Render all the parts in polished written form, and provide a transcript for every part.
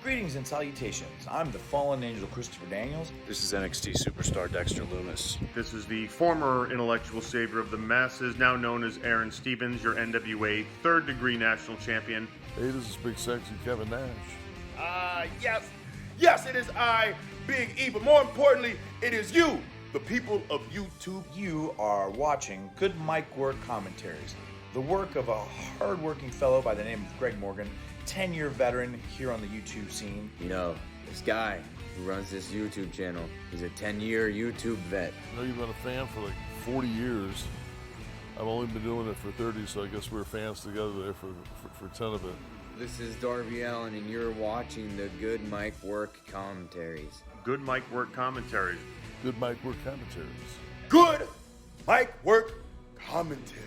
Greetings and salutations. I'm the fallen angel Christopher Daniels. This is NXT superstar Dexter Loomis. This is the former intellectual savior of the masses, now known as Aaron Stevens, your NWA third-degree national champion. Hey, this is Big Sexy Kevin Nash. Yes, it is I, Big E, but more importantly, it is you, the people of YouTube. You are watching Good Mic Work Commentaries, the work of a hard-working fellow by the name of Greg Morgan, 10-year veteran here on the YouTube scene. You know, this guy who runs this YouTube channel, he's a 10-year YouTube vet. I know you've been a fan for like 40 years. I've only been doing it for 30, so I guess we're fans together there for 10 of it. This is Darby Allin, and you're watching the Good Mic Work Commentaries. Good Mic Work Commentaries. Good Mic Work Commentaries. Good Mic Work Commentaries.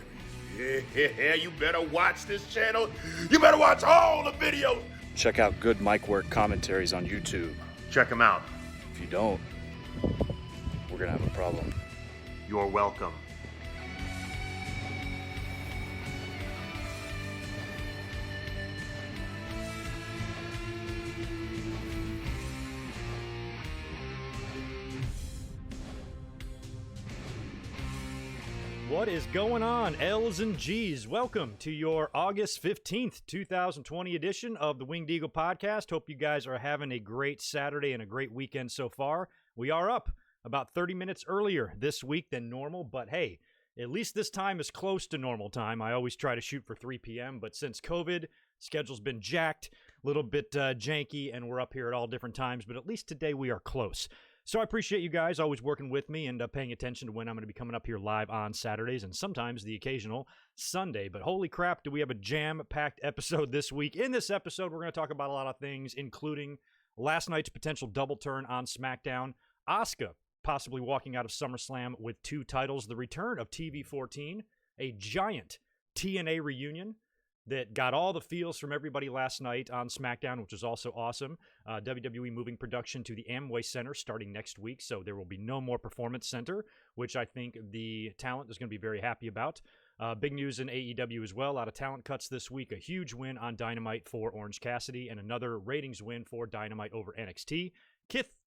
Yeah, you better watch this channel. You better watch all the videos. Check out Good Mic Work Commentaries on YouTube. Check them out. If you don't, we're going to have a problem. You're welcome. What is going on, L's and G's? Welcome to your August 15th, 2020 edition of the Winged Eagle Podcast. Hope you guys are having a great Saturday and a great weekend so far. We are up about 30 minutes earlier this week than normal, but hey, at least this time is close to normal time. I always try to shoot for 3 p.m., but since COVID, schedule's been jacked, a little bit janky, and we're up here at all different times, but at least today we are close. So I appreciate you guys always working with me and paying attention to when I'm going to be coming up here live on Saturdays and sometimes the occasional Sunday. But holy crap, do we have a jam-packed episode this week. In this episode, we're going to talk about a lot of things, including last night's potential double turn on Smackdown, Asuka possibly walking out of Summerslam with 2 titles, the return of TV14, a giant TNA reunion that got all the feels from everybody last night on SmackDown, which was also awesome. WWE moving production to the Amway Center starting next week, so there will be no more Performance Center, which I think the talent is going to be very happy about. Big news in AEW as well. A lot of talent cuts this week. A huge win on Dynamite for Orange Cassidy and another ratings win for Dynamite over NXT.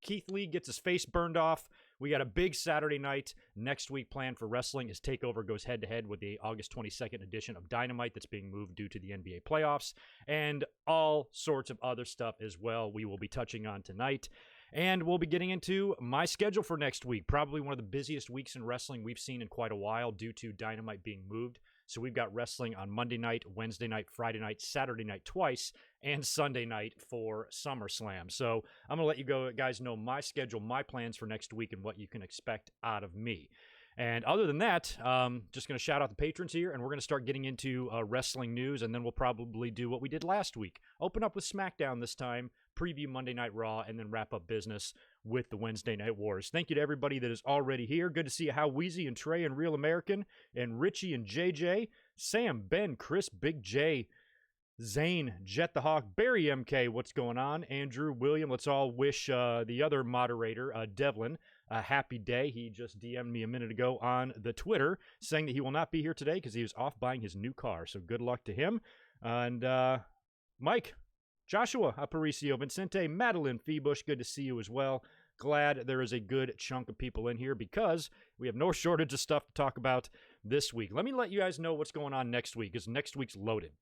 Keith Lee gets his face burned off. We got a big Saturday night next week planned for wrestling as TakeOver goes head-to-head with the August 22nd edition of Dynamite that's being moved due to the NBA playoffs, and all sorts of other stuff as well we will be touching on tonight. And we'll be getting into my schedule for next week, probably one of the busiest weeks in wrestling we've seen in quite a while due to Dynamite being moved. So we've got wrestling on Monday night, Wednesday night, Friday night, Saturday night twice, and Sunday night for SummerSlam. So I'm going to let you guys know my schedule, my plans for next week, and what you can expect out of me. And other than that, just going to shout out the patrons here, and we're going to start getting into wrestling news, and then we'll probably do what we did last week. Open up with SmackDown this time, preview Monday Night Raw, and then wrap up business with the Wednesday Night Wars. Thank you to everybody that is already here. Good to see you, How Wheezy and Trey and Real American, and Richie and JJ, Sam, Ben, Chris, Big J, Zane, Jet the Hawk, Barry MK, what's going on? Andrew, William, let's all wish the other moderator, Devlin, a happy day. He just DM'd me a minute ago on the Twitter saying that he will not be here today because he was off buying his new car. So good luck to him. And Mike, Joshua Aparicio, Vincente, Madeline Feebush, good to see you as well. Glad there is a good chunk of people in here because we have no shortage of stuff to talk about this week. Let me let you guys know what's going on next week because next week's loaded.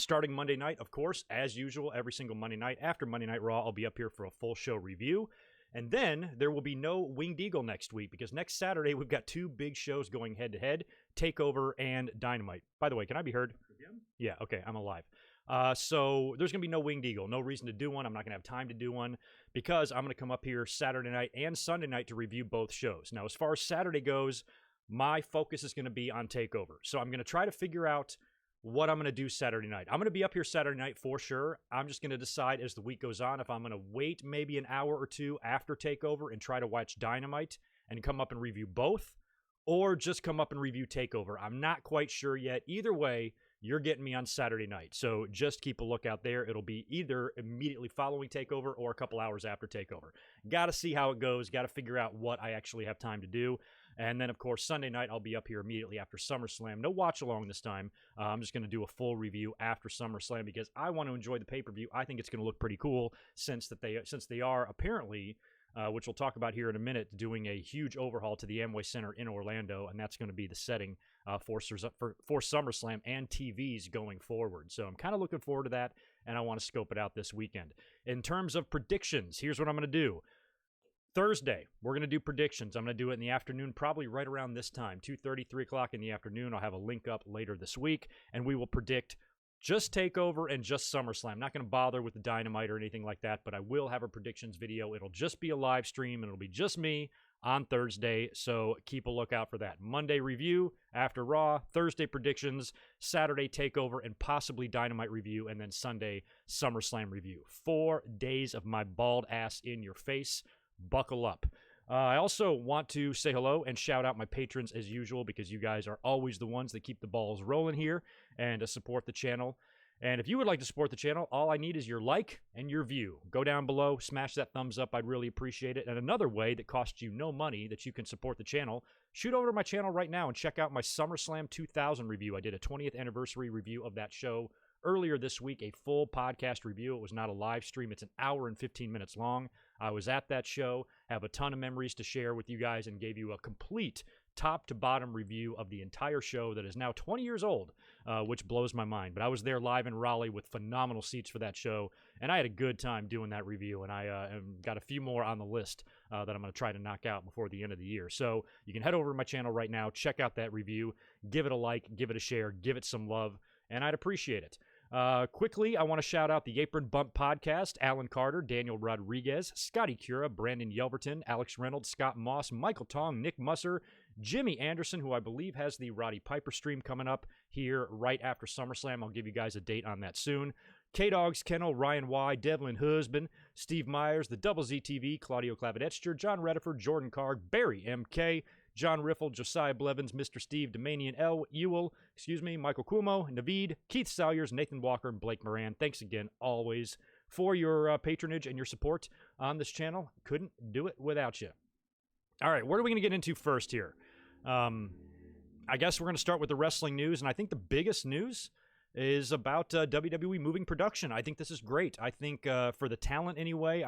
Starting Monday night, of course, as usual, every single Monday night. After Monday Night Raw, I'll be up here for a full show review. And then there will be no Winged Eagle next week because next Saturday we've got 2 big shows going head-to-head, TakeOver and Dynamite. By the way, can I be heard? Yeah, okay, I'm alive. So there's going to be no Winged Eagle, no reason to do one. I'm not going to have time to do one because I'm going to come up here Saturday night and Sunday night to review both shows. Now, as far as Saturday goes, my focus is going to be on TakeOver. So I'm going to try to figure out what I'm going to do Saturday night. I'm going to be up here Saturday night for sure. I'm just going to decide as the week goes on if I'm going to wait maybe an hour or 2 after TakeOver and try to watch Dynamite and come up and review both, or just come up and review TakeOver. I'm not quite sure yet. Either way, you're getting me on Saturday night. So just keep a lookout there. It'll be either immediately following TakeOver or a couple hours after TakeOver. Got to see how it goes. Got to figure out what I actually have time to do. And then, of course, Sunday night, I'll be up here immediately after SummerSlam. No watch along this time. I'm just going to do a full review after SummerSlam because I want to enjoy the pay-per-view. I think it's going to look pretty cool since they are apparently, which we'll talk about here in a minute, doing a huge overhaul to the Amway Center in Orlando, and that's going to be the setting for SummerSlam and TVs going forward. So I'm kind of looking forward to that, and I want to scope it out this weekend. In terms of predictions, here's what I'm going to do. Thursday, we're going to do predictions. I'm going to do it in the afternoon, probably right around this time, 2:30, 3 o'clock in the afternoon. I'll have a link up later this week, and we will predict just TakeOver and just SummerSlam. I'm not going to bother with the Dynamite or anything like that, but I will have a predictions video. It'll just be a live stream, and it'll be just me on Thursday, so keep a lookout for that. Monday review after Raw, Thursday predictions, Saturday TakeOver, and possibly Dynamite review, and then Sunday SummerSlam review. 4 days of my bald ass in your face. Buckle up. I also want to say hello and shout out my patrons as usual because you guys are always the ones that keep the balls rolling here and support the channel. And if you would like to support the channel, all I need is your like and your view. Go down below, smash that thumbs up. I'd really appreciate it. And another way that costs you no money that you can support the channel, shoot over to my channel right now and check out my SummerSlam 2000 review. I did a 20th anniversary review of that show earlier this week, a full podcast review. It was not a live stream. It's an hour and 15 minutes long. I was at that show, have a ton of memories to share with you guys, and gave you a complete top-to-bottom review of the entire show that is now 20 years old, which blows my mind. But I was there live in Raleigh with phenomenal seats for that show, and I had a good time doing that review, and I got a few more on the list that I'm going to try to knock out before the end of the year. So you can head over to my channel right now, check out that review, give it a like, give it a share, give it some love, and I'd appreciate it. Quickly, I want to shout out the Apron Bump Podcast, Alan Carter, Daniel Rodriguez, Scotty Cura, Brandon Yelverton, Alex Reynolds, Scott Moss, Michael Tong, Nick Musser, Jimmy Anderson, who I believe has the Roddy Piper stream coming up here right after SummerSlam. I'll give you guys a date on that soon. K-Dogs, Kennel, Ryan Y, Devlin Husband, Steve Myers, the Double Z TV, Claudio Clavedetcher, John Rediford, Jordan Card, Barry MK, John Riffle, Josiah Blevins, Mr. Steve, Damien L. Ewell, Michael Cuomo, Naveed, Keith Salyers, Nathan Walker, and Blake Moran. Thanks again, always, for your patronage and your support on this channel. Couldn't do it without you. All right, what are we going to get into first here? I guess we're going to start with the wrestling news, and I think the biggest news is about WWE moving production. I think this is great. I think for the talent anyway,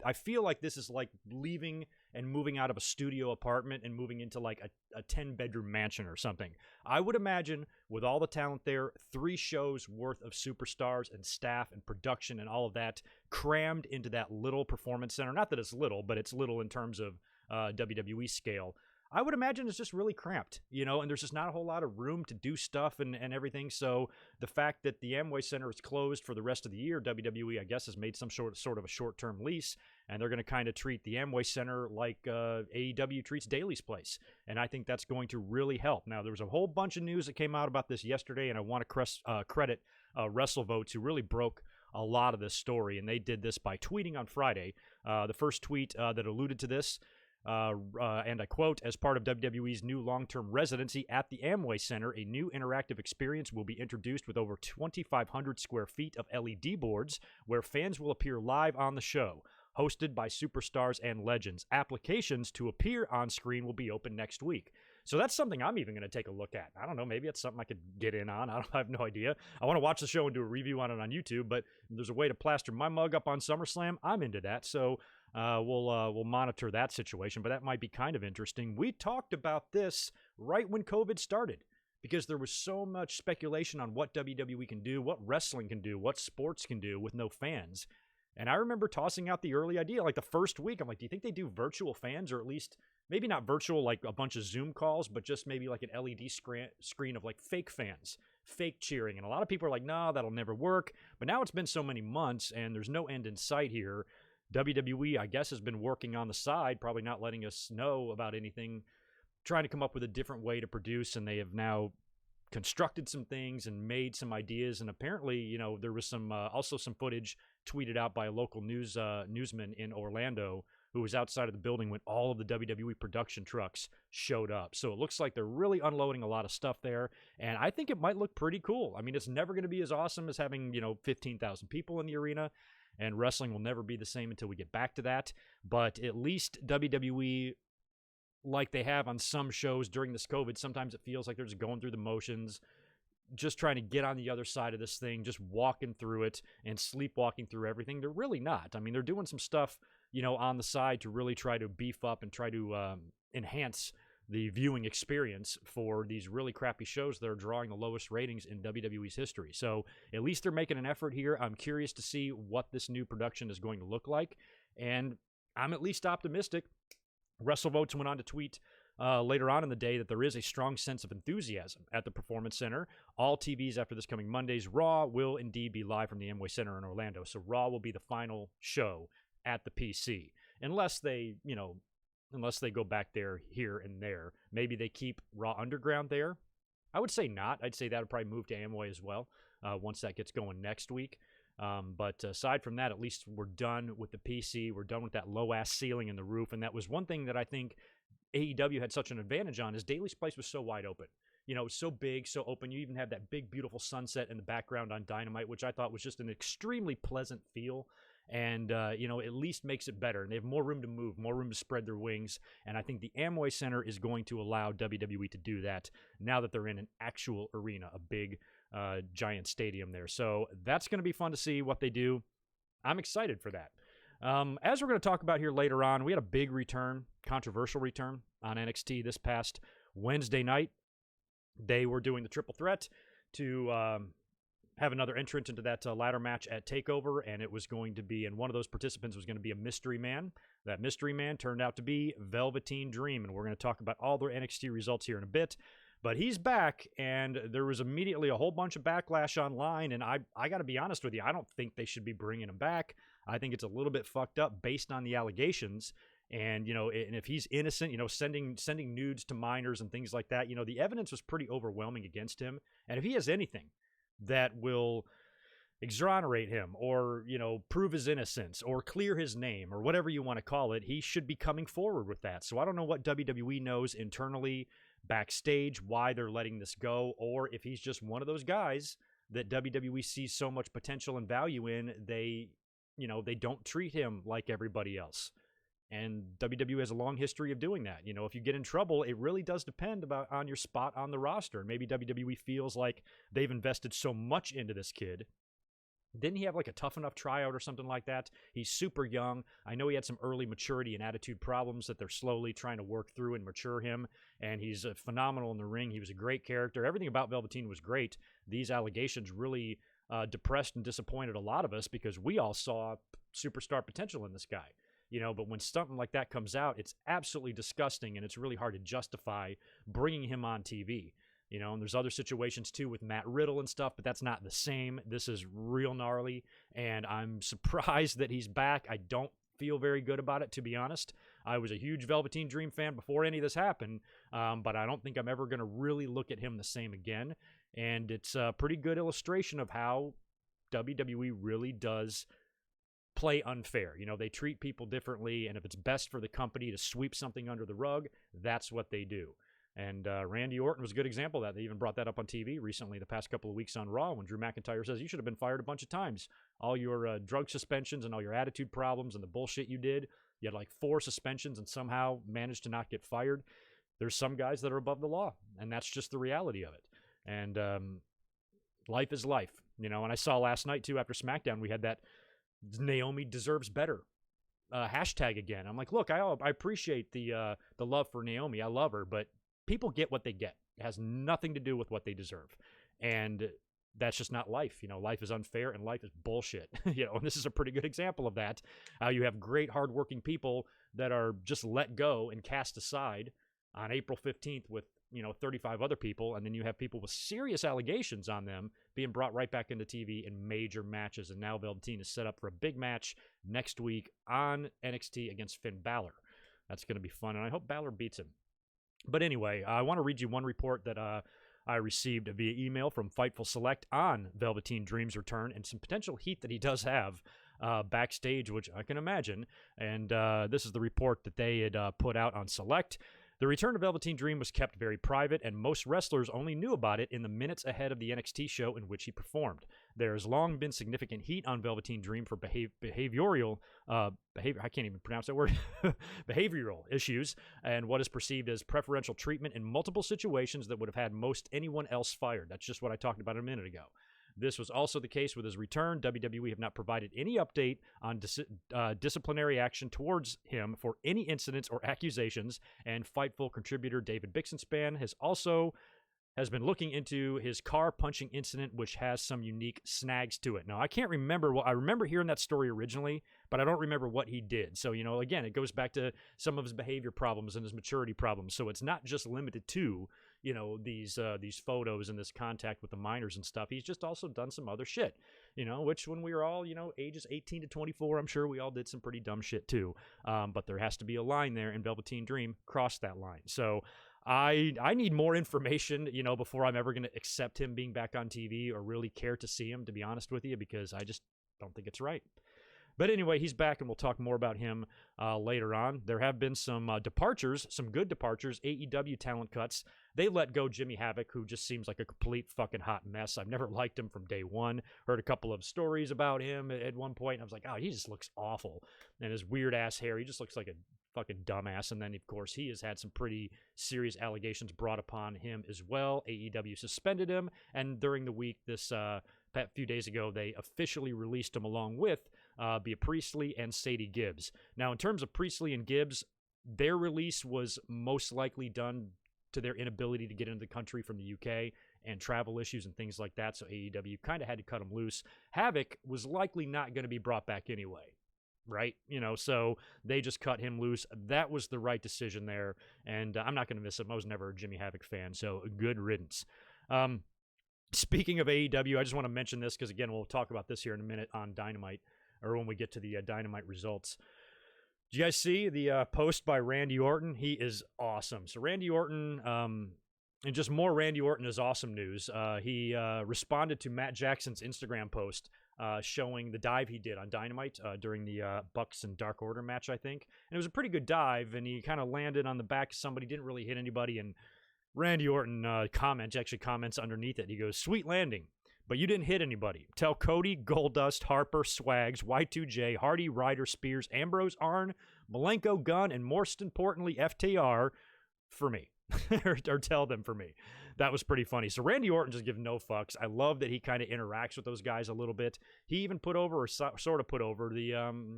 I feel like this is like leaving and moving out of a studio apartment and moving into like a 10-bedroom mansion or something. I would imagine with all the talent there, 3 shows worth of superstars and staff and production and all of that crammed into that little performance center. Not that it's little, but it's little in terms of WWE scale. I would imagine it's just really cramped, you know, and there's just not a whole lot of room to do stuff and everything. So the fact that the Amway Center is closed for the rest of the year, WWE, I guess, has made some sort of a short-term lease, and they're going to kind of treat the Amway Center like AEW treats Daly's Place, and I think that's going to really help. Now, there was a whole bunch of news that came out about this yesterday, and I want to credit WrestleVotes, who really broke a lot of this story, and they did this by tweeting on Friday. The first tweet that alluded to this, and I quote, "As part of WWE's new long-term residency at the Amway Center, a new interactive experience will be introduced with over 2,500 square feet of LED boards where fans will appear live on the show, hosted by superstars and legends. Applications to appear on screen will be open next week." So that's something I'm even going to take a look at. I don't know, maybe it's something I could get in on. I have no idea. I want to watch the show and do a review on it on YouTube, but if there's a way to plaster my mug up on SummerSlam, I'm into that. So we'll monitor that situation, but that might be kind of interesting. We talked about this right when COVID started because there was so much speculation on what WWE can do, what wrestling can do, what sports can do with no fans. And I remember tossing out the early idea, like the first week, I'm like, do you think they do virtual fans, or at least maybe not virtual like a bunch of Zoom calls, but just maybe like an LED screen of like fake fans, fake cheering. And a lot of people are like, no, that'll never work. But now it's been so many months and there's no end in sight here. WWE, I guess, has been working on the side, probably not letting us know about anything, trying to come up with a different way to produce, and they have now constructed some things and made some ideas. And apparently, you know, there was some also some footage tweeted out by a local newsman in Orlando who was outside of the building when all of the WWE production trucks showed up. So it looks like they're really unloading a lot of stuff there, and I think it might look pretty cool. I mean, it's never going to be as awesome as having, you know, 15,000 people in the arena, and wrestling will never be the same until we get back to that. But at least WWE like they have on some shows during this COVID. Sometimes it feels like they're just going through the motions, just trying to get on the other side of this thing, just walking through it and sleepwalking through everything. They're really not. I mean, they're doing some stuff, on the side to really try to beef up and try to enhance the viewing experience for these really crappy shows that are drawing the lowest ratings in WWE's history. So at least they're making an effort here. I'm curious to see what this new production is going to look like, and I'm at least optimistic. WrestleVotes went on to tweet later on in the day that there is a strong sense of enthusiasm at the Performance Center. All TVs after this coming Monday's Raw will indeed be live from the Amway Center in Orlando. So Raw will be the final show at the PC, unless they go back there, here, and there. Maybe they keep Raw Underground there. I would say not. I'd say that would probably move to Amway as well once that gets going next week. But aside from that, at least we're done with the PC. We're done with that low-ass ceiling in the roof. And that was one thing that I think AEW had such an advantage on, is Daily's Place was so wide open. It was so big, so open. You even had that big, beautiful sunset in the background on Dynamite, which I thought was just an extremely pleasant feel. And, at least makes it better. And they have more room to move, more room to spread their wings. And I think the Amway Center is going to allow WWE to do that now that they're in an actual arena, a big, giant stadium there. So that's going to be fun to see what they do. I'm excited for that. As we're going to talk about here later on, we had a big return, controversial return on NXT this past Wednesday night. They were doing the triple threat to have another entrant into that ladder match at TakeOver, and it was going to be, and one of those participants was going to be a mystery man. That mystery man turned out to be Velveteen Dream, and we're going to talk about all their NXT results here in a bit. But he's back, and there was immediately a whole bunch of backlash online, and I got to be honest with you, I don't think they should be bringing him back. I think it's a little bit fucked up based on the allegations. And, and if he's innocent, sending nudes to minors and things like that, the evidence was pretty overwhelming against him. And if he has anything that will exonerate him or, prove his innocence or clear his name or whatever you want to call it, he should be coming forward with that. So I don't know what WWE knows internally backstage, why they're letting this go, or if he's just one of those guys that WWE sees so much potential and value in, they don't treat him like everybody else. And WWE has a long history of doing that. If you get in trouble, it really does depend on your spot on the roster. And maybe WWE feels like they've invested so much into this kid. Didn't he have like a tough enough tryout or something like that? He's super young. I know he had some early maturity and attitude problems that they're slowly trying to work through and mature him. And he's phenomenal in the ring. He was a great character. Everything about Velveteen was great. These allegations really depressed and disappointed a lot of us because we all saw superstar potential in this guy. But when something like that comes out, it's absolutely disgusting, and it's really hard to justify bringing him on TV. And there's other situations, too, with Matt Riddle and stuff, but that's not the same. This is real gnarly, and I'm surprised that he's back. I don't feel very good about it, to be honest. I was a huge Velveteen Dream fan before any of this happened, but I don't think I'm ever going to really look at him the same again. And it's a pretty good illustration of how WWE really does play unfair. They treat people differently, and if it's best for the company to sweep something under the rug, that's what they do. And Randy Orton was a good example of that. They even brought that up on TV recently, the past couple of weeks on Raw, when Drew McIntyre says, you should have been fired a bunch of times. All your drug suspensions and all your attitude problems and the bullshit you did, you had like 4 suspensions and somehow managed to not get fired. There's some guys that are above the law, and that's just the reality of it. And life is life, And I saw last night, too, after Smackdown, we had that Naomi deserves better hashtag again. I'm like, look, I appreciate the love for Naomi. I love her, but people get what they get. It has nothing to do with what they deserve. And that's just not life. Life is unfair and life is bullshit. And this is a pretty good example of that. You have great, hardworking people that are just let go and cast aside on April 15th with, 35 other people. And then you have people with serious allegations on them being brought right back into TV in major matches. And now Velveteen is set up for a big match next week on NXT against Finn Balor. That's going to be fun. And I hope Balor beats him. But anyway, I want to read you one report that I received via email from Fightful Select on Velveteen Dream's return and some potential heat that he does have backstage, which I can imagine. And this is the report that they had put out on Select. The return of Velveteen Dream was kept very private, and most wrestlers only knew about it in the minutes ahead of the NXT show in which he performed. There has long been significant heat on Velveteen Dream for behavioral issues and what is perceived as preferential treatment in multiple situations that would have had most anyone else fired. That's just what I talked about a minute ago. This was also the case with his return. WWE have not provided any update on disciplinary action towards him for any incidents or accusations, and Fightful contributor David Bixenspan has been looking into his car punching incident, which has some unique snags to it. Now, I can't remember. I remember hearing that story originally, but I don't remember what he did. So, again, it goes back to some of his behavior problems and his maturity problems. So it's not just limited to, these photos and this contact with the minors and stuff. He's just also done some other shit, which when we were all, ages 18 to 24, I'm sure we all did some pretty dumb shit too. But there has to be a line there, and Velveteen Dream crossed that line. So I need more information, before I'm ever going to accept him being back on TV or really care to see him, to be honest with you, because I just don't think it's right. But anyway, he's back, and we'll talk more about him later on. There have been some departures, some good departures, AEW talent cuts. They let go Jimmy Havoc, who just seems like a complete fucking hot mess. I've never liked him from day one. Heard a couple of stories about him at one point, and I was like, oh, he just looks awful. And his weird-ass hair, he just looks like a fucking dumbass. And then, of course, he has had some pretty serious allegations brought upon him as well. AEW suspended him, and during the week, this few days ago, they officially released him along with Bea Priestley and Sadie Gibbs. Now, in terms of Priestley and Gibbs, their release was most likely done to their inability to get into the country from the UK and travel issues and things like that, so AEW kind of had to cut him loose. Havoc was likely not going to be brought back anyway, right? So they just cut him loose. That was the right decision there, and I'm not going to miss him. I was never a Jimmy Havoc fan, so good riddance. Speaking of AEW, I just want to mention this because, again, we'll talk about this here in a minute on Dynamite, or when we get to the Dynamite results. Did you guys see the post by Randy Orton? He is awesome. So Randy Orton, and just more Randy Orton is awesome news. He responded to Matt Jackson's Instagram post showing the dive he did on Dynamite during the Bucks and Dark Order match, I think. And it was a pretty good dive, and he kind of landed on the back of somebody, didn't really hit anybody, and Randy Orton comments underneath it. He goes, "Sweet landing, but you didn't hit anybody. Tell Cody, Goldust, Harper, Swags, Y2J, Hardy, Ryder, Spears, Ambrose, Arn, Malenko, Gunn, and most importantly, FTR for me." or tell them for me. That was pretty funny. So Randy Orton just gives no fucks. I love that he kind of interacts with those guys a little bit. He even put over, or sort of put over, the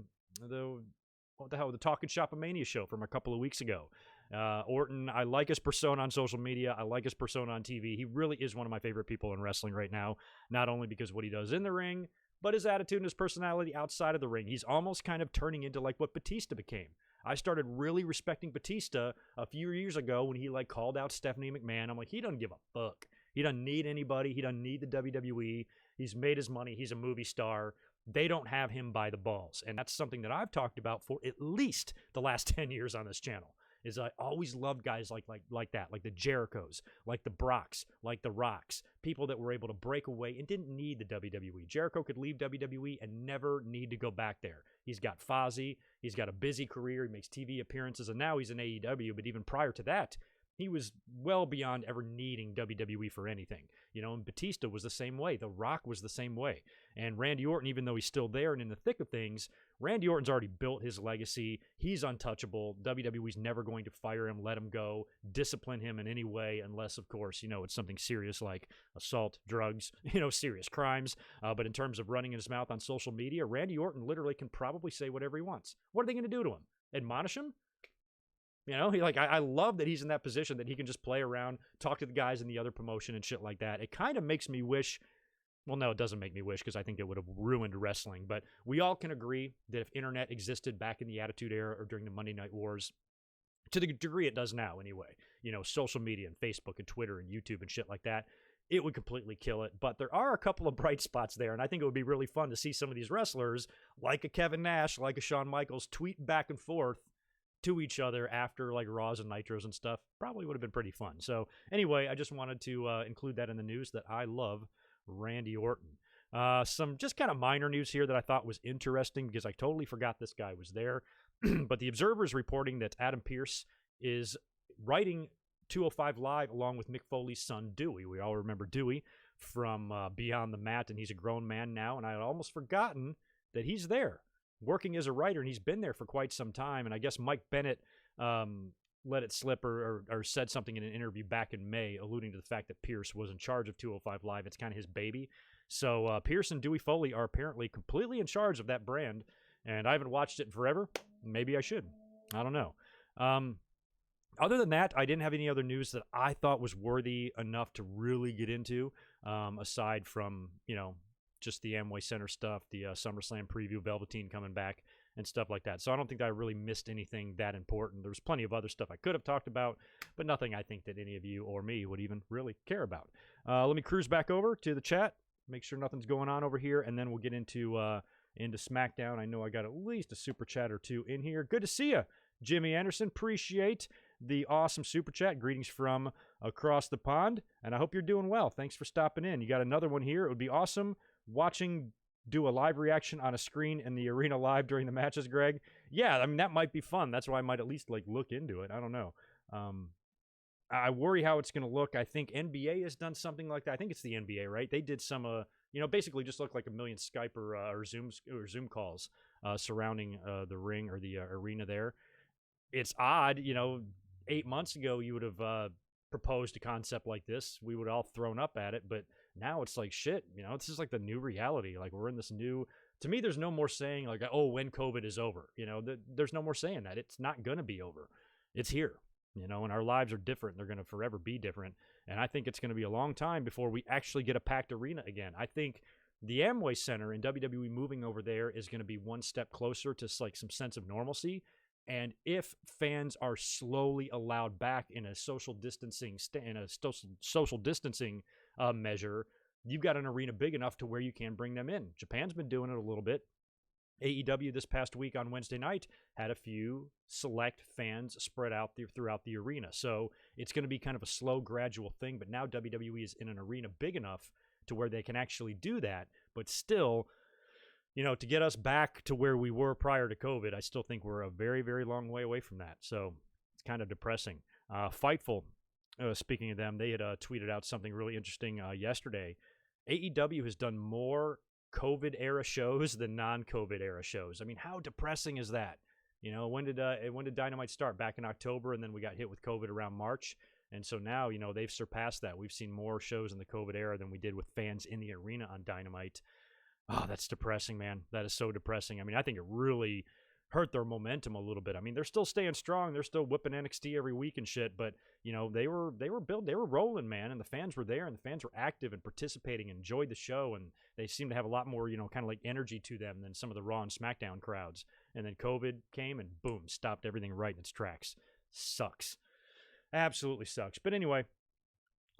Talking Shop of Mania show from a couple of weeks ago. Orton, I like his persona on social media. I like his persona on TV. He really is one of my favorite people in wrestling right now, not only because of what he does in the ring, but his attitude and his personality outside of the ring. He's almost kind of turning into like what Batista became. I started really respecting Batista a few years ago when he called out Stephanie McMahon. I'm like, he doesn't give a fuck. He doesn't need anybody. He doesn't need the WWE. He's made his money. He's a movie star. They don't have him by the balls. And that's something that I've talked about for at least the last 10 years on this channel. Is I always loved guys like that, like the Jerichos, like the Brocks, like the Rocks, people that were able to break away and didn't need the WWE. Jericho could leave WWE and never need to go back there. He's got Fozzy, he's got a busy career, he makes TV appearances, and now he's in AEW, but even prior to that, he was well beyond ever needing WWE for anything. And Batista was the same way. The Rock was the same way. And Randy Orton, even though he's still there and in the thick of things, Randy Orton's already built his legacy. He's untouchable. WWE's never going to fire him, let him go, discipline him in any way, unless, of course, it's something serious like assault, drugs, serious crimes. But in terms of running his mouth on social media, Randy Orton literally can probably say whatever he wants. What are they going to do to him? Admonish him? I love that he's in that position that he can just play around, talk to the guys in the other promotion and shit like that. It kind of makes me wish, well, no, it doesn't make me wish because I think it would have ruined wrestling, but we all can agree that if internet existed back in the Attitude Era or during the Monday Night Wars, to the degree it does now anyway, social media and Facebook and Twitter and YouTube and shit like that, it would completely kill it. But there are a couple of bright spots there, and I think it would be really fun to see some of these wrestlers, like a Kevin Nash, like a Shawn Michaels, tweet back and forth to each other after Raws and Nitros and stuff. Probably would have been pretty fun. So anyway, I just wanted to include that in the news that I love Randy Orton. Some just kind of minor news here that I thought was interesting because I totally forgot this guy was there. But the Observer is reporting that Adam Pearce is writing 205 Live along with Mick Foley's son, Dewey. We all remember Dewey from Beyond the Mat, and he's a grown man now, and I had almost forgotten that he's there working as a writer, and he's been there for quite some time. And I guess Mike Bennett let it slip or said something in an interview back in May alluding to the fact that Pierce was in charge of 205 Live. It's kind of his baby. So Pierce and Dewey Foley are apparently completely in charge of that brand, and I haven't watched it in forever. Maybe I should. I don't know. Other than that, I didn't have any other news that I thought was worthy enough to really get into, aside from, just the Amway Center stuff, the SummerSlam preview, Velveteen coming back, and stuff like that. So I don't think that I really missed anything that important. There was plenty of other stuff I could have talked about, but nothing I think that any of you or me would even really care about. Let me cruise back over to the chat, make sure nothing's going on over here, and then we'll get into Smackdown. I know I got at least a super chat or two in here. Good to see you, Jimmy Anderson. Appreciate the awesome super chat. Greetings from across the pond, and I hope you're doing well. Thanks for stopping in. You got another one here. It would be awesome watching do a live reaction on a screen in the arena live during the matches, Greg. Yeah, I mean, that might be fun. That's why I might at least look into it. I don't know. I worry how it's going to look. I think NBA has done something like that. I think it's the NBA, right? They did some, basically just looked like a million Skype or Zoom calls surrounding the ring or the arena there. It's odd, 8 months ago you would have proposed a concept like this. We would have all thrown up at it, but now it's like, shit, this is like the new reality. Like, we're in this new, to me, there's no more saying like, oh, when COVID is over, there's no more saying that. It's not going to be over. It's here, and our lives are different. They're going to forever be different. And I think it's going to be a long time before we actually get a packed arena again. I think the Amway Center and WWE moving over there is going to be one step closer to like some sense of normalcy. And if fans are slowly allowed back in a social distancing measure, you've got an arena big enough to where you can bring them in. Japan's been doing it a little bit. AEW this past week on Wednesday night had a few select fans spread out throughout the arena. So it's going to be kind of a slow, gradual thing. But now WWE is in an arena big enough to where they can actually do that. But still, to get us back to where we were prior to COVID, I still think we're a very, very long way away from that. So it's kind of depressing. Fightful, speaking of them, they had tweeted out something really interesting yesterday. AEW has done more COVID-era shows than non-COVID-era shows. I mean, how depressing is that? When did Dynamite start? Back in October, and then we got hit with COVID around March. And so now, they've surpassed that. We've seen more shows in the COVID era than we did with fans in the arena on Dynamite. Oh, that's depressing, man. That is so depressing. I mean, I think it really hurt their momentum a little bit. I mean, they're still staying strong. They're still whipping NXT every week and shit, but they were rolling, man, and the fans were there, and the fans were active and participating and enjoyed the show, and they seemed to have a lot more, kind of like energy to them than some of the Raw and SmackDown crowds. And then COVID came and boom, stopped everything right in its tracks. Sucks. Absolutely sucks. But anyway,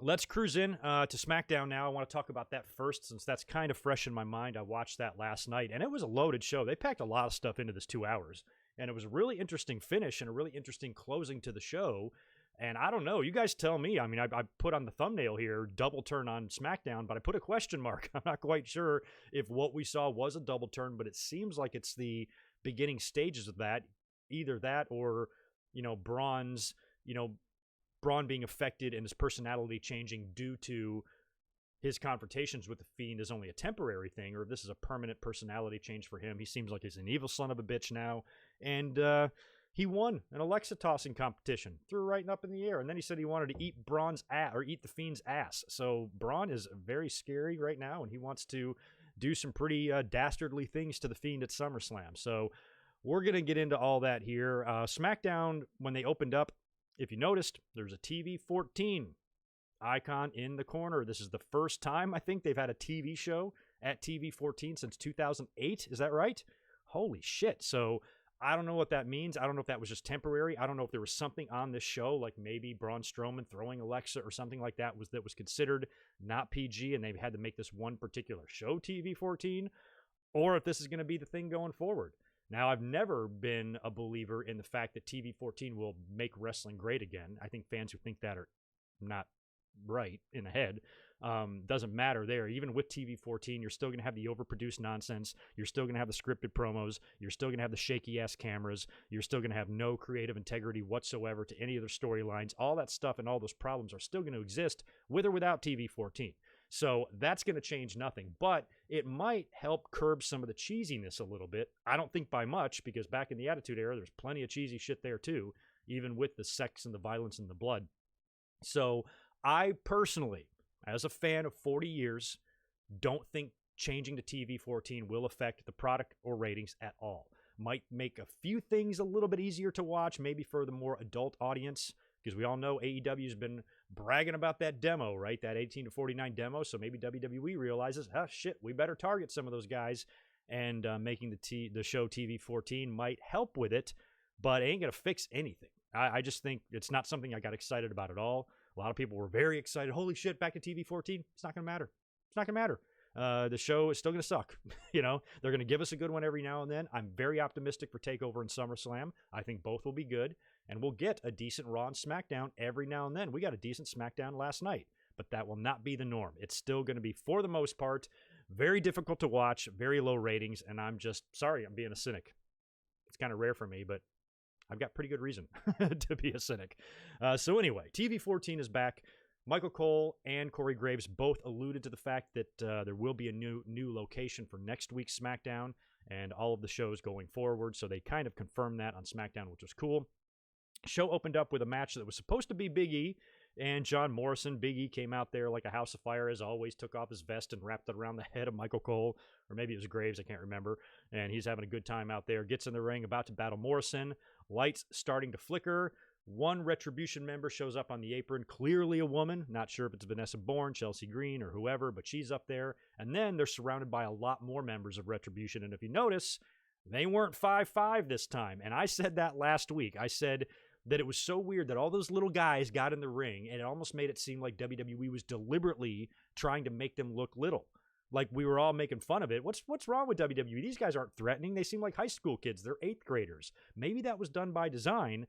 let's cruise in to SmackDown now. I want to talk about that first since that's kind of fresh in my mind. I watched that last night, and it was a loaded show. They packed a lot of stuff into this 2 hours, and it was a really interesting finish and a really interesting closing to the show. And I don't know. You guys tell me. I mean, I put on the thumbnail here, double turn on SmackDown, but I put a question mark. I'm not quite sure if what we saw was a double turn, but it seems like it's the beginning stages of that. Either that or, Braun being affected and his personality changing due to his confrontations with the Fiend is only a temporary thing, or if this is a permanent personality change for him. He seems like he's an evil son of a bitch now. And he won an Alexa tossing competition, threw right up in the air, and then he said he wanted to eat Braun's ass, or eat the Fiend's ass. So Braun is very scary right now, and he wants to do some pretty dastardly things to the Fiend at SummerSlam. So we're going to get into all that here. SmackDown, when they opened up, if you noticed, there's a TV 14 icon in the corner. This is the first time I think they've had a TV show at TV 14 since 2008. Is that right? Holy shit. So I don't know what that means. I don't know if that was just temporary. I don't know if there was something on this show, like maybe Braun Strowman throwing Alexa or something like that was considered not PG, and they had to make this one particular show TV 14, or if this is going to be the thing going forward. Now, I've never been a believer in the fact that TV 14 will make wrestling great again. I think fans who think that are not right in the head. Doesn't matter there. Even with TV14, you're still going to have the overproduced nonsense. You're still going to have the scripted promos. You're still going to have the shaky-ass cameras. You're still going to have no creative integrity whatsoever to any of their storylines. All that stuff and all those problems are still going to exist with or without TV14. So that's going to change nothing, but it might help curb some of the cheesiness a little bit. I don't think by much, because back in the Attitude Era, there's plenty of cheesy shit there too, even with the sex and the violence and the blood. So I personally, as a fan of 40 years, don't think changing to TV14 will affect the product or ratings at all. Might make a few things a little bit easier to watch, maybe for the more adult audience, because we all know AEW's been bragging about that demo, right? That 18 to 49 demo. So maybe WWE realizes, oh, shit, we better target some of those guys. And making the show TV14 might help with it, but it ain't going to fix anything. I just think it's not something I got excited about at all. A lot of people were very excited. Holy shit, back to TV14. It's not going to matter. It's not going to matter. The show is still going to suck. You know, they're going to give us a good one every now and then. I'm very optimistic for TakeOver and SummerSlam. I think both will be good, and we'll get a decent Raw and SmackDown every now and then. We got a decent SmackDown last night, but that will not be the norm. It's still going to be, for the most part, very difficult to watch, very low ratings, and I'm just sorry I'm being a cynic. It's kind of rare for me, but I've got pretty good reason to be a cynic. So anyway, TV14 is back. Michael Cole and Corey Graves both alluded to the fact that there will be a new location for next week's SmackDown and all of the shows going forward. So they kind of confirmed that on SmackDown, which was cool. Show opened up with a match that was supposed to be Big E and John Morrison. Big E came out there like a house of fire, as always, took off his vest and wrapped it around the head of Michael Cole, or maybe it was Graves, I can't remember. And he's having a good time out there. Gets in the ring, about to battle Morrison. Lights starting to flicker. One Retribution member shows up on the apron, clearly a woman. Not sure if it's Vanessa Bourne, Chelsea Green, or whoever, but she's up there. And then they're surrounded by a lot more members of Retribution. And if you notice, they weren't 5'5" this time. And I said that last week. I said that it was so weird that all those little guys got in the ring, and it almost made it seem like WWE was deliberately trying to make them look little. Like we were all making fun of it. What's wrong with WWE? These guys aren't threatening. They seem like high school kids. They're 8th graders. Maybe that was done by design,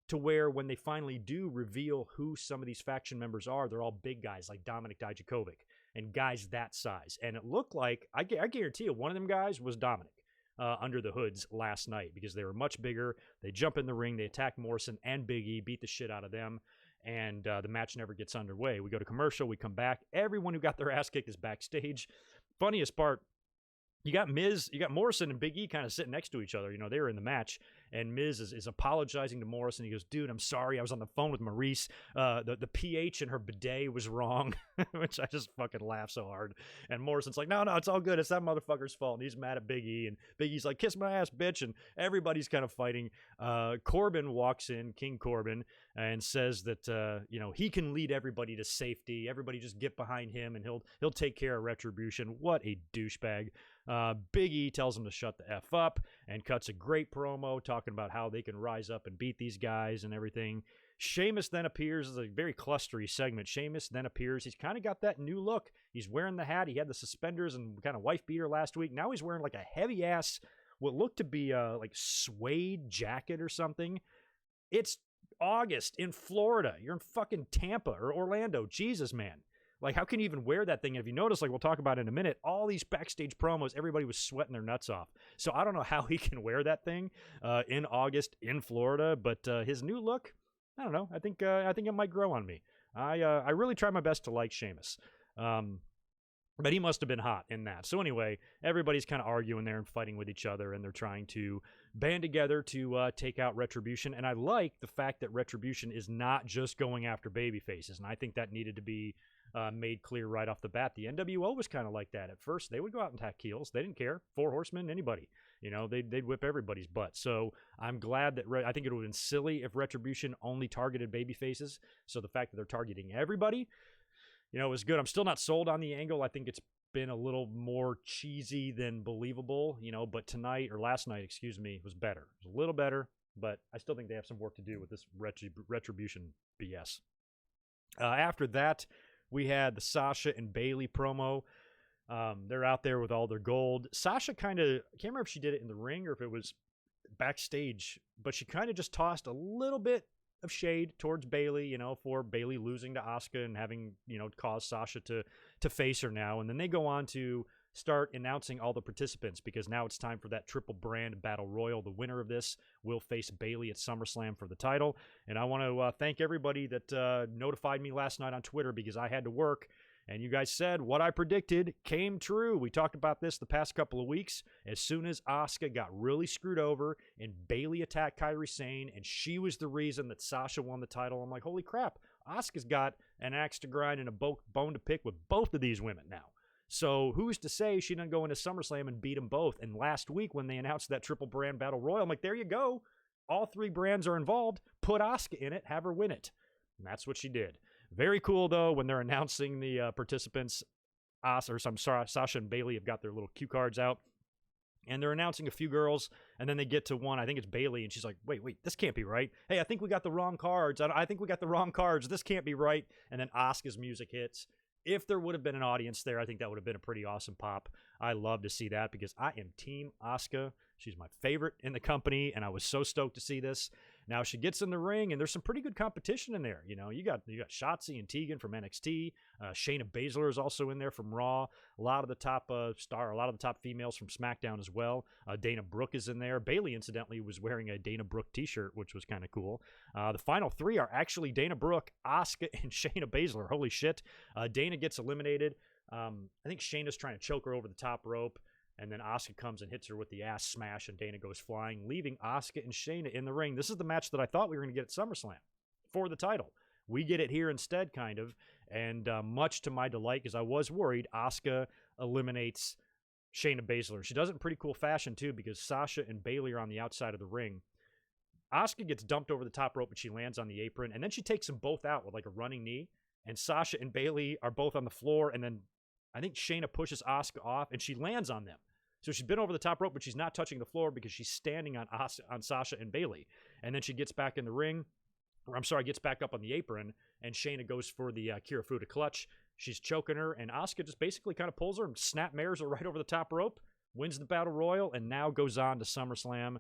to where when they finally do reveal who some of these faction members are, they're all big guys like Dominik Dijakovic and guys that size. And it looked like, I guarantee you, one of them guys was Dominik under the hoods last night, because they were much bigger. They jump in the ring, they attack Morrison and Big E, beat the shit out of them, and the match never gets underway. We go to commercial, we come back. Everyone who got their ass kicked is backstage. Funniest part, you got Morrison and Big E kind of sitting next to each other. You know, they were in the match, and Miz is apologizing to Morrison. He goes, dude, I'm sorry. I was on the phone with Maurice. The pH in her bidet was wrong, which I just fucking laugh so hard. And Morrison's like, no, it's all good. It's that motherfucker's fault. And he's mad at Big E, and Big E's like, kiss my ass, bitch. And everybody's kind of fighting. Corbin walks in, King Corbin, and says that, he can lead everybody to safety. Everybody just get behind him, and he'll take care of Retribution. What a douchebag. Big E tells him to shut the F up and cuts a great promo talking about how they can rise up and beat these guys and everything. Sheamus then appears. As a very clustery segment. Sheamus then appears. He's kind of got that new look. He's wearing the hat. He had the suspenders and kind of wife beater last week. Now he's wearing like a heavy ass, what looked to be like suede jacket or something. It's August in Florida. You're in fucking Tampa or Orlando. Jesus, man. Like, how can you even wear that thing? And if you notice, like we'll talk about in a minute, all these backstage promos, everybody was sweating their nuts off. So I don't know how he can wear that thing in August in Florida, but his new look, I don't know. I think it might grow on me. I really try my best to like Sheamus. But he must have been hot in that. So anyway, everybody's kind of arguing there and fighting with each other, and they're trying to band together to take out Retribution. And I like the fact that Retribution is not just going after baby faces, and I think that needed to be made clear right off the bat. The NWO was kind of like that at first. They would go out and attack heels. They didn't care. 4 Horsemen, anybody. They'd whip everybody's butt. So I'm glad that I think it would have been silly if Retribution only targeted baby faces. So the fact that they're targeting everybody, it was good. I'm still not sold on the angle. I think it's been a little more cheesy than believable, but last night, was better. It was a little better, but I still think they have some work to do with this Retribution BS. After that, we had the Sasha and Bayley promo. They're out there with all their gold. Sasha I can't remember if she did it in the ring or if it was backstage, but she kind of just tossed a little bit of shade towards Bayley, you know, for Bayley losing to Asuka and having, you know, caused Sasha to face her now. And then they go on to start announcing all the participants, because now it's time for that triple brand battle royal. The winner of this will face Bayley at SummerSlam for the title. And I want to thank everybody that notified me last night on Twitter, because I had to work. And you guys said what I predicted came true. We talked about this the past couple of weeks. As soon as Asuka got really screwed over and Bayley attacked Kairi Sane, and she was the reason that Sasha won the title, I'm like, holy crap, Asuka's got an axe to grind and a bone to pick with both of these women now. So who's to say she doesn't go into SummerSlam and beat them both? And last week when they announced that triple brand battle royal, I'm like, there you go. All three brands are involved. Put Asuka in it. Have her win it. And that's what she did. Very cool, though, when they're announcing the participants. Sasha and Bayley have got their little cue cards out. And they're announcing a few girls, and then they get to one. I think it's Bayley, and she's like, wait, this can't be right. Hey, I think we got the wrong cards. I think we got the wrong cards. This can't be right. And then Asuka's music hits. If there would have been an audience there, I think that would have been a pretty awesome pop. I love to see that, because I am Team Asuka. She's my favorite in the company, and I was so stoked to see this. Now she gets in the ring, and there's some pretty good competition in there. You know, you got Shotzi and Tegan from NXT. Shayna Baszler is also in there from Raw. A lot of the top females from SmackDown as well. Dana Brooke is in there. Bayley, incidentally, was wearing a Dana Brooke t-shirt, which was kind of cool. The final three are actually Dana Brooke, Asuka, and Shayna Baszler. Holy shit. Dana gets eliminated. I think Shayna's trying to choke her over the top rope. And then Asuka comes and hits her with the ass smash, and Dana goes flying, leaving Asuka and Shayna in the ring. This is the match that I thought we were going to get at SummerSlam for the title. We get it here instead, kind of, and much to my delight, because I was worried Asuka eliminates Shayna Baszler. She does it in pretty cool fashion, too, because Sasha and Bayley are on the outside of the ring. Asuka gets dumped over the top rope, and she lands on the apron, and then she takes them both out with like a running knee, and Sasha and Bayley are both on the floor, and then I think Shayna pushes Asuka off, and she lands on them. So she's been over the top rope, but she's not touching the floor because she's standing on Sasha and Bayley. And then she gets back in the ring, gets back up on the apron, and Shayna goes for the Kirifuda clutch. She's choking her, and Asuka just basically kind of pulls her and snap-mares her right over the top rope, wins the Battle Royal, and now goes on to SummerSlam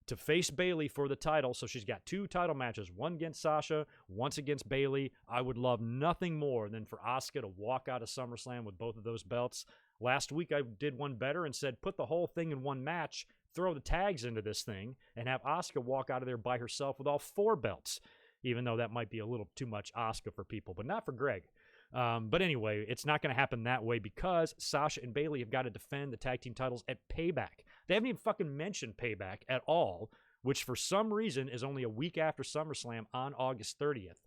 to face Bayley for the title. So she's got two title matches, one against Sasha, once against Bayley. I would love nothing more than for Asuka to walk out of SummerSlam with both of those belts. Last week I did one better and said put the whole thing in one match, throw the tags into this thing, and have Asuka walk out of there by herself with all four belts, even though that might be a little too much Asuka for people, but not for Greg. But anyway, it's not going to happen that way, because Sasha and Bayley have got to defend the tag team titles at Payback. They haven't even fucking mentioned Payback at all, which for some reason is only a week after SummerSlam on August 30th.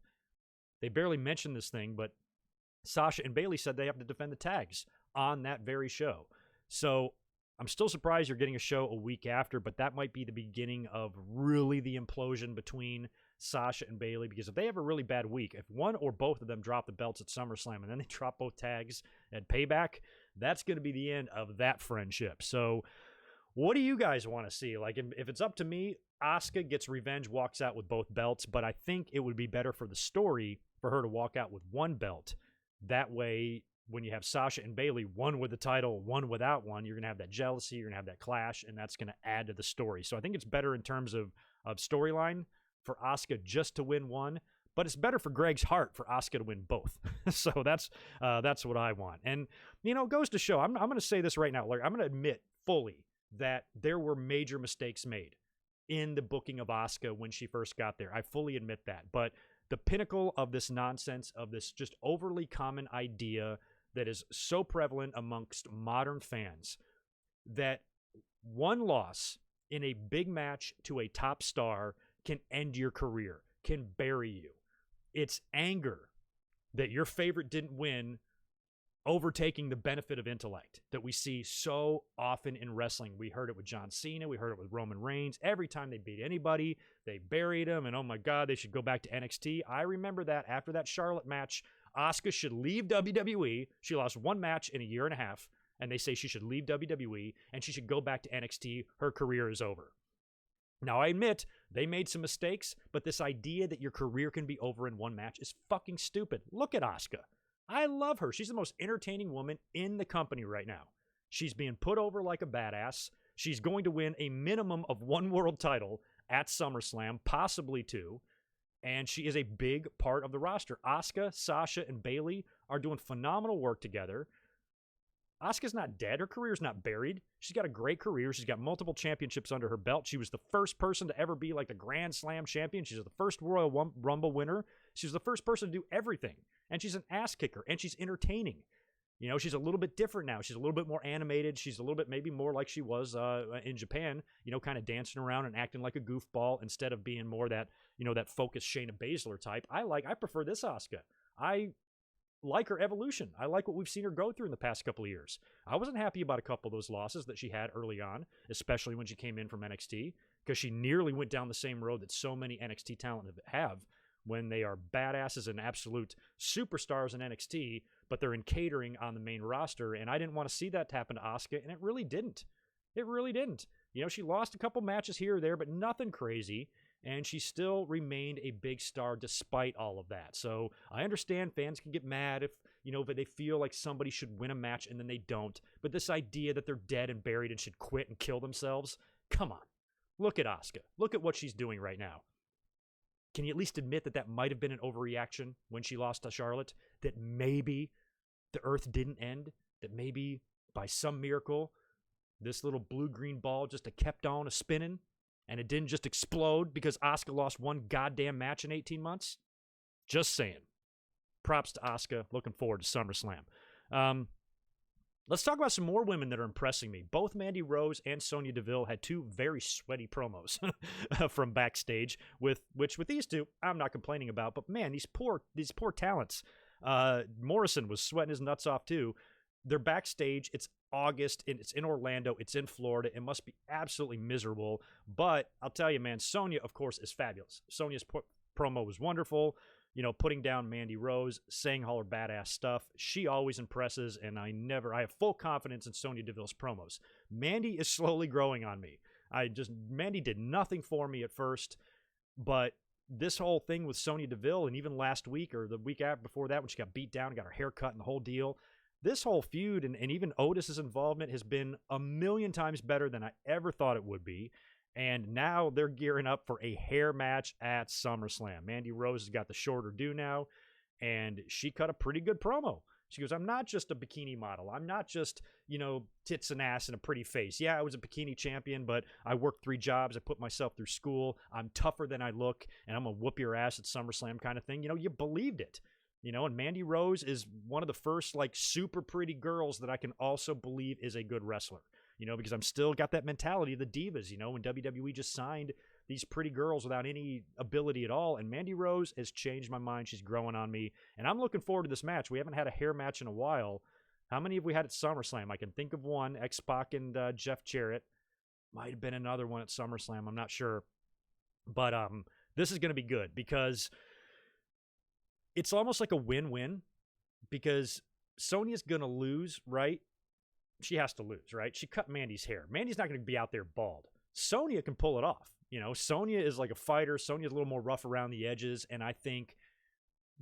They barely mentioned this thing, but Sasha and Bayley said they have to defend the tags on that very show. So I'm still surprised you're getting a show a week after, but that might be the beginning of really the implosion between Sasha and Bayley, because if they have a really bad week, if one or both of them drop the belts at SummerSlam and then they drop both tags at Payback, that's going to be the end of that friendship. So what do you guys want to see? Like, if it's up to me, Asuka gets revenge, walks out with both belts, but I think it would be better for the story for her to walk out with one belt. That way, when you have Sasha and Bayley, one with the title, one without one, you're going to have that jealousy, you're going to have that clash, and that's going to add to the story. So I think it's better in terms of storyline for Asuka just to win one, but it's better for Greg's heart for Asuka to win both. So that's what I want. And, you know, it goes to show, I'm going to say this right now, Larry, I'm going to admit fully that there were major mistakes made in the booking of Asuka when she first got there. I fully admit that. But the pinnacle of this nonsense, of this just overly common idea that is so prevalent amongst modern fans, that one loss in a big match to a top star can end your career, can bury you. It's anger that your favorite didn't win overtaking the benefit of intellect that we see so often in wrestling. We heard it with John Cena. We heard it with Roman Reigns. Every time they beat anybody, they buried them, and oh my God, they should go back to NXT. I remember that after that Charlotte match, Asuka should leave WWE. She lost one match in a year and a half, and they say she should leave WWE, and she should go back to NXT. Her career is over. Now, I admit, they made some mistakes, but this idea that your career can be over in one match is fucking stupid. Look at Asuka. I love her. She's the most entertaining woman in the company right now. She's being put over like a badass. She's going to win a minimum of one world title at SummerSlam, possibly two. and she is a big part of the roster. Asuka, Sasha, and Bayley are doing phenomenal work together. Asuka's not dead. Her career's not buried. She's got a great career. She's got multiple championships under her belt. She was the first person to ever be like the Grand Slam champion. She's the first Royal Rumble winner. She was the first person to do everything. And she's an ass kicker, and she's entertaining. You know, she's a little bit different now. She's a little bit more animated. She's a little bit maybe more like she was in Japan, you know, kind of dancing around and acting like a goofball instead of being more that, you know, that focused Shayna Baszler type. I prefer this Asuka. I like her evolution. I like what we've seen her go through in the past couple of years. I wasn't happy about a couple of those losses that she had early on, especially when she came in from NXT, because she nearly went down the same road that so many NXT talent have when they are badasses and absolute superstars in NXT, but they're in catering on the main roster. And I didn't want to see that happen to Asuka, and it really didn't. It really didn't. You know, she lost a couple matches here or there, but nothing crazy. And she still remained a big star despite all of that. So I understand fans can get mad if, you know, if they feel like somebody should win a match and then they don't. But this idea that they're dead and buried and should quit and kill themselves, come on. Look at Asuka. Look at what she's doing right now. Can you at least admit that that might have been an overreaction when she lost to Charlotte? That maybe the earth didn't end? That maybe by some miracle, this little blue-green ball just kept on spinning? And it didn't just explode because Asuka lost one goddamn match in 18 months? Just saying. Props to Asuka. Looking forward to SummerSlam. Let's talk about some more women that are impressing me. Both Mandy Rose and Sonya Deville had two very sweaty promos from backstage, with these two, I'm not complaining about. But man, these poor talents. Morrison was sweating his nuts off too. They're backstage. It's August. It's in Orlando. It's in Florida. It must be absolutely miserable. But I'll tell you, man, Sonya, of course, is fabulous. Sonya's promo was wonderful. You know, putting down Mandy Rose, saying all her badass stuff. She always impresses, and I have full confidence in Sonya Deville's promos. Mandy is slowly growing on me. Mandy did nothing for me at first, but this whole thing with Sonya Deville, and even last week or the week before that when she got beat down and got her hair cut and the whole deal, this whole feud and even Otis's involvement has been a million times better than I ever thought it would be. And now they're gearing up for a hair match at SummerSlam. Mandy Rose has got the shorter do now, and she cut a pretty good promo. She goes, I'm not just a bikini model. I'm not just, you know, tits and ass and a pretty face. Yeah, I was a bikini champion, but I worked 3 jobs. I put myself through school. I'm tougher than I look, and I'm going to whoop your ass at SummerSlam kind of thing. You know, you believed it. You know, and Mandy Rose is one of the first, like, super pretty girls that I can also believe is a good wrestler. You know, because I'm still got that mentality of the divas, you know, when WWE just signed these pretty girls without any ability at all. And Mandy Rose has changed my mind. She's growing on me. And I'm looking forward to this match. We haven't had a hair match in a while. How many have we had at SummerSlam? I can think of one. X-Pac and Jeff Jarrett. Might have been another one at SummerSlam. I'm not sure. But this is going to be good because it's almost like a win-win because Sonya's going to lose, right? She has to lose, right? She cut Mandy's hair. Mandy's not going to be out there bald. Sonya can pull it off. You know, Sonya is like a fighter. Sonya's a little more rough around the edges. And I think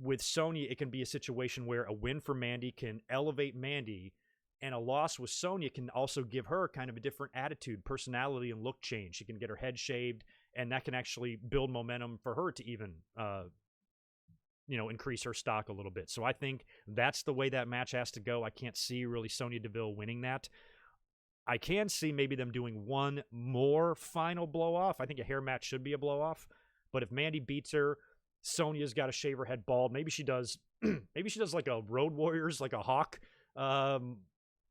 with Sonya, it can be a situation where a win for Mandy can elevate Mandy, and a loss with Sonya can also give her kind of a different attitude, personality, and look change. She can get her head shaved, and that can actually build momentum for her to even you know, increase her stock a little bit. So I think that's the way that match has to go. I can't see really Sonya Deville winning that. I can see maybe them doing one more final blow-off. I think a hair match should be a blow-off. But if Mandy beats her, Sonya's got to shave her head bald. Maybe she does like a Road Warriors, like a hawk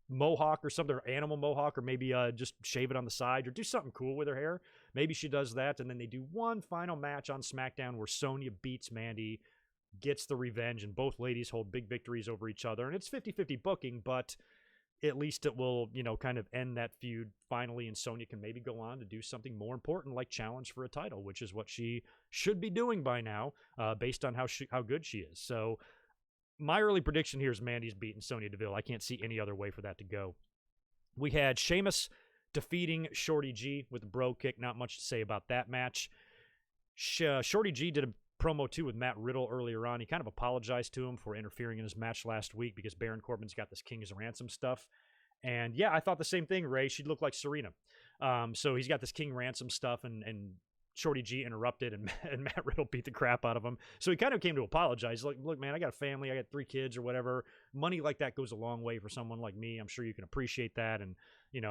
mohawk or something, or animal mohawk, or maybe just shave it on the side or do something cool with her hair. Maybe she does that, and then they do one final match on SmackDown where Sonya beats Mandy, gets the revenge, and both ladies hold big victories over each other. And it's 50-50 booking, but at least it will, you know, kind of end that feud finally, and Sonya can maybe go on to do something more important like challenge for a title, which is what she should be doing by now, based on how good she is. So my early prediction here is Mandy's beating Sonya Deville. I can't see any other way for that to go. We had Sheamus defeating Shorty G with a bro kick. Not much to say about that match. Shorty G did a promo too with Matt Riddle earlier on. He kind of apologized to him for interfering in his match last week because Baron Corbin's got this King's Ransom stuff. And yeah, I thought the same thing, Ray. She'd look like Serena. So he's got this King Ransom stuff, and Shorty G interrupted, and Matt Riddle beat the crap out of him. So he kind of came to apologize. Like, look, man, I got a family. I got 3 kids or whatever. Money like that goes a long way for someone like me. I'm sure you can appreciate that. And,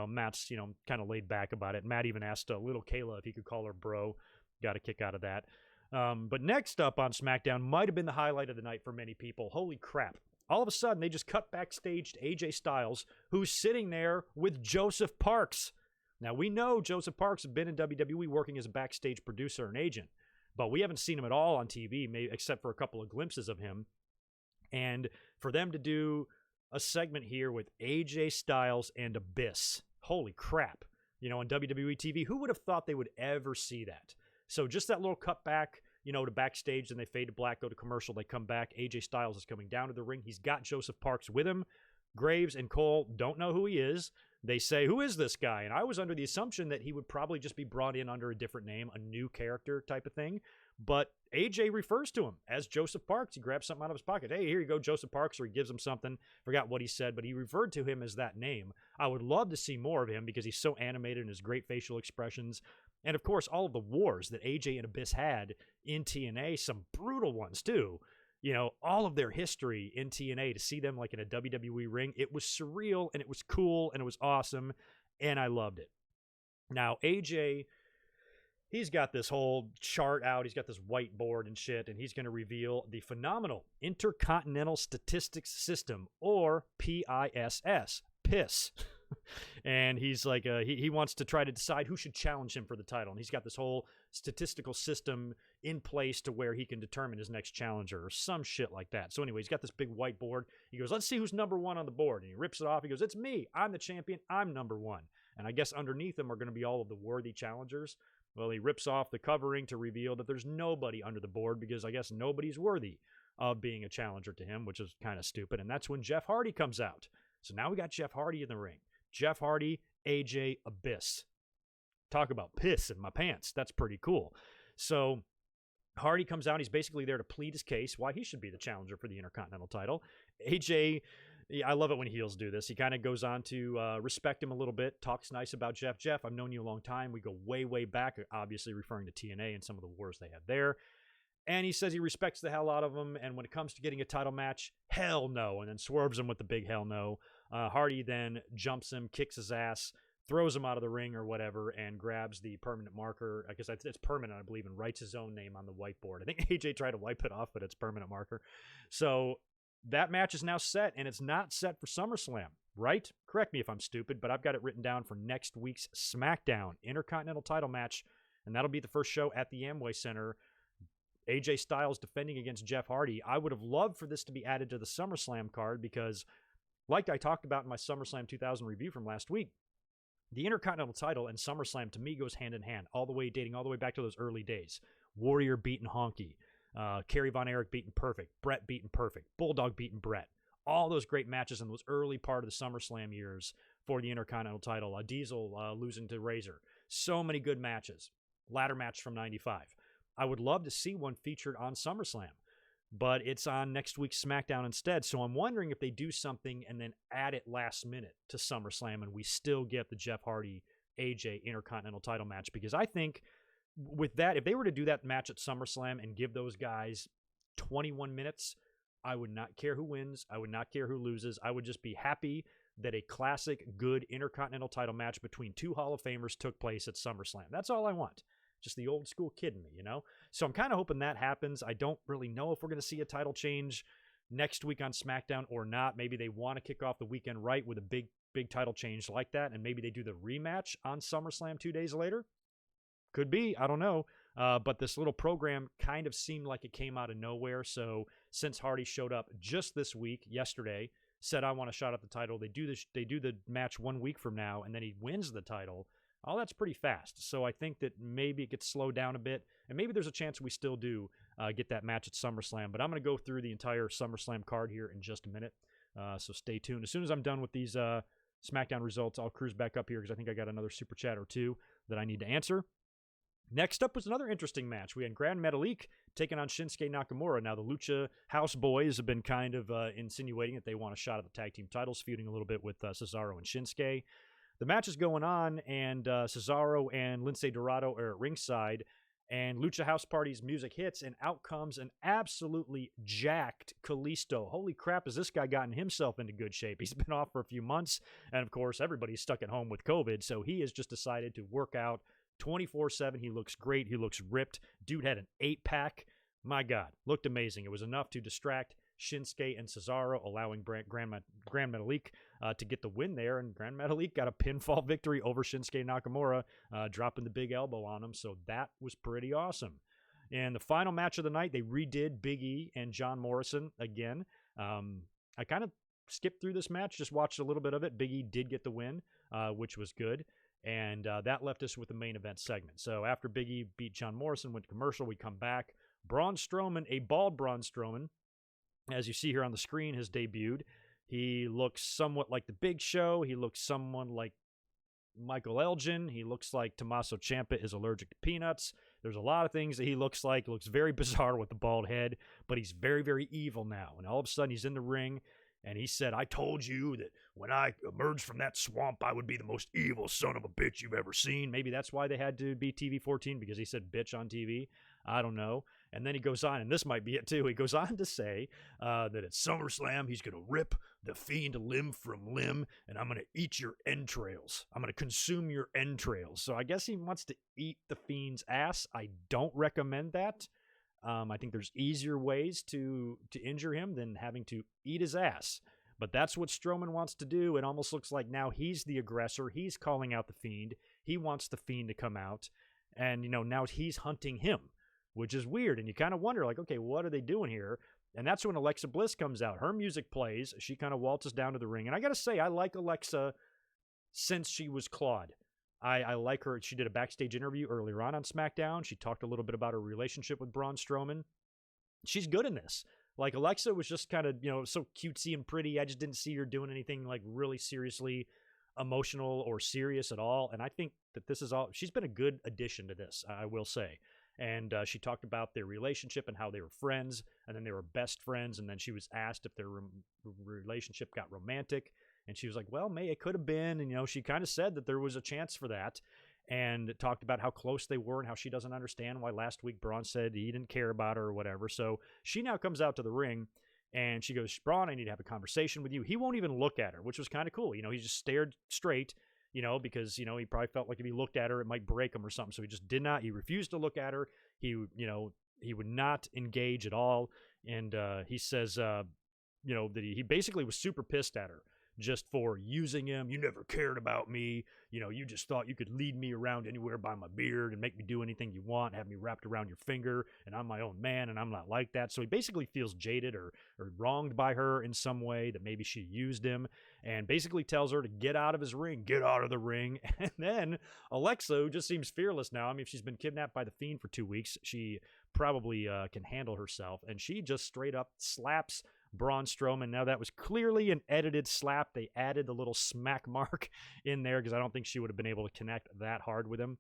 Matt's, kind of laid back about it. Matt even asked little Kayla if he could call her bro. Got a kick out of that. But next up on SmackDown might have been the highlight of the night for many people. Holy crap. All of a sudden, they just cut backstage to AJ Styles, who's sitting there with Joseph Parks. Now, we know Joseph Parks has been in WWE working as a backstage producer and agent, but we haven't seen him at all on TV, maybe, except for a couple of glimpses of him. And for them to do a segment here with AJ Styles and Abyss, holy crap, on WWE TV, who would have thought they would ever see that? So just that little cut back, to backstage, then they fade to black, go to commercial, they come back. AJ Styles is coming down to the ring. He's got Joseph Parks with him. Graves and Cole don't know who he is. They say, who is this guy? And I was under the assumption that he would probably just be brought in under a different name, a new character type of thing. But AJ refers to him as Joseph Parks. He grabs something out of his pocket. Hey, here you go, Joseph Parks, or he gives him something. Forgot what he said, but he referred to him as that name. I would love to see more of him because he's so animated in his great facial expressions. And, of course, all of the wars that AJ and Abyss had in TNA, some brutal ones, too. All of their history in TNA, to see them like in a WWE ring, it was surreal, and it was cool, and it was awesome, and I loved it. Now, AJ, he's got this whole chart out. He's got this whiteboard and shit, and he's going to reveal the phenomenal Intercontinental Statistics System, or PISS, PISS. And he's like, he wants to try to decide who should challenge him for the title. And he's got this whole statistical system in place to where he can determine his next challenger or some shit like that. So anyway, he's got this big whiteboard. He goes, let's see who's number 1 on the board. And he rips it off. He goes, it's me. I'm the champion. I'm number 1. And I guess underneath him are going to be all of the worthy challengers. Well, he rips off the covering to reveal that there's nobody under the board because I guess nobody's worthy of being a challenger to him, which is kind of stupid. And that's when Jeff Hardy comes out. So now we got Jeff Hardy in the ring. Jeff Hardy, AJ, Abyss. Talk about piss in my pants. That's pretty cool. So Hardy comes out. He's basically there to plead his case, why he should be the challenger for the Intercontinental title. AJ, I love it when heels do this. He kind of goes on to respect him a little bit, talks nice about Jeff. Jeff, I've known you a long time. We go way, way back, obviously referring to TNA and some of the wars they had there. And he says he respects the hell out of him. And when it comes to getting a title match, hell no. And then swerves him with the big hell no. Hardy then jumps him, kicks his ass, throws him out of the ring or whatever, and grabs the permanent marker. I guess it's permanent, I believe, and writes his own name on the whiteboard. I think AJ tried to wipe it off, but it's permanent marker. So that match is now set, and it's not set for SummerSlam, right? Correct me if I'm stupid, but I've got it written down for next week's SmackDown Intercontinental title match, and that'll be the first show at the Amway Center. AJ Styles defending against Jeff Hardy. I would have loved for this to be added to the SummerSlam card because, like I talked about in my SummerSlam 2000 review from last week, the Intercontinental title and SummerSlam to me goes hand in hand, dating all the way back to those early days. Warrior beating Honky, Kerry Von Erich beating Perfect, Brett beating Perfect, Bulldog beating Brett. All those great matches in those early part of the SummerSlam years for the Intercontinental title. Diesel losing to Razor. So many good matches. Ladder match from 95. I would love to see one featured on SummerSlam, but it's on next week's SmackDown instead. So I'm wondering if they do something and then add it last minute to SummerSlam and we still get the Jeff Hardy AJ Intercontinental title match, because I think with that, if they were to do that match at SummerSlam and give those guys 21 minutes, I would not care who wins. I would not care who loses. I would just be happy that a classic, good Intercontinental title match between 2 Hall of Famers took place at SummerSlam. That's all I want. Just the old school kid in me, So I'm kind of hoping that happens. I don't really know if we're going to see a title change next week on SmackDown or not. Maybe they want to kick off the weekend right with a big title change like that, and maybe they do the rematch on SummerSlam 2 days later. Could be. I don't know. But this little program kind of seemed like it came out of nowhere. So since Hardy showed up just this week, yesterday, said, I want a shot at the title. They do the match 1 week from now, and then he wins the title. Oh, that's pretty fast. So I think that maybe it gets slowed down a bit, and maybe there's a chance we still do get that match at SummerSlam. But I'm going to go through the entire SummerSlam card here in just a minute, so stay tuned. As soon as I'm done with these SmackDown results, I'll cruise back up here because I think I got another Super Chat or two that I need to answer. Next up was another interesting match. We had Grand Metalik taking on Shinsuke Nakamura. Now, the Lucha House Boys have been kind of insinuating that they want a shot at the tag team titles, feuding a little bit with Cesaro and Shinsuke. The match is going on, and Cesaro and Lince Dorado are at ringside. And Lucha House Party's music hits, and out comes an absolutely jacked Kalisto. Holy crap, has this guy gotten himself into good shape? He's been off for a few months, and of course, everybody's stuck at home with COVID, so he has just decided to work out 24/7. He looks great. He looks ripped. Dude had an 8-pack. My God, looked amazing. It was enough to distract Shinsuke and Cesaro, allowing Grand Metalik to get the win there. And Grand Metalik got a pinfall victory over Shinsuke Nakamura, dropping the big elbow on him. So that was pretty awesome. And the final match of the night, they redid Big E and John Morrison again. I kind of skipped through this match, just watched a little bit of it. Big E did get the win, which was good. And that left us with the main event segment. So after Big E beat John Morrison, went to commercial, we come back. Braun Strowman, a bald Braun Strowman, as you see here on the screen, has debuted. He looks somewhat like the Big Show. He looks someone like Michael Elgin. He looks like Tommaso Ciampa is allergic to peanuts. There's a lot of things that he looks like. Looks very bizarre with the bald head, but he's very, very evil now. And all of a sudden, he's in the ring, and he said, "I told you that when I emerged from that swamp, I would be the most evil son of a bitch you've ever seen." Maybe that's why they had to be TV-14, because he said bitch on TV. I don't know. And then he goes on, and this might be it too. He goes on to say that at SummerSlam, he's going to rip the Fiend limb from limb, and I'm going to eat your entrails. I'm going to consume your entrails. So I guess he wants to eat the Fiend's ass. I don't recommend that. I think there's easier ways to injure him than having to eat his ass. But that's what Strowman wants to do. It almost looks like now he's the aggressor. He's calling out the Fiend. He wants the Fiend to come out. And, now he's hunting him, which is weird. And you kind of wonder, like, okay, what are they doing here? And that's when Alexa Bliss comes out. Her music plays. She kind of waltzes down to the ring. And I got to say, I like Alexa since she was Claude. I like her. She did a backstage interview earlier on Smackdown. She talked a little bit about her relationship with Braun Strowman. She's good in this. Like, Alexa was just kind of, so cutesy and pretty. I just didn't see her doing anything, like, really seriously emotional or serious at all. And I think that this is all, she's been a good addition to this, I will say. And she talked about their relationship and how they were friends, and then they were best friends, and then she was asked if their relationship got romantic, and she was like, well, it could have been, and she kind of said that there was a chance for that, and talked about how close they were and how she doesn't understand why last week Braun said he didn't care about her or whatever. So she now comes out to the ring, and she goes, Braun, I need to have a conversation with you. He won't even look at her, which was kind of cool. He just stared straight, because, he probably felt like if he looked at her, it might break him or something. So he just did not. He refused to look at her. He would not engage at all. And he says, that he basically was super pissed at her just for using him. You never cared about me. You just thought you could lead me around anywhere by my beard and make me do anything you want, have me wrapped around your finger, and I'm my own man, and I'm not like that. So he basically feels jaded or wronged by her in some way, that maybe she used him, and basically tells her to get out of his ring, get out of the ring. And then Alexa, who just seems fearless now, I mean, if she's been kidnapped by the Fiend for 2 weeks, she probably can handle herself, and she just straight up slaps Braun Strowman. Now, that was clearly an edited slap. They added the little smack mark in there because I don't think she would have been able to connect that hard with him.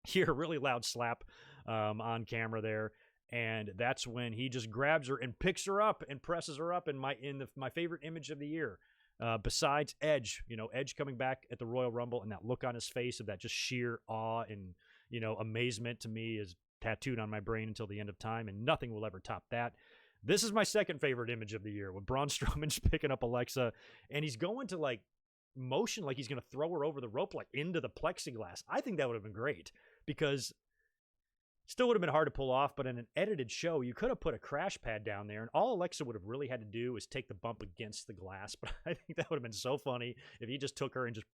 Hear a really loud slap on camera there, and that's when he just grabs her and picks her up and presses her up in my favorite image of the year. Besides Edge, Edge coming back at the Royal Rumble, and that look on his face of that just sheer awe and, amazement, to me is tattooed on my brain until the end of time, and nothing will ever top that. This is my second favorite image of the year, with Braun Strowman's picking up Alexa, and he's going to, like, motion like he's going to throw her over the rope, like, into the plexiglass. I think that would have been great, because still would have been hard to pull off, but in an edited show, you could have put a crash pad down there, and all Alexa would have really had to do is take the bump against the glass. But I think that would have been so funny if he just took her and just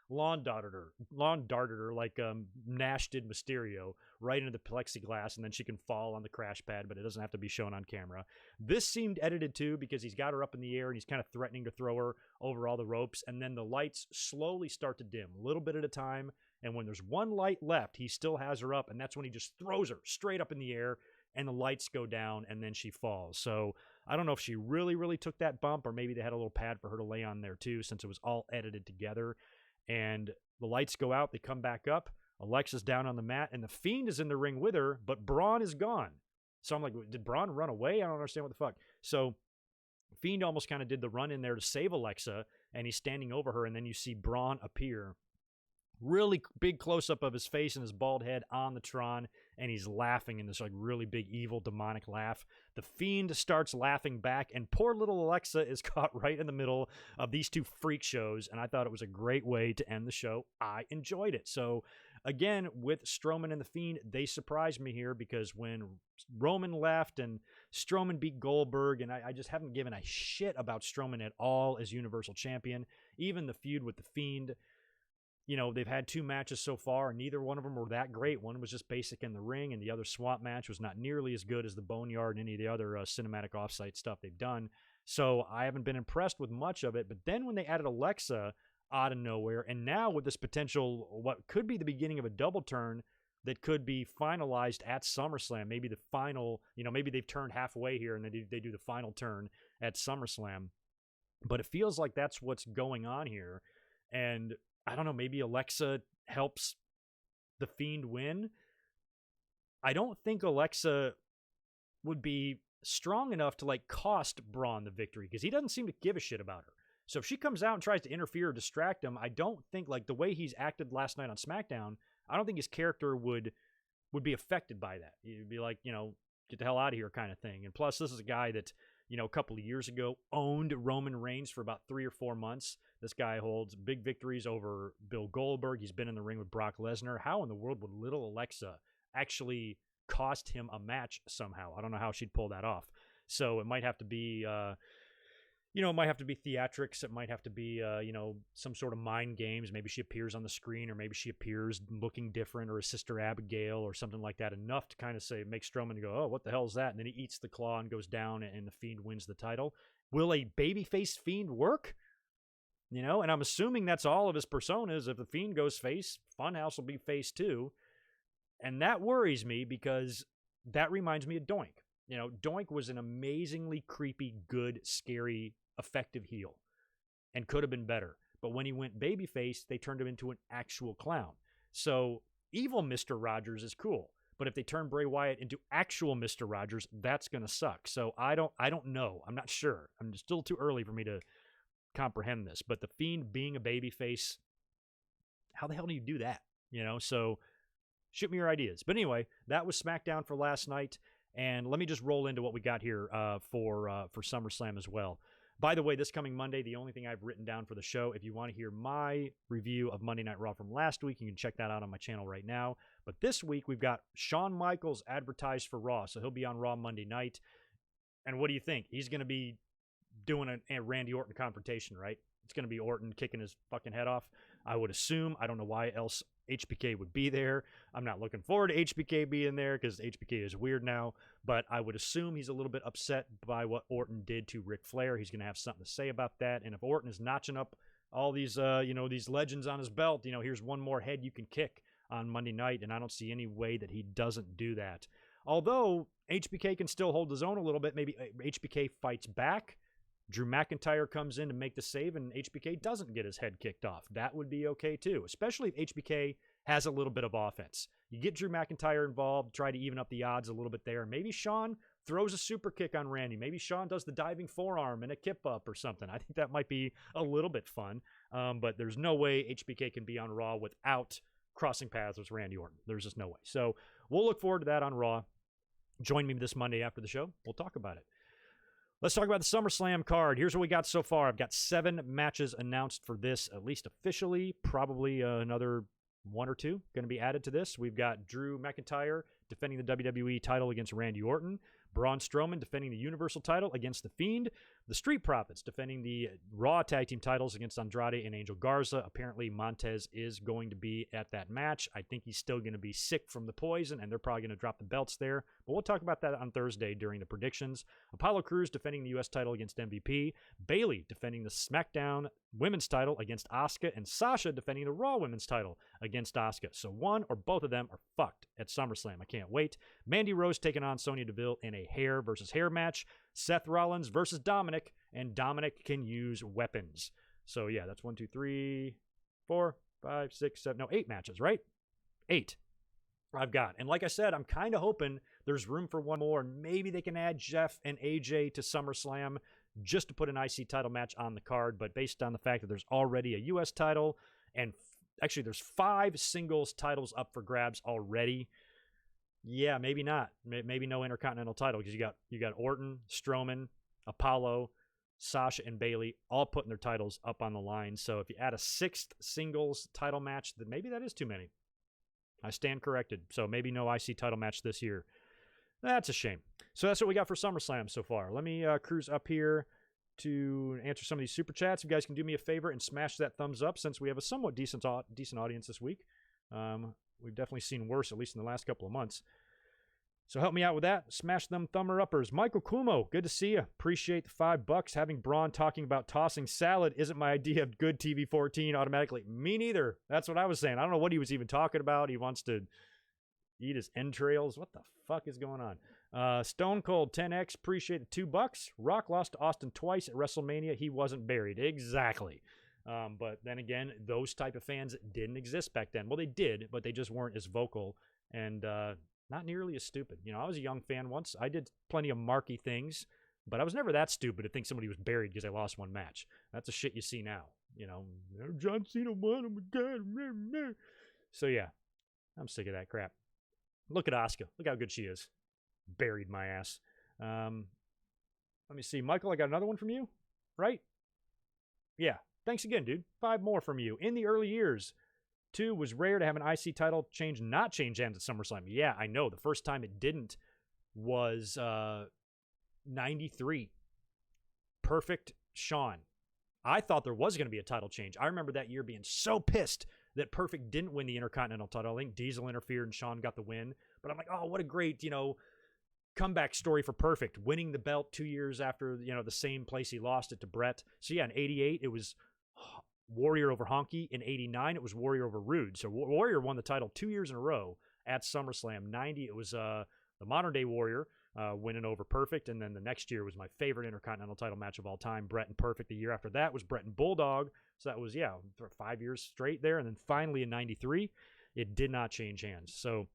lawn darted her like Nash did Mysterio right into the plexiglass, and then she can fall on the crash pad, but it doesn't have to be shown on camera. This seemed edited too, because he's got her up in the air and he's kind of threatening to throw her over all the ropes, and then the lights slowly start to dim, a little bit at a time, and when there's one light left, he still has her up, and that's when he just throws her straight up in the air, and the lights go down, and then she falls. So I don't know if she really took that bump, or maybe they had a little pad for her to lay on there too, since it was all edited together. And the lights go out, they come back up, Alexa's down on the mat, and the Fiend is in the ring with her, but Braun is gone. So I'm like, did Braun run away? I don't understand what the fuck. So Fiend almost kind of did the run in there to save Alexa, and he's standing over her, and then you see Braun appear Really big close-up of his face and his bald head on the Tron, and he's laughing in this like really big evil demonic laugh. The Fiend starts laughing back, and poor little Alexa is caught right in the middle of these two freak shows, and I thought it was a great way to end the show. I enjoyed it. So again, with Strowman and the Fiend, they surprised me here, because when Roman left and Strowman beat Goldberg, and I just haven't given a shit about Strowman at all as Universal Champion. Even the feud with the Fiend, you know, they've had 2 matches so far, and neither one of them were that great. One was just basic in the ring, and the other swamp match was not nearly as good as the Boneyard and any of the other cinematic offsite stuff they've done. So I haven't been impressed with much of it. But then when they added Alexa out of nowhere, and now with this potential, what could be the beginning of a double turn that could be finalized at SummerSlam, maybe the final, you know, maybe they've turned halfway here and they do the final turn at SummerSlam. But it feels like that's what's going on here. And I don't know, maybe Alexa helps the Fiend win. I don't think Alexa would be strong enough to like cost Braun the victory, because he doesn't seem to give a shit about her. So if she comes out and tries to interfere or distract him, I don't think, like the way he's acted last night on SmackDown, I don't think his character would be affected by that. You'd be like, you know, get the hell out of here kind of thing. And plus, this is a guy that, you know, a couple of years ago owned Roman Reigns for about 3 or 4 months. This guy holds big victories over Bill Goldberg. He's been in the ring with Brock Lesnar. How in the world would little Alexa actually cost him a match somehow? I don't know how she'd pull that off. So it might have to be, you know, it might have to be theatrics. It might have to be, you know, some sort of mind games. Maybe she appears on the screen, or maybe she appears looking different, or his sister Abigail, or something like that. Enough to kind of say, make Strowman go, oh, what the hell is that? And then he eats the claw and goes down, and the Fiend wins the title. Will a babyface Fiend work? You know, and I'm assuming that's all of his personas. If the Fiend goes face, Funhouse will be face too. And that worries me, because that reminds me of Doink. You know, Doink was an amazingly creepy, good, scary, effective heel, and could have been better. But when he went babyface, they turned him into an actual clown. So evil Mr. Rogers is cool, but if they turn Bray Wyatt into actual Mr. Rogers, that's going to suck. So I don't know. I'm not sure. I'm still too early for me to comprehend this. But the Fiend being a babyface, how the hell do you do that? You know, so shoot me your ideas. But anyway, that was SmackDown for last night. And let me just roll into what we got here for SummerSlam as well. By the way, this coming Monday, the only thing I've written down for the show, if you want to hear my review of Monday Night Raw from last week, you can check that out on my channel right now. But this week, we've got Shawn Michaels advertised for Raw, so he'll be on Raw Monday night. And what do you think? He's going to be doing a Randy Orton confrontation, right? It's going to be Orton kicking his fucking head off, I would assume. I don't know why else HBK would be there. I'm not looking forward to HBK being there, because HBK is weird now, but I would assume he's a little bit upset by what Orton did to Ric Flair. He's going to have something to say about that. And if Orton is notching up all these, you know, these legends on his belt, you know, here's one more head you can kick on Monday night, and I don't see any way that he doesn't do that. Although HBK can still hold his own a little bit. Maybe HBK fights back. Drew McIntyre comes in to make the save, and HBK doesn't get his head kicked off. That would be okay too, especially if HBK has a little bit of offense. You get Drew McIntyre involved, try to even up the odds a little bit there. Maybe Shawn throws a super kick on Randy. Maybe Shawn does the diving forearm and a kip up or something. I think that might be a little bit fun. But there's no way HBK can be on Raw without crossing paths with Randy Orton. There's just no way. So we'll look forward to that on Raw. Join me this Monday after the show. We'll talk about it. Let's talk about the SummerSlam card. Here's what we got so far. I've got 7 matches announced for this, at least officially. Probably another 1 or 2 going to be added to this. We've got Drew McIntyre defending the WWE title against Randy Orton. Braun Strowman defending the Universal title against The Fiend. The Street Profits defending the Raw Tag Team titles against Andrade and Angel Garza. Apparently, Montez is going to be at that match. I think he's still going to be sick from the poison, and they're probably going to drop the belts there. But we'll talk about that on Thursday during the predictions. Apollo Crews defending the U.S. title against MVP. Bayley defending the SmackDown Women's title against Asuka. And Sasha defending the Raw Women's title against Asuka. So one or both of them are fucked at SummerSlam. I can't wait. Mandy Rose taking on Sonya Deville in a hair versus hair match. Seth Rollins versus Dominic, and Dominic can use weapons. So yeah, that's 1, 2, 3, 4, 5, 6, 7, no, 8 matches, right? 8 I've got. And like I said, I'm kind of hoping there's room for one more, and maybe they can add Jeff and AJ to SummerSlam just to put an IC title match on the card. But based on the fact that there's already a U.S. title and actually, there's 5 singles titles up for grabs already. Yeah, maybe not. Maybe no Intercontinental title because you got Orton, Strowman, Apollo, Sasha, and Bayley all putting their titles up on the line. So if you add a 6th singles title match, then maybe that is too many. I stand corrected. So maybe no IC title match this year. That's a shame. So that's what we got for SummerSlam so far. Let me cruise up here to answer some of these super chats. If you guys can do me a favor and smash that thumbs up, since we have a somewhat decent audience this week. We've definitely seen worse, at least in the last couple of months. So help me out with that. Smash them thumber uppers. Michael Kumo, good to see you. Appreciate the $5. Having Braun talking about tossing salad isn't my idea of good TV 14 automatically. Me neither. That's what I was saying. I don't know what he was even talking about. He wants to eat his entrails. What the fuck is going on? Stone Cold 10X, appreciate the $2. Rock lost to Austin twice at WrestleMania. He wasn't buried. Exactly. But then again, those type of fans didn't exist back then. Well, they did, but they just weren't as vocal and not nearly as stupid. You know, I was a young fan once. I did plenty of marky things, but I was never that stupid to think somebody was buried because they lost one match. That's the shit you see now. You know, John Cena won. Oh my God. So yeah, I'm sick of that crap. Look at Asuka. Look how good she is. Buried my ass. Let me see. Michael, I got another one from you, right? Yeah. Thanks again, dude. 5 more from you. In the early years, 2 was rare to have an IC title not change hands at SummerSlam. Yeah, I know. The first time it didn't was 93. Perfect Shawn. I thought there was going to be a title change. I remember that year being so pissed that Perfect didn't win the Intercontinental title. I think Diesel interfered and Shawn got the win. But I'm like, oh, what a great, comeback story for Perfect. Winning the belt 2 years after, the same place he lost it to Brett. So yeah, in 88, it was Warrior over Honky. In 89, it was Warrior over Rude. So Warrior won the title 2 years in a row at SummerSlam. 90, it was the modern-day Warrior winning over Perfect. And then the next year was my favorite Intercontinental title match of all time, Brett and Perfect. The year after that was Brett and Bulldog. So that was, for 5 years straight there. And then finally in 93, it did not change hands. So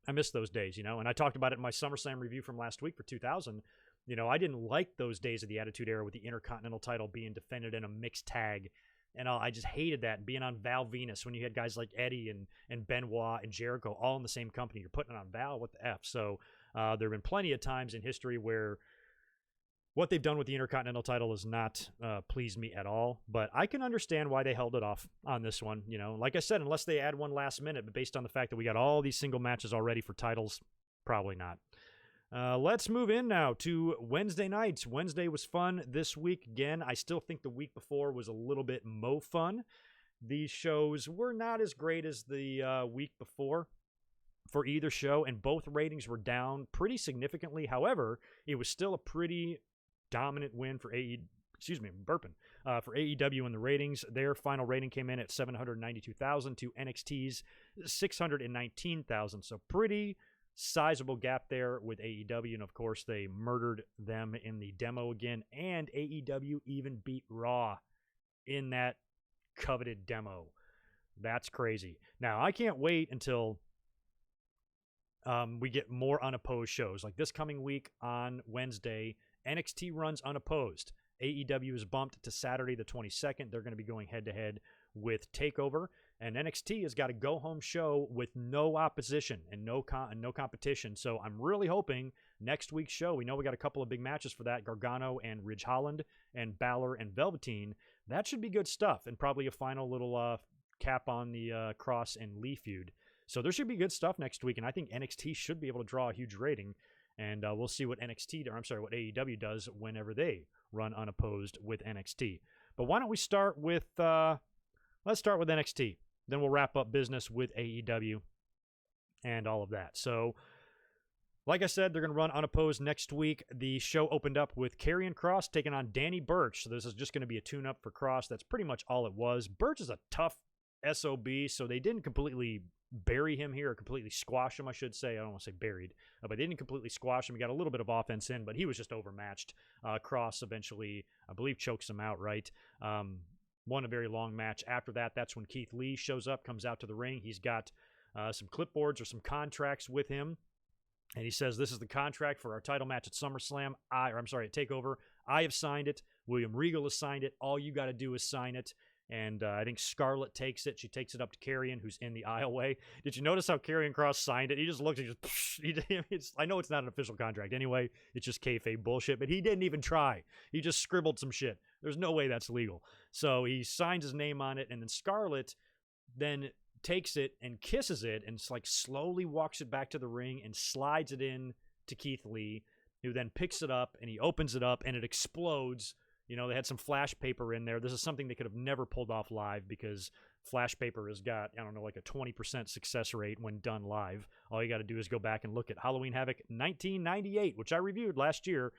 I miss those days, and I talked about it in my SummerSlam review from last week for 2000. I didn't like those days of the Attitude Era with the Intercontinental title being defended in a mixed tag. And I just hated that, being on Val Venus when you had guys like Eddie and Benoit and Jericho all in the same company. You're putting it on Val, what the F? So there have been plenty of times in history where what they've done with the Intercontinental title has not pleased me at all. But I can understand why they held it off on this one. Like I said, unless they add one last minute, but based on the fact that we got all these single matches already for titles, probably not. Let's move in now to Wednesday nights. Wednesday was fun this week. Again, I still think the week before was a little bit mo fun. These shows were not as great as the week before for either show, and both ratings were down pretty significantly. However, it was still a pretty dominant win for for AEW in the ratings. Their final rating came in at 792,000 to NXT's 619,000. So pretty sizable gap there with AEW. And of course, they murdered them in the demo again. And AEW even beat Raw in that coveted demo. That's crazy. Now, I can't wait until we get more unopposed shows. Like this coming week on Wednesday, NXT runs unopposed. AEW is bumped to Saturday the 22nd. They're going to be going head-to-head with TakeOver. And NXT has got a go-home show with no opposition and no competition. So I'm really hoping next week's show, we know we got a couple of big matches for that, Gargano and Ridge Holland and Balor and Velveteen. That should be good stuff, and probably a final little cap on the Cross and Lee feud. So there should be good stuff next week, and I think NXT should be able to draw a huge rating. And we'll see what what AEW does whenever they run unopposed with NXT. But why don't we start with, let's start with NXT. Then we'll wrap up business with AEW and all of that. So, like I said, they're going to run unopposed next week. The show opened up with Karrion Kross taking on Danny Burch. So this is just going to be a tune-up for Kross. That's pretty much all it was. Burch is a tough SOB, so they didn't completely bury him here, or completely squash him, I should say. I don't want to say buried, but they didn't completely squash him. He got a little bit of offense in, but he was just overmatched. Kross eventually, I believe, chokes him out, right? Won a very long match. After that, that's when Keith Lee shows up, comes out to the ring. He's got some clipboards or some contracts with him, and he says, this is the contract for our title match at SummerSlam. at TakeOver. I have signed it. William Regal has signed it. All you got to do is sign it. And I think Scarlett takes it. She takes it up to Karrion, who's in the aisleway. Did you notice how Karrion Kross signed it? He just looks, I know it's not an official contract anyway. It's just kayfabe bullshit, but he didn't even try. He just scribbled some shit. There's no way that's legal. So he signs his name on it, and then Scarlett then takes it and kisses it and like slowly walks it back to the ring and slides it in to Keith Lee, who then picks it up and he opens it up and it explodes. You know, they had some flash paper in there. This is something they could have never pulled off live because flash paper has got, I don't know, like a 20% success rate when done live. All you got to do is go back and look at Halloween Havoc 1998, which I reviewed last year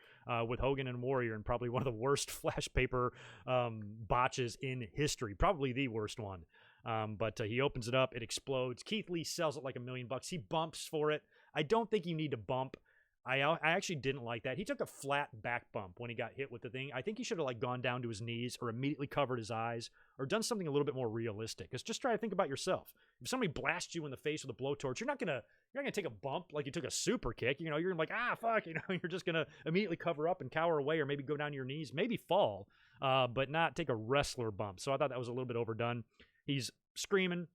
with Hogan and Warrior, and probably one of the worst flash paper botches in history. Probably the worst one. But he opens it up. It explodes. Keith Lee sells it like $1 million. He bumps for it. I don't think you need to bump. I actually didn't like that. He took a flat back bump when he got hit with the thing. I think he should have like gone down to his knees or immediately covered his eyes or done something a little bit more realistic. It's just try to think about yourself. If somebody blasts you in the face with a blowtorch, you're not gonna take a bump like you took a super kick. You know, you're like, fuck. You know, you're just gonna immediately cover up and cower away, or maybe go down to your knees, maybe fall, but not take a wrestler bump. So I thought that was a little bit overdone. He's screaming,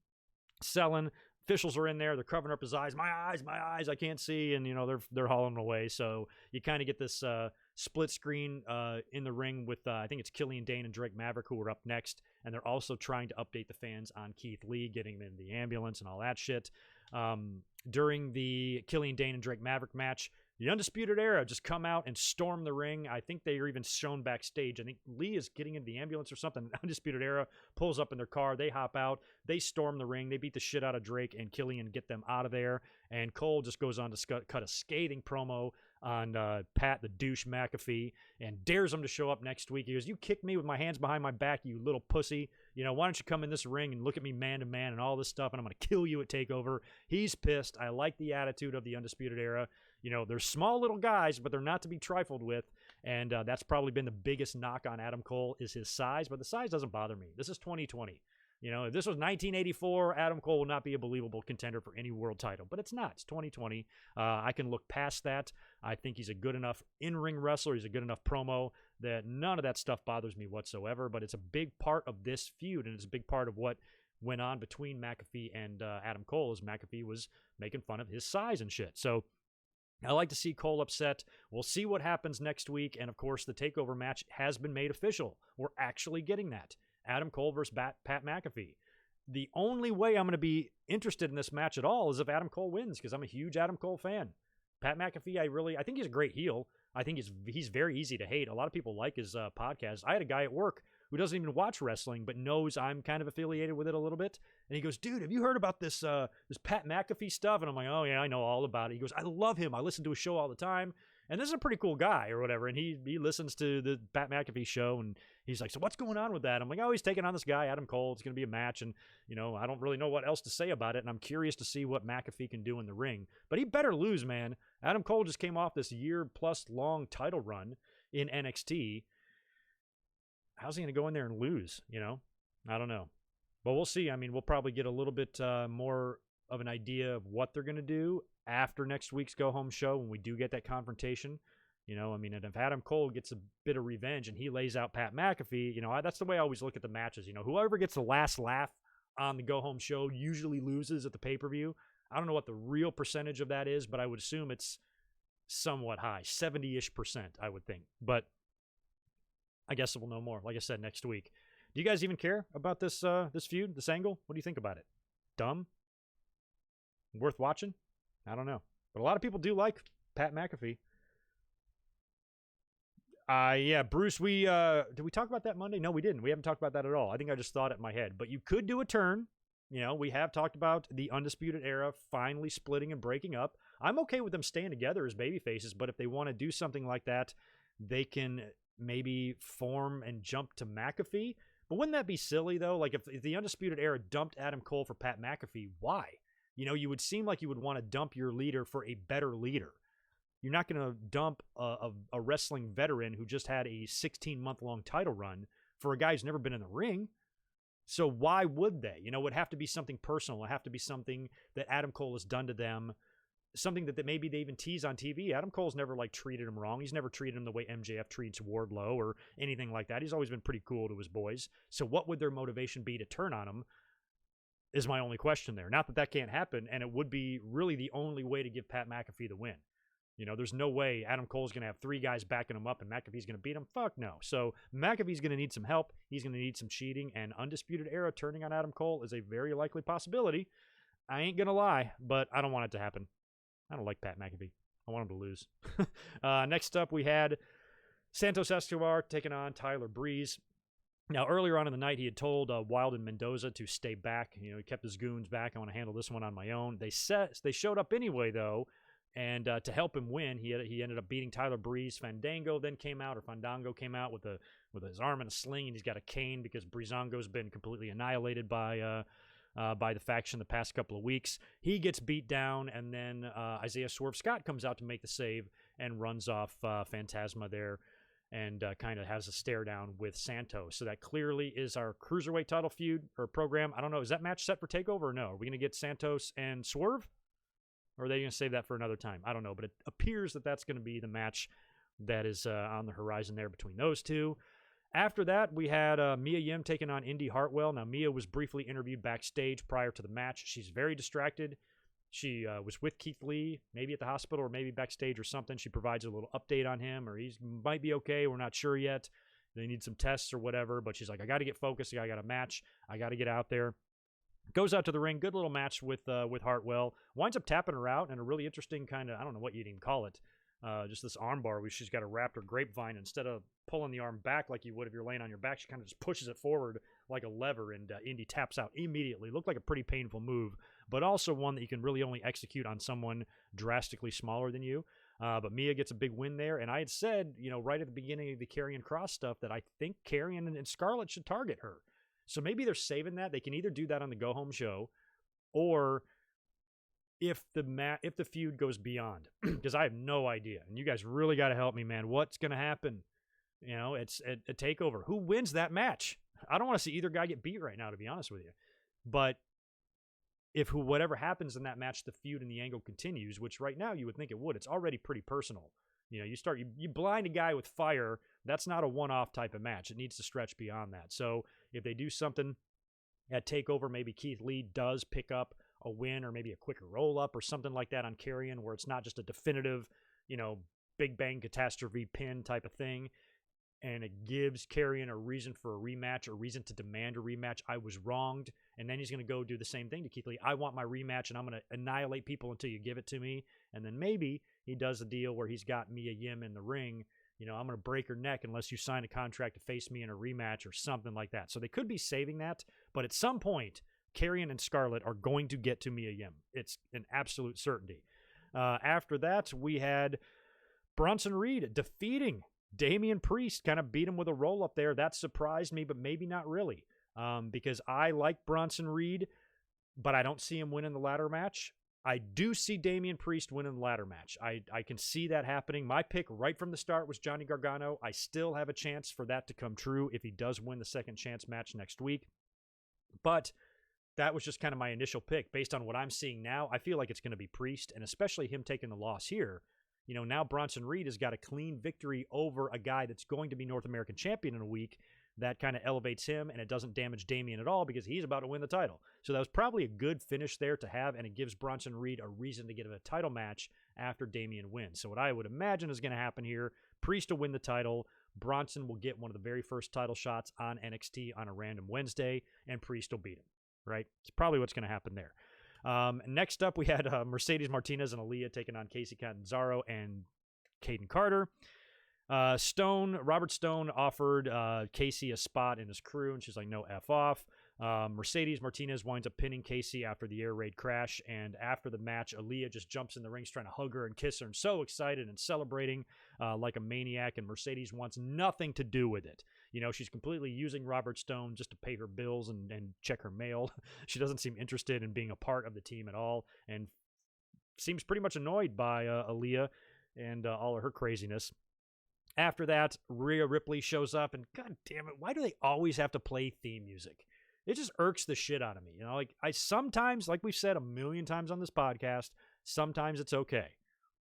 selling. Officials are in there. They're covering up his eyes. My eyes, I can't see. And, you know, they're hauling him away. So you kind of get this split screen in the ring with, I think it's Killian Dane and Drake Maverick who are up next. And they're also trying to update the fans on Keith Lee, getting him in the ambulance and all that shit. During the Killian Dane and Drake Maverick match, the Undisputed Era just come out and storm the ring. I think they are even shown backstage. I think Lee is getting into the ambulance or something. Undisputed Era pulls up in their car. They hop out. They storm the ring. They beat the shit out of Drake and Killian, get them out of there. And Cole just goes on to cut a scathing promo on Pat the douche McAfee and dares him to show up next week. He goes, "You kicked me with my hands behind my back, you little pussy. You know, why don't you come in this ring and look at me man to man and all this stuff, and I'm going to kill you at TakeOver." He's pissed. I like the attitude of the Undisputed Era. You know, they're small little guys, but they're not to be trifled with. And that's probably been the biggest knock on Adam Cole is his size, but the size doesn't bother me. This is 2020. You know, if this was 1984, Adam Cole would not be a believable contender for any world title, but it's not. It's 2020. I can look past that. I think he's a good enough in-ring wrestler. He's a good enough promo that none of that stuff bothers me whatsoever, but it's a big part of this feud, and it's a big part of what went on between McAfee and Adam Cole, as McAfee was making fun of his size and shit. So I like to see Cole upset. We'll see what happens next week, and of course, the TakeOver match has been made official. We're actually getting that. Adam Cole versus Pat McAfee. The only way I'm going to be interested in this match at all is if Adam Cole wins, because I'm a huge Adam Cole fan. Pat McAfee, I think he's a great heel. I think he's very easy to hate. A lot of people like his podcast. I had a guy at work who doesn't even watch wrestling, but knows I'm kind of affiliated with it a little bit. And he goes, "Dude, have you heard about this Pat McAfee stuff?" And I'm like, "Oh yeah, I know all about it." He goes, "I love him. I listen to his show all the time. And this is a pretty cool guy," or whatever. And he listens to the Pat McAfee show, and he's like, "So what's going on with that?" I'm like, "Oh, he's taking on this guy, Adam Cole. It's going to be a match." And, you know, I don't really know what else to say about it. And I'm curious to see what McAfee can do in the ring. But he better lose, man. Adam Cole just came off this year-plus long title run in NXT. How's he going to go in there and lose, you know? I don't know. But we'll see. I mean, we'll probably get a little bit more of an idea of what they're going to do after next week's go-home show when we do get that confrontation. You know, I mean, and if Adam Cole gets a bit of revenge and he lays out Pat McAfee, you know, that's the way I always look at the matches. You know, whoever gets the last laugh on the go-home show usually loses at the pay-per-view. I don't know what the real percentage of that is, but I would assume it's somewhat high, 70-ish%, I would think. But I guess we'll know more, like I said, next week. Do you guys even care about this this feud, this angle? What do you think about it? Dumb? Worth watching? I don't know. But a lot of people do like Pat McAfee. Yeah, Bruce, did we talk about that Monday? No, we didn't. We haven't talked about that at all. I think I just thought it in my head. But you could do a turn. You know, we have talked about the Undisputed Era finally splitting and breaking up. I'm okay with them staying together as babyfaces, but if they want to do something like that, they can maybe form and jump to McAfee. But wouldn't that be silly, though? Like, if the Undisputed Era dumped Adam Cole for Pat McAfee, why? You know, you would seem like you would want to dump your leader for a better leader. You're not going to dump a wrestling veteran who just had a 16-month-long title run for a guy who's never been in the ring. So why would they? You know, it would have to be something personal. It would have to be something that Adam Cole has done to them something that maybe they even tease on TV. Adam Cole's never like treated him wrong. He's never treated him the way MJF treats Wardlow or anything like that. He's always been pretty cool to his boys. So what would their motivation be to turn on him is my only question there. Not that that can't happen, and it would be really the only way to give Pat McAfee the win. You know, there's no way Adam Cole's going to have 3 guys backing him up and McAfee's going to beat him. Fuck no. So McAfee's going to need some help. He's going to need some cheating, and Undisputed Era turning on Adam Cole is a very likely possibility. I ain't going to lie, but I don't want it to happen. I don't like Pat McAfee. I want him to lose. Next up, we had Santos Escobar taking on Tyler Breeze. Now, earlier on in the night, he had told Wilde and Mendoza to stay back. You know, he kept his goons back. I want to handle this one on my own. They showed up anyway, though, and to help him win, he ended up beating Tyler Breeze. Fandango came out with his arm in a sling, and he's got a cane because Breezango's been completely annihilated by the faction the past couple of weeks. He gets beat down, and then Isaiah Swerve Scott comes out to make the save and runs off Phantasma there and kind of has a stare down with Santos. So that clearly is our Cruiserweight title feud or program. I don't know. Is that match set for TakeOver or no? Are we going to get Santos and Swerve? Or are they going to save that for another time? I don't know, but it appears that that's going to be the match that is on the horizon there between those two. After that, we had Mia Yim taking on Indy Hartwell. Now, Mia was briefly interviewed backstage prior to the match. She's very distracted. She was with Keith Lee, maybe at the hospital or maybe backstage or something. She provides a little update on him, or he might be okay. We're not sure yet. They need some tests or whatever, but she's like, I got to get focused. I got a match. I got to get out there. Goes out to the ring. Good little match with Hartwell. Winds up tapping her out in a really interesting kind of, I don't know what you'd even call it. Just this arm bar where she's got a Raptor grapevine. Instead of pulling the arm back like you would if you're laying on your back, she kind of just pushes it forward like a lever, and Indy taps out immediately. Looked like a pretty painful move, but also one that you can really only execute on someone drastically smaller than you. But Mia gets a big win there, and I had said, right at the beginning of the Karrion Kross stuff that I think Karrion and Scarlett should target her. So maybe they're saving that. They can either do that on the go-home show, or if the feud goes beyond, because I have no idea, and you guys really got to help me, man. What's going to happen? It's a TakeOver. Who wins that match? I don't want to see either guy get beat right now, to be honest with you. But if whatever happens in that match, the feud and the angle continues, which right now you would think it would. It's already pretty personal. You blind a guy with fire. That's not a one-off type of match. It needs to stretch beyond that. So if they do something at TakeOver, maybe Keith Lee does pick up a win or maybe a quicker roll-up or something like that on Karrion, where it's not just a definitive, Big Bang Catastrophe pin type of thing, and it gives Karrion a reason for a rematch or reason to demand a rematch. I was wronged, and then he's going to go do the same thing to Keith Lee. I want my rematch, and I'm going to annihilate people until you give it to me. And then maybe he does a deal where he's got Mia Yim in the ring. I'm going to break her neck unless you sign a contract to face me in a rematch or something like that. So they could be saving that, but at some point, Karrion and Scarlett are going to get to Mia Yim. It's an absolute certainty. After that, we had Bronson Reed defeating Damian Priest, kind of beat him with a roll-up there. That surprised me, but maybe not really, because I like Bronson Reed, but I don't see him winning the ladder match. I do see Damian Priest winning the ladder match. I can see that happening. My pick right from the start was Johnny Gargano. I still have a chance for that to come true if he does win the second chance match next week. But that was just kind of my initial pick. Based on what I'm seeing now, I feel like it's going to be Priest, and especially him taking the loss here. Now Bronson Reed has got a clean victory over a guy that's going to be North American champion in a week. That kind of elevates him, and it doesn't damage Damien at all because he's about to win the title. So that was probably a good finish there to have, and it gives Bronson Reed a reason to get a title match after Damien wins. So what I would imagine is going to happen here, Priest will win the title, Bronson will get one of the very first title shots on NXT on a random Wednesday, and Priest will beat him, right? It's probably what's going to happen there. Next up, we had Mercedes Martinez and Aliyah taking on Casey Cadenzaro and Caden Carter. Robert Stone offered Casey a spot in his crew, and she's like, no, F off. Mercedes Martinez winds up pinning Casey after the air raid crash, and after the match, Aliyah just jumps in the ring trying to hug her and kiss her, and so excited and celebrating like a maniac, and Mercedes wants nothing to do with it. She's completely using Robert Stone just to pay her bills and check her mail. She doesn't seem interested in being a part of the team at all, and seems pretty much annoyed by Aliyah and all of her craziness. After that, Rhea Ripley shows up, and god damn it, why do they always have to play theme music? It just irks the shit out of me. I sometimes, like we've said a million times on this podcast, Sometimes it's okay.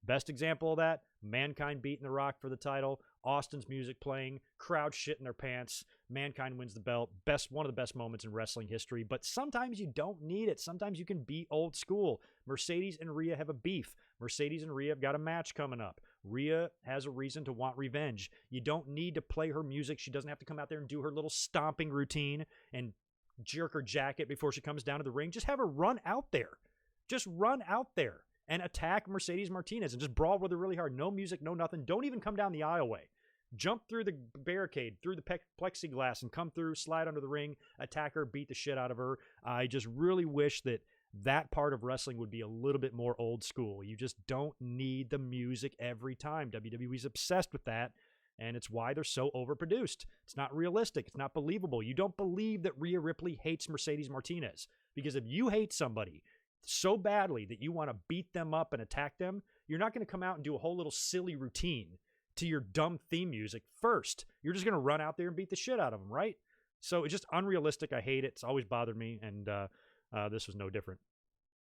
Best example of that, Mankind beating The Rock for the title, Austin's music playing, crowd shitting their pants, Mankind wins the belt, one of the best moments in wrestling history, but sometimes you don't need it. Sometimes you can be old school. Mercedes and Rhea have a beef. Mercedes and Rhea have got a match coming up. Rhea has a reason to want revenge. You don't need to play her music. She doesn't have to come out there and do her little stomping routine and jerk her jacket before she comes down to the ring. Just have her run out there. Just run out there and attack Mercedes Martinez and just brawl with her really hard. No music, no nothing. Don't even come down the aisleway. Jump through the barricade, through the plexiglass, and come through, slide under the ring, attack her, beat the shit out of her. I just really wish that part of wrestling would be a little bit more old school. You just don't need the music every time. WWE's obsessed with that, and it's why they're so overproduced. It's not realistic. It's not believable. You don't believe that Rhea Ripley hates Mercedes Martinez, because if you hate somebody so badly that you want to beat them up and attack them, you're not going to come out and do a whole little silly routine to your dumb theme music first. You're just going to run out there and beat the shit out of them, right? So it's just unrealistic. I hate it. It's always bothered me, and this was no different.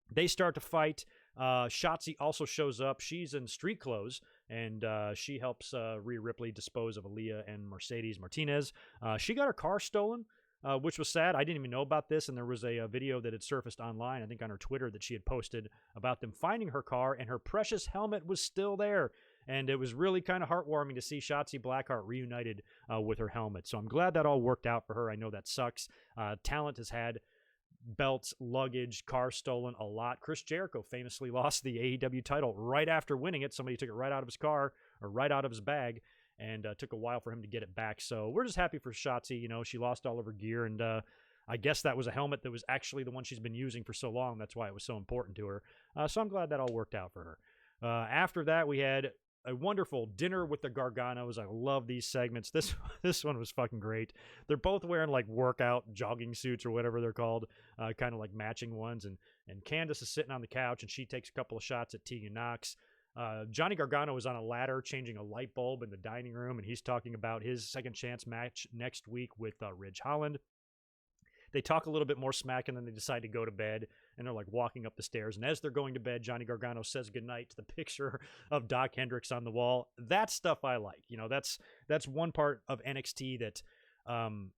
They start to fight. Shotzi also shows up. She's in street clothes, and she helps Rhea Ripley dispose of Aliyah and Mercedes Martinez. She got her car stolen, which was sad. I didn't even know about this, and there was a video that had surfaced online, I think on her Twitter, that she had posted about them finding her car, and her precious helmet was still there. And it was really kind of heartwarming to see Shotzi Blackheart reunited with her helmet. So I'm glad that all worked out for her. I know that sucks. Talent has had belts, luggage, cars stolen a lot. Chris Jericho famously lost the AEW title right after winning it. Somebody took it right out of his car or right out of his bag, and took a while for him to get it back. So we're just happy for Shotzi. You know, she lost all of her gear, and I guess that was a helmet that was actually the one she's been using for so long. That's why it was so important to her. So I'm glad that all worked out for her. After that, we had a wonderful dinner with the Garganos. I love these segments. This one was fucking great. They're both wearing like workout jogging suits or whatever they're called, kind of like matching ones. And Candace is sitting on the couch, and she takes a couple of shots at Tegan Knox. Johnny Gargano is on a ladder changing a light bulb in the dining room, and he's talking about his second chance match next week with Ridge Holland. They talk a little bit more smack, and then they decide to go to bed, and they're like walking up the stairs. And as they're going to bed, Johnny Gargano says goodnight to the picture of Doc Hendricks on the wall. That stuff I like. You know, that's one part of NXT that I'm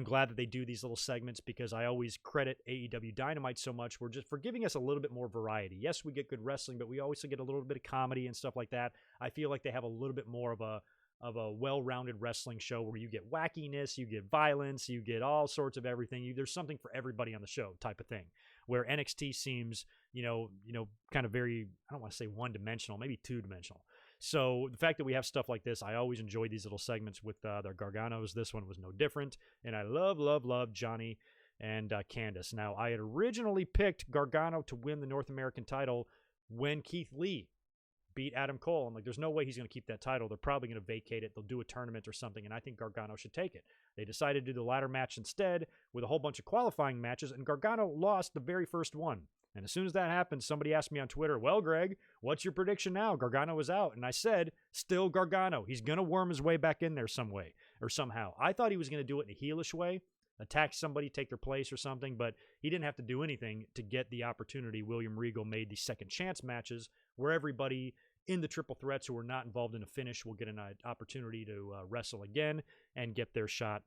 glad that they do these little segments, because I always credit AEW Dynamite so much for giving us a little bit more variety. Yes, we get good wrestling, but we always get a little bit of comedy and stuff like that. I feel like they have a little bit more of a well-rounded wrestling show where you get wackiness, you get violence, you get all sorts of everything. There's something for everybody on the show type of thing, where NXT seems, you know, kind of very, I don't want to say one-dimensional, maybe two-dimensional. So the fact that we have stuff like this, I always enjoy these little segments with the Garganos. This one was no different, and I love Johnny and Candace. Now, I had originally picked Gargano to win the North American title when Keith Lee beat Adam Cole. I'm like, there's no way he's going to keep that title. They're probably going to vacate it. They'll do a tournament or something, and I think Gargano should take it. They decided to do the ladder match instead with a whole bunch of qualifying matches, and Gargano lost the very first one. And as soon as that happened, somebody asked me on Twitter, well, Greg, what's your prediction now? Gargano was out. And I said, still Gargano. He's going to worm his way back in there some way or somehow. I thought he was going to do it in a heelish way, attack somebody, take their place or something, but he didn't have to do anything to get the opportunity. William Regal made the second chance matches where everybody in the triple threats who were not involved in a finish will get an opportunity to wrestle again and get their shot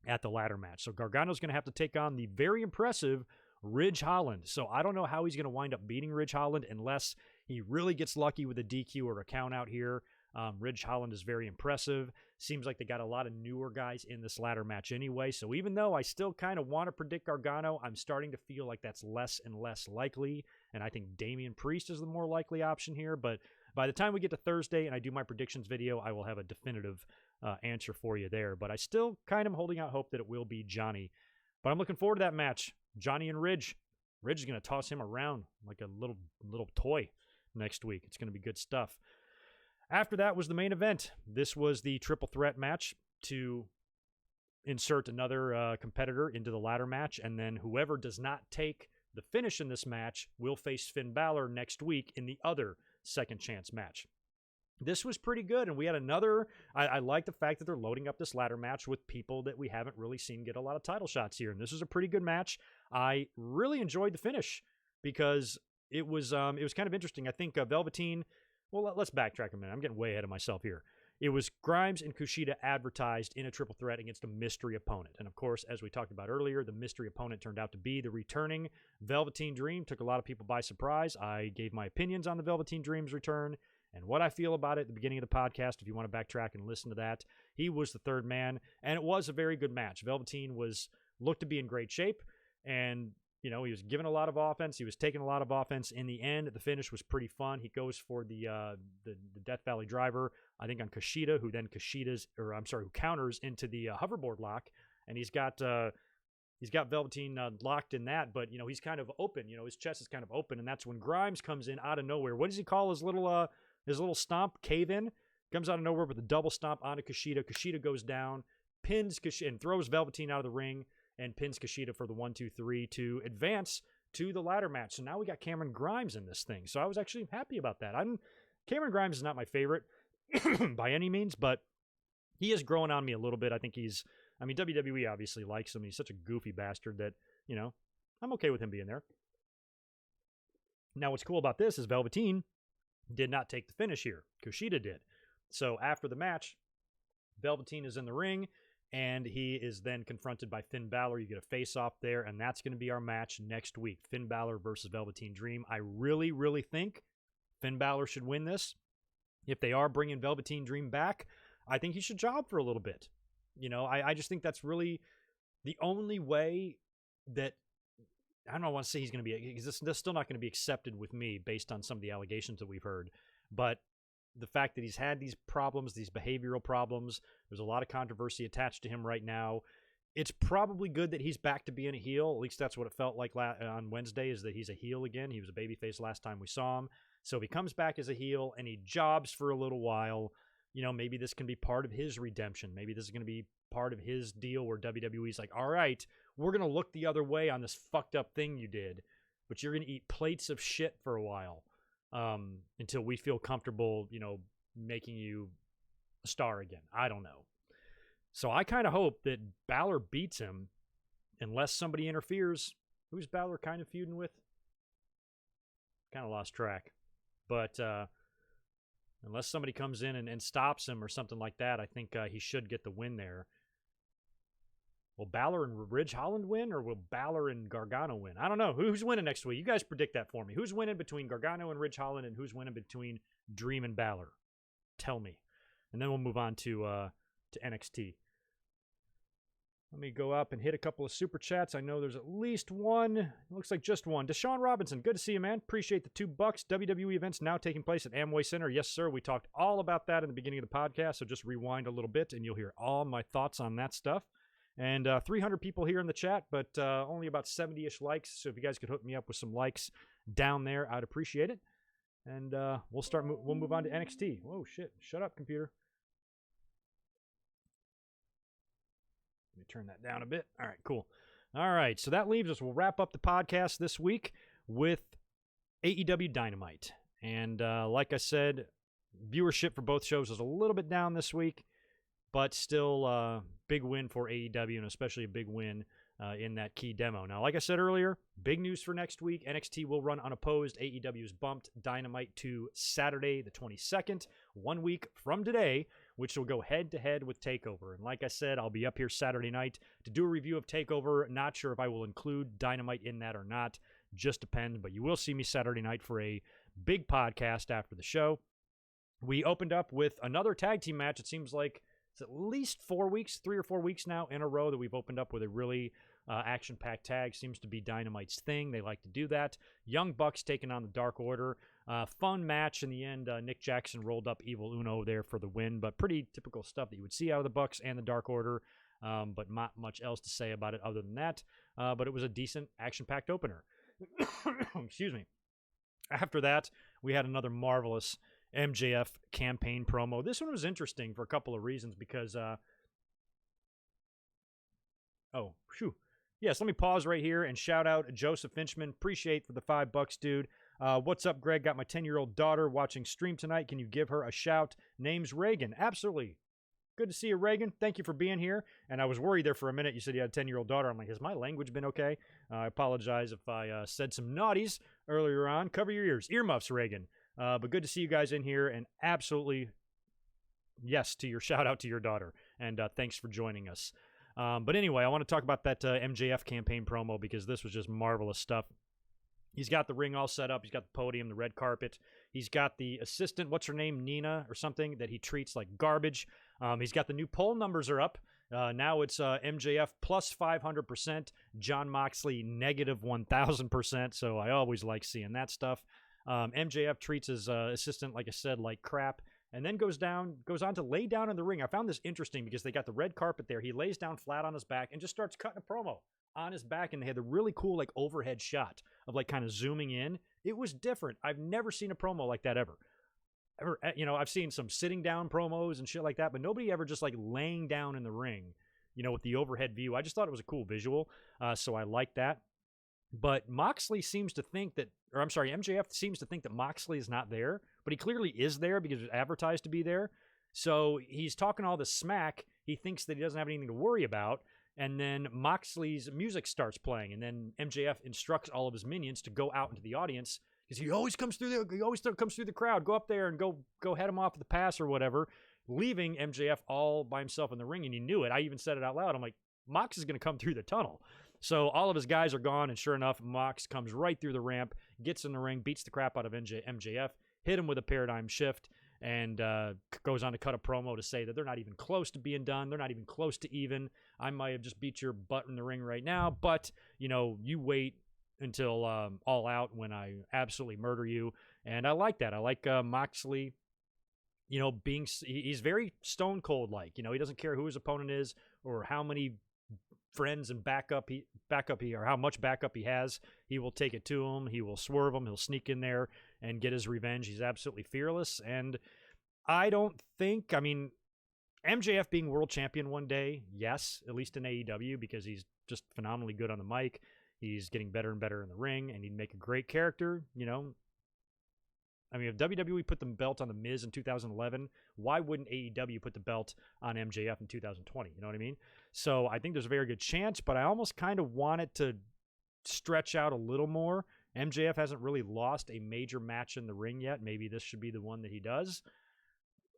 at the ladder match. So Gargano's going to have to take on the very impressive Ridge Holland. So I don't know how he's going to wind up beating Ridge Holland unless he really gets lucky with a DQ or a count out here. Ridge Holland is very impressive. Seems like they got a lot of newer guys in this ladder match anyway. So even though I still kind of want to predict Gargano, I'm starting to feel like that's less and less likely. And I think Damian Priest is the more likely option here. But by the time we get to Thursday and I do my predictions video, I will have a definitive answer for you there. But I still kind of holding out hope that it will be Johnny. But I'm looking forward to that match. Johnny and Ridge. Ridge is going to toss him around like a little toy next week. It's going to be good stuff. After that was the main event. This was the triple threat match to insert another competitor into the ladder match, and then whoever does not take the finish in this match will face Finn Balor next week in the other second chance match. This was pretty good, and we had another. I like the fact that they're loading up this ladder match with people that we haven't really seen get a lot of title shots here, and this was a pretty good match. I really enjoyed the finish because it was kind of interesting. I think Velveteen. Well, let's backtrack a minute. I'm getting way ahead of myself here. It was Grimes and Kushida advertised in a triple threat against a mystery opponent. And of course, as we talked about earlier, the mystery opponent turned out to be the returning Velveteen Dream. Took a lot of people by surprise. I gave my opinions on the Velveteen Dream's return and what I feel about it at the beginning of the podcast. If you want to backtrack and listen to that, he was the third man, and it was a very good match. Velveteen looked to be in great shape, and he was giving a lot of offense. He was taking a lot of offense. In the end, the finish was pretty fun. He goes for the Death Valley driver, I think, on Kushida, who counters into the hoverboard lock, and he's got Velveteen locked in that, but he's kind of open. His chest is kind of open, and that's when Grimes comes in out of nowhere. What does he call his little stomp? Cave in. Comes out of nowhere with a double stomp onto Kushida. Kushida goes down, pins Kushida, and throws Velveteen out of the ring, and pins Kushida for the 1-2-3 to advance to the ladder match. So now we got Cameron Grimes in this thing. So I was actually happy about that. Cameron Grimes is not my favorite by any means, but he is growing on me a little bit. I think WWE obviously likes him. He's such a goofy bastard that, I'm okay with him being there. Now what's cool about this is Velveteen did not take the finish here. Kushida did. So after the match, Velveteen is in the ring, and he is then confronted by Finn Balor. You get a face-off there, and that's going to be our match next week. Finn Balor versus Velveteen Dream. I really, really think Finn Balor should win this. If they are bringing Velveteen Dream back, I think he should job for a little bit. I just think that's really the only way that, I don't want to say he's going to be, because this is still not going to be accepted with me based on some of the allegations that we've heard. But the fact that he's had these problems, these behavioral problems, there's a lot of controversy attached to him right now. It's probably good that he's back to being a heel. At least that's what it felt like on Wednesday, is that he's a heel again. He was a babyface last time we saw him. So if he comes back as a heel and he jobs for a little while, maybe this can be part of his redemption. Maybe this is going to be part of his deal where WWE's like, all right, we're going to look the other way on this fucked up thing you did, but you're going to eat plates of shit for a while. Until we feel comfortable, making you a star again. I don't know. So I kind of hope that Balor beats him unless somebody interferes. Who's Balor kind of feuding with? Kind of lost track. But unless somebody comes in and stops him or something like that, I think he should get the win there. Will Balor and Ridge Holland win, or will Balor and Gargano win? I don't know. Who's winning next week? You guys predict that for me. Who's winning between Gargano and Ridge Holland, and who's winning between Dream and Balor? Tell me. And then we'll move on to NXT. Let me go up and hit a couple of super chats. I know there's at least one. It looks like just one. Deshaun Robinson, good to see you, man. Appreciate the $2. WWE events now taking place at Amway Center. Yes, sir. We talked all about that in the beginning of the podcast, so just rewind a little bit, and you'll hear all my thoughts on that stuff. And 300 people here in the chat, but only about 70-ish likes. So if you guys could hook me up with some likes down there, I'd appreciate it. And we'll move on to NXT. Whoa, shit. Shut up, computer. Let me turn that down a bit. All right, cool. All right, so that leaves us. We'll wrap up the podcast this week with AEW Dynamite. And like I said, viewership for both shows is a little bit down this week, but still big win for AEW, and especially a big win in that key demo. Now, like I said earlier, big news for next week. NXT will run unopposed. AEW's bumped Dynamite to Saturday the 22nd, 1 week from today, which will go head-to-head with TakeOver. And like I said, I'll be up here Saturday night to do a review of TakeOver. Not sure if I will include Dynamite in that or not. Just depends, but you will see me Saturday night for a big podcast after the show. We opened up with another tag team match. It seems like it's at least 4 weeks, 3 or 4 weeks now in a row that we've opened up with a really action-packed tag. Seems to be Dynamite's thing. They like to do that. Young Bucks taking on the Dark Order. Fun match in the end. Nick Jackson rolled up Evil Uno there for the win, but pretty typical stuff that you would see out of the Bucks and the Dark Order, but not much else to say about it other than that. But it was a decent action-packed opener. Excuse me. After that, we had another marvelous MJF campaign promo. This one was interesting for a couple of reasons because, Yes, let me pause right here and shout out Joseph Finchman. Appreciate for the $5, dude. What's up, Greg? Got my 10-year-old daughter watching stream tonight. Can you give her a shout? Name's Reagan. Absolutely. good to see you, Reagan. Thank you for being here. And I was worried there for a minute. You said you had a 10-year-old daughter. I'm like, has my language been okay? I apologize if I said some naughties earlier on. Cover your ears. Earmuffs, Reagan. But good to see you guys in here, and absolutely yes to your shout out to your daughter. And thanks for joining us. But anyway, I want to talk about that MJF campaign promo because this was just marvelous stuff. He's got the ring all set up. He's got the podium, the red carpet. He's got the assistant, what's her name, Nina or something, that he treats like garbage. He's got the new poll numbers are up. Now it's MJF plus 500%, Jon Moxley negative 1,000%. So I always like seeing that stuff. MJF treats his assistant, like I said, like crap. And then goes on to lay down in the ring. I found this interesting because they got the red carpet there. He lays down flat on his back and just starts cutting a promo on his back. And they had the really cool like overhead shot of like kind of zooming in. It was different. I've never seen a promo like that ever. You know, I've seen some sitting down promos and shit like that, but nobody ever just like laying down in the ring, you know, with the overhead view. I just thought it was a cool visual. So I like that. But Moxley seems to think that, or I'm sorry, MJF seems to think that Moxley is not there, but he clearly is there because it's advertised to be there. So he's talking all this smack. He thinks that he doesn't have anything to worry about. And then Moxley's music starts playing. And then MJF instructs all of his minions to go out into the audience because he always comes through the crowd. Go up there and go head him off the pass or whatever, leaving MJF all by himself in the ring. And he knew it. I even said it out loud. I'm like, Mox is going to come through the tunnel. So all of his guys are gone, and sure enough, Mox comes right through the ramp, gets in the ring, beats the crap out of MJF, hit him with a paradigm shift, and goes on to cut a promo to say that they're not even close to being done. They're not even close to even. I might have just beat your butt in the ring right now, but, you know, you wait until All Out when I absolutely murder you. And I like that. I like Moxley, you know, he's very Stone Cold-like. You know, he doesn't care who his opponent is or how many friends and backup he or how much backup he has. He will take it to him. He will swerve him. He'll sneak in there and get his revenge. He's absolutely fearless. And I don't think, I mean, MJF being world champion one day, yes, at least in AEW, because he's just phenomenally good on the mic. He's getting better and better in the ring, and he'd make a great character, you know. I mean, if WWE put the belt on The Miz in 2011, why wouldn't AEW put the belt on MJF in 2020? You know what I mean? So I think there's a very good chance, but I almost kind of want it to stretch out a little more. MJF hasn't really lost a major match in the ring yet. Maybe this should be the one that he does.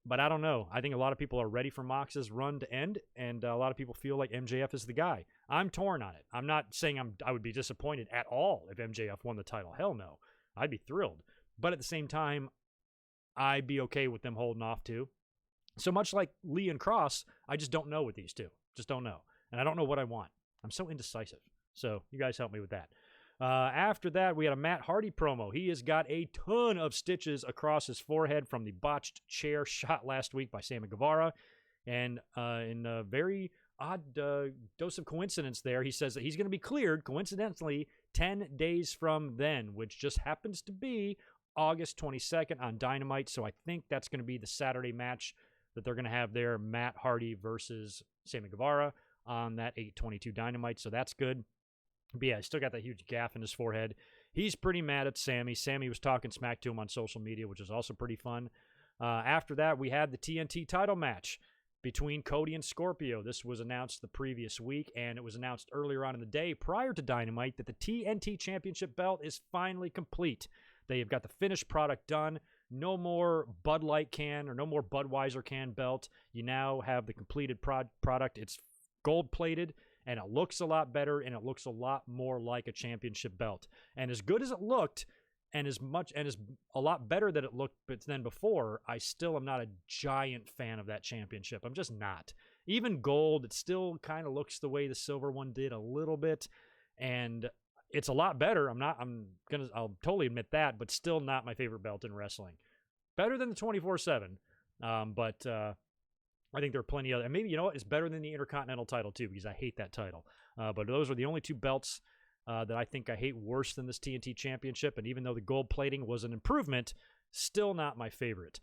But I don't know. I think a lot of people are ready for Mox's run to end, and a lot of people feel like MJF is the guy. I'm torn on it. I'm not saying I would be disappointed at all if MJF won the title. Hell no. I'd be thrilled. But at the same time, I'd be okay with them holding off too. So much like Lee and Cross, I just don't know with these two. Just don't know. And I don't know what I want. I'm so indecisive. So you guys help me with that. After that, we had a Matt Hardy promo. He has got a ton of stitches across his forehead from the botched chair shot last week by Sammy Guevara. And in a very odd dose of coincidence there, he says that he's going to be cleared, coincidentally, 10 days from then, which just happens to be August 22nd on Dynamite. So I think that's going to be the Saturday match that they're going to have there, Matt Hardy versus Sammy Guevara on that 8/22 Dynamite. So that's good. But yeah, he's still got that huge gaff in his forehead. He's pretty mad at Sammy. Sammy was talking smack to him on social media, which is also pretty fun. After that, we had the TNT title match between Cody and Scorpio. This was announced the previous week, and it was announced earlier on in the day prior to Dynamite that the TNT Championship belt is finally complete. They have got the finished product done. No more Bud Light can or no more Budweiser can belt. You now have the completed product. It's gold-plated, and it looks a lot better, and it looks a lot more like a championship belt. And as good as it looked, and as a lot better that it looked than before, I still am not a giant fan of that championship. I'm just not. Even gold, it still kind of looks the way the silver one did a little bit, and it's a lot better. I'll totally admit that, but still not my favorite belt in wrestling. Better than the 24/7, but I think there are plenty of, and maybe, you know what, it's better than the Intercontinental title too, because I hate that title. But those are the only two belts that I think I hate worse than this TNT Championship, and even though the gold plating was an improvement, still not my favorite.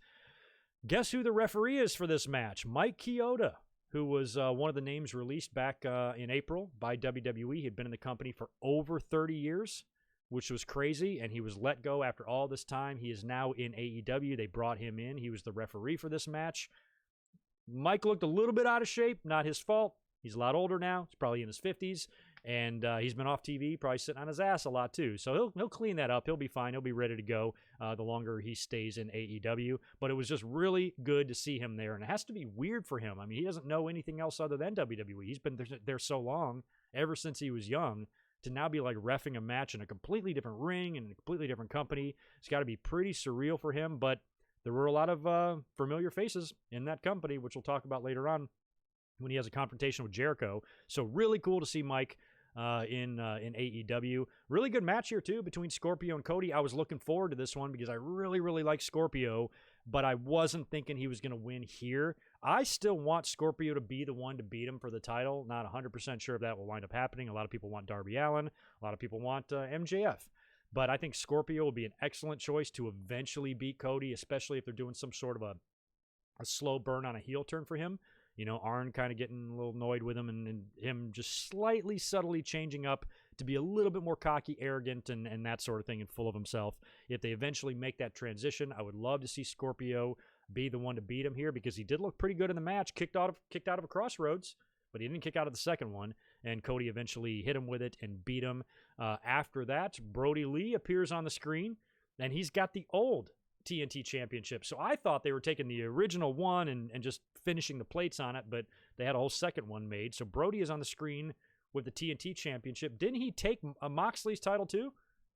Guess who the referee is for this match? Mike Chioda, who was one of the names released back in April by WWE. He had been in the company for over 30 years, which was crazy, and he was let go after all this time. He is now in AEW. They brought him in. He was the referee for this match. Mike looked a little bit out of shape. Not his fault. He's a lot older now. He's probably in his 50s. And he's been off TV, probably sitting on his ass a lot too. So he'll clean that up. He'll be fine. He'll be ready to go the longer he stays in AEW. But it was just really good to see him there. And it has to be weird for him. I mean, he doesn't know anything else other than WWE. He's been there so long, ever since he was young, to now be like reffing a match in a completely different ring and a completely different company. It's got to be pretty surreal for him. But there were a lot of familiar faces in that company, which we'll talk about later on when he has a confrontation with Jericho. So really cool to see Mike in AEW. Really good match here, too, between Scorpio and Cody. I was looking forward to this one because I really, really like Scorpio, but I wasn't thinking he was going to win here. I still want Scorpio to be the one to beat him for the title. Not 100% sure if that will wind up happening. A lot of people want Darby Allin. A lot of people want MJF. But I think Scorpio will be an excellent choice to eventually beat Cody, especially if they're doing some sort of a slow burn on a heel turn for him. You know, Arn kind of getting a little annoyed with him and him just slightly, subtly changing up to be a little bit more cocky, arrogant, and that sort of thing, and full of himself. If they eventually make that transition, I would love to see Scorpio be the one to beat him here because he did look pretty good in the match, kicked out of a crossroads, but he didn't kick out of the second one, and Cody eventually hit him with it and beat him. After that, Brody Lee appears on the screen, and he's got the old TNT Championship. So I thought they were taking the original one and just finishing the plates on it, but they had a whole second one made. So Brody is on the screen with the TNT Championship. Didn't he take Moxley's title too?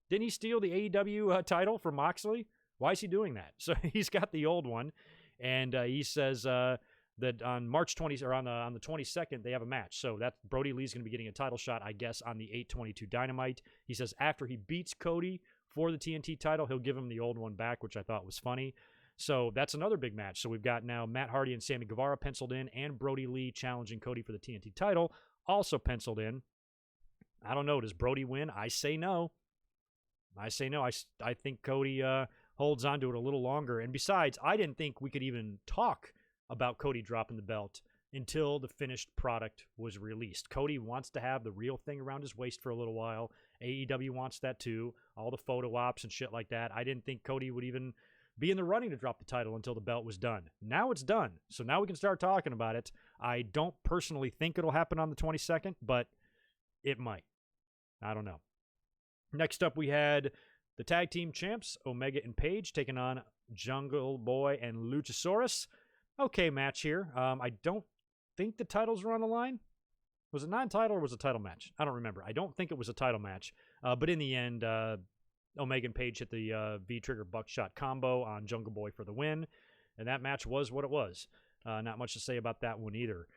Didn't he steal the AEW title from Moxley? Why is he doing that? So he's got the old one, and he says that on March 20th or on the 22nd they have a match. So that Brody Lee's going to be getting a title shot, I guess, on the 8/22 Dynamite. He says after he beats Cody for the TNT title, he'll give him the old one back, which I thought was funny. So that's another big match. So we've got now Matt Hardy and Sammy Guevara penciled in, and Brody Lee challenging Cody for the TNT title also penciled in. I don't know. Does Brody win? I say no. I think Cody holds on to it a little longer. And besides, I didn't think we could even talk about Cody dropping the belt until the finished product was released. Cody wants to have the real thing around his waist for a little while. AEW wants that too. All the photo ops and shit like that. I didn't think Cody would even be in the running to drop the title until the belt was done. Now it's done. So now we can start talking about it. I don't personally think it'll happen on the 22nd, but it might. I don't know. Next up, we had the tag team champs, Omega and Paige, taking on Jungle Boy and Luchasaurus. Okay match here. I don't think the titles were on the line. Was it non-title or was it a title match? I don't remember. I don't think it was a title match. But in the end, Omega and Paige hit the V-Trigger Buckshot combo on Jungle Boy for the win. And that match was what it was. Not much to say about that one either.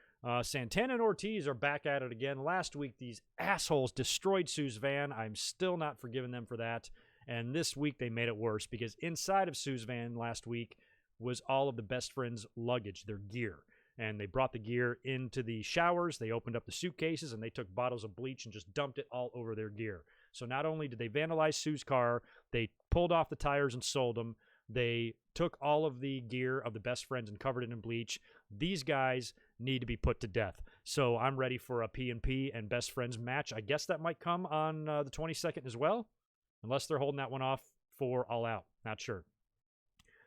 Santana and Ortiz are back at it again. Last week, these assholes destroyed Sue's van. I'm still not forgiving them for that. And this week, they made it worse because inside of Sue's van last week was all of the best friends' luggage, their gear. And they brought the gear into the showers. They opened up the suitcases, and they took bottles of bleach and just dumped it all over their gear. So not only did they vandalize Sue's car, they pulled off the tires and sold them. They took all of the gear of the best friends and covered it in bleach. These guys need to be put to death. So I'm ready for a P&P and best friends match. I guess that might come on the 22nd as well, unless they're holding that one off for All Out. Not sure.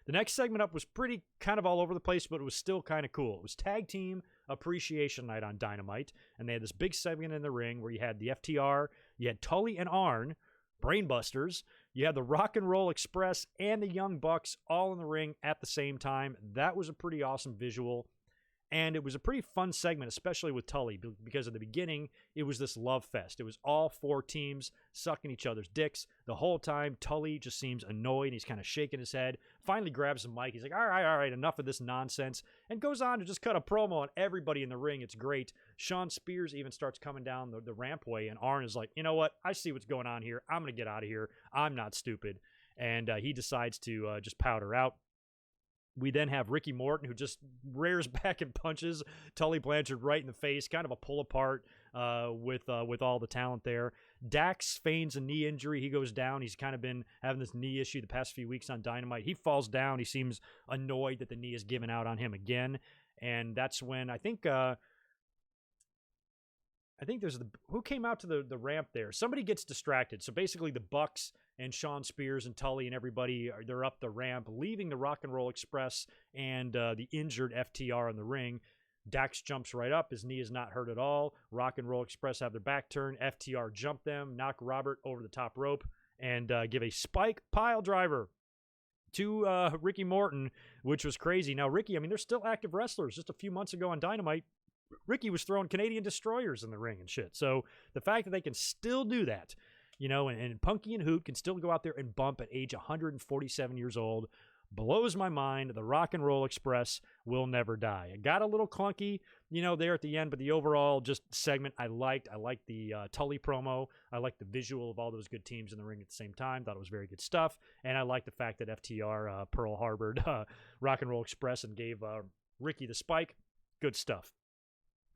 The next segment up was pretty kind of all over the place, but it was still kind of cool. It was Tag Team Appreciation Night on Dynamite, and they had this big segment in the ring where you had the FTR, you had Tully and Arn, Brainbusters, you had the Rock and Roll Express, and the Young Bucks all in the ring at the same time. That was a pretty awesome visual. And it was a pretty fun segment, especially with Tully, because at the beginning, it was this love fest. It was all four teams sucking each other's dicks. The whole time, Tully just seems annoyed. He's kind of shaking his head. Finally grabs the mic. He's like, all right, enough of this nonsense. And goes on to just cut a promo on everybody in the ring. It's great. Shawn Spears even starts coming down the rampway, and Arn is like, you know what? I see what's going on here. I'm going to get out of here. I'm not stupid. And he decides to just powder out. We then have Ricky Morton, who just rears back and punches Tully Blanchard right in the face, kind of a pull apart with all the talent there. Dax feigns a knee injury. He goes down. He's kind of been having this knee issue the past few weeks on Dynamite. He falls down. He seems annoyed that the knee is given out on him again. And that's when I think I think there's who came out to the ramp there. Somebody gets distracted. So basically the Bucks and Shawn Spears and Tully and everybody, they're up the ramp, leaving the Rock and Roll Express and the injured FTR in the ring. Dax jumps right up. His knee is not hurt at all. Rock and Roll Express have their back turned. FTR jump them, knock Robert over the top rope, and give a spike pile driver to Ricky Morton, which was crazy. Now, Ricky, I mean, they're still active wrestlers. Just a few months ago on Dynamite, Ricky was throwing Canadian destroyers in the ring and shit. So the fact that they can still do that, you know, and Punky and Hoot can still go out there and bump at age 147 years old blows my mind. The Rock and Roll Express will never die. It got a little clunky, you know, there at the end, but the overall just segment I liked. I liked the Tully promo. I liked the visual of all those good teams in the ring at the same time. Thought it was very good stuff. And I liked the fact that FTR Pearl Harbored Rock and Roll Express and gave Ricky the spike. Good stuff.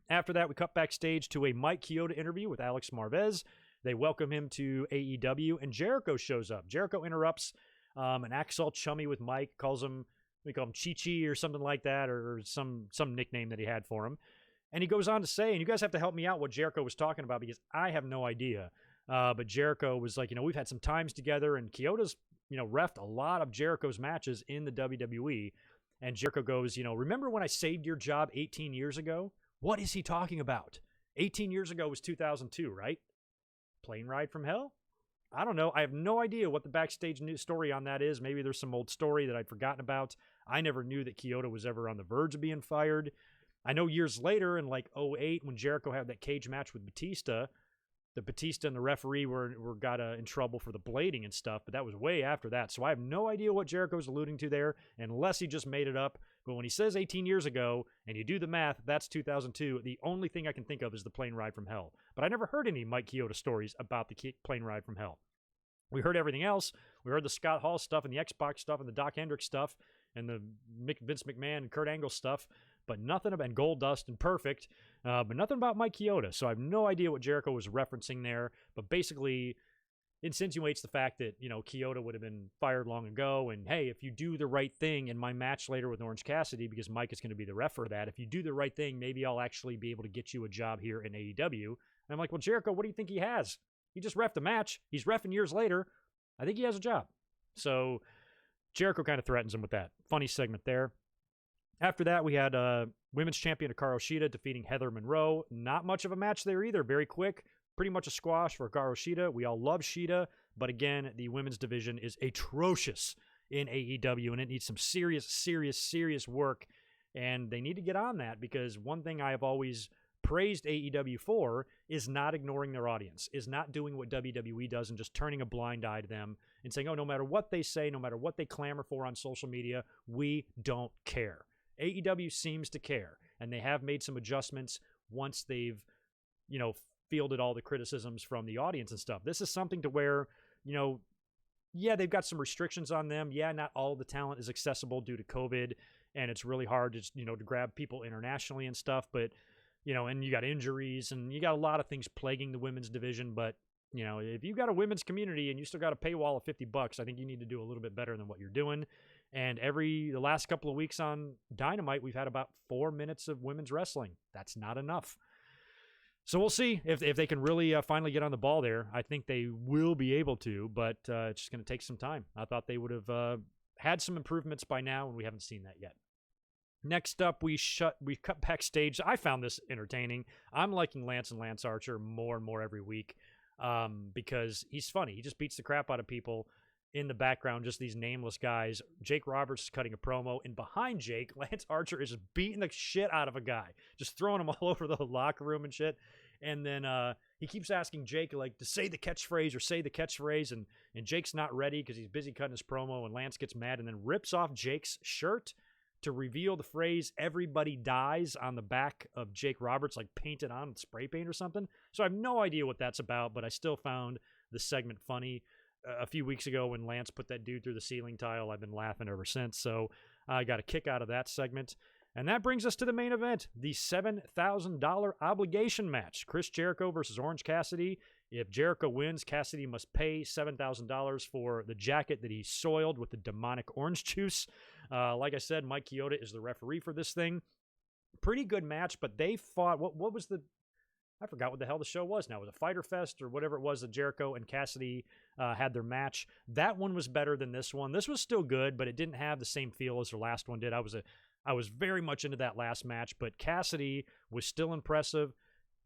After that, we cut backstage to a Mike Chioda interview with Alex Marvez. They welcome him to AEW, and Jericho shows up. Jericho interrupts and acts all chummy with Mike, calls him, we call him Chi-Chi or something like that, or some nickname that he had for him. And he goes on to say, and you guys have to help me out what Jericho was talking about because I have no idea. But Jericho was like, you know, we've had some times together, and Chioda's, you know, reffed a lot of Jericho's matches in the WWE. And Jericho goes, you know, remember when I saved your job 18 years ago? What is he talking about? 18 years ago was 2002, right? Plane ride from hell? I don't know. I have no idea what the backstage news story on that is. Maybe there's some old story that I'd forgotten about. I never knew that Chioda was ever on the verge of being fired. I know years later in like 2008 when Jericho had that cage match with Batista, the Batista and the referee got in trouble for the blading and stuff, but that was way after that. So I have no idea what Jericho's alluding to there unless he just made it up. But when he says 18 years ago and you do the math, that's 2002. The only thing I can think of is the plane ride from hell. But I never heard any Mike Chioda stories about the plane ride from hell. We heard everything else. We heard the Scott Hall stuff and the Xbox stuff and the Doc Hendricks stuff and the Vince McMahon and Kurt Angle stuff, but nothing about Goldust and Perfect, but nothing about Mike Chioda. So I have no idea what Jericho was referencing there, but basically insinuates the fact that, you know, Chioda would have been fired long ago. And hey, if you do the right thing in my match later with Orange Cassidy, because Mike is going to be the ref for that, if you do the right thing, maybe I'll actually be able to get you a job here in AEW. And I'm like, well, Jericho, what do you think he has? He just reffed a match. He's reffing years later. I think he has a job. So Jericho kind of threatens him with that. Funny segment there. After that, we had women's champion Hikaru Shida defeating Heather Monroe. Not much of a match there either. Very quick. Pretty much a squash for Hikaru Shida. We all love Shida. But again, the women's division is atrocious in AEW, and it needs some serious work. And they need to get on that because one thing I have always praised AEW for is not ignoring their audience, is not doing what WWE does and just turning a blind eye to them and saying, oh, no matter what they say, no matter what they clamor for on social media, we don't care. AEW seems to care, and they have made some adjustments once they've, you know, fielded all the criticisms from the audience and stuff. This is something to where, you know, yeah, they've got some restrictions on them. Yeah, not all the talent is accessible due to COVID, and it's really hard to, you know, to grab people internationally and stuff, but you know, and you got injuries and you got a lot of things plaguing the women's division. But, you know, if you've got a women's community and you still got a paywall of $50, I think you need to do a little bit better than what you're doing. And the last couple of weeks on Dynamite, we've had about 4 minutes of women's wrestling. That's not enough. So we'll see if they can really finally get on the ball there. I think they will be able to, but it's just going to take some time. I thought they would have had some improvements by now, and we haven't seen that yet. Next up, we cut backstage. I found this entertaining. I'm liking Lance and Lance Archer more and more every week because he's funny. He just beats the crap out of people in the background, just these nameless guys. Jake Roberts is cutting a promo, and behind Jake, Lance Archer is just beating the shit out of a guy, just throwing him all over the locker room and shit. And then he keeps asking Jake, like, to say the catchphrase, and Jake's not ready because he's busy cutting his promo, and Lance gets mad and then rips off Jake's shirt to reveal the phrase "everybody dies" on the back of Jake Roberts, like painted on with spray paint or something. So I have no idea what that's about, but I still found the segment funny. A few weeks ago when Lance put that dude through the ceiling tile, I've been laughing ever since. So I got a kick out of that segment. And that brings us to the main event, the $7,000 obligation match. Chris Jericho versus Orange Cassidy. If Jericho wins, Cassidy must pay $7,000 for the jacket that he soiled with the demonic orange juice. Like I said, Mike Chioda is the referee for this thing. Pretty good match, but they fought. What was the I forgot what the hell the show was now. Was it Fyter Fest or whatever it was that Jericho and Cassidy had their match? That one was better than this one. This was still good, but it didn't have the same feel as their last one did. I was very much into that last match, but Cassidy was still impressive.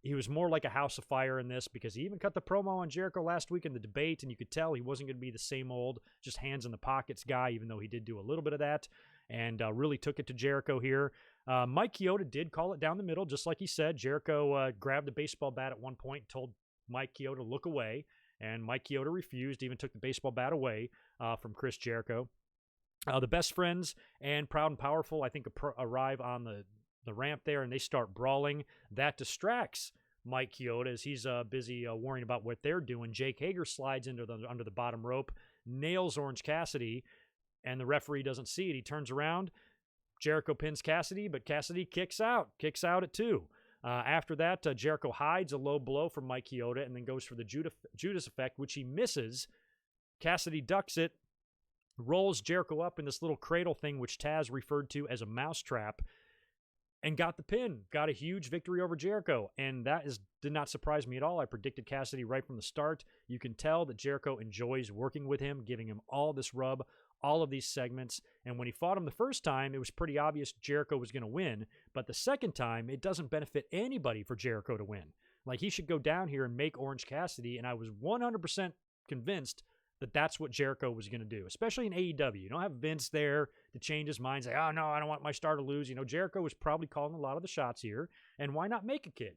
He was more like a house of fire in this because he even cut the promo on Jericho last week in the debate, and you could tell he wasn't going to be the same old just hands in the pockets guy, even though he did do a little bit of that, and really took it to Jericho here. Mike Chioda did call it down the middle, just like he said. Jericho grabbed a baseball bat at one point and told Mike Chioda to look away, and Mike Chioda refused, even took the baseball bat away from Chris Jericho. The Best Friends and Proud and Powerful, I think, arrive on the ramp there, and they start brawling. That distracts Mike Chioda as he's busy worrying about what they're doing. Jake Hager slides under the bottom rope, nails Orange Cassidy, and the referee doesn't see it. He turns around. Jericho pins Cassidy, but Cassidy kicks out at 2. After that, Jericho hides a low blow from Mike Chioda and then goes for the Judas effect, which he misses. Cassidy ducks it, rolls Jericho up in this little cradle thing, which Taz referred to as a mousetrap, and got the pin. Got a huge victory over Jericho, and that did not surprise me at all. I predicted Cassidy right from the start. You can tell that Jericho enjoys working with him, giving him all this rub, all of these segments, and when he fought him the first time, it was pretty obvious Jericho was going to win, but the second time, it doesn't benefit anybody for Jericho to win. Like, he should go down here and make Orange Cassidy, and I was 100% convinced that that's what Jericho was going to do, especially in AEW. You don't have Vince there to change his mind, say, oh, no, I don't want my star to lose. Jericho was probably calling a lot of the shots here, and why not make a kid?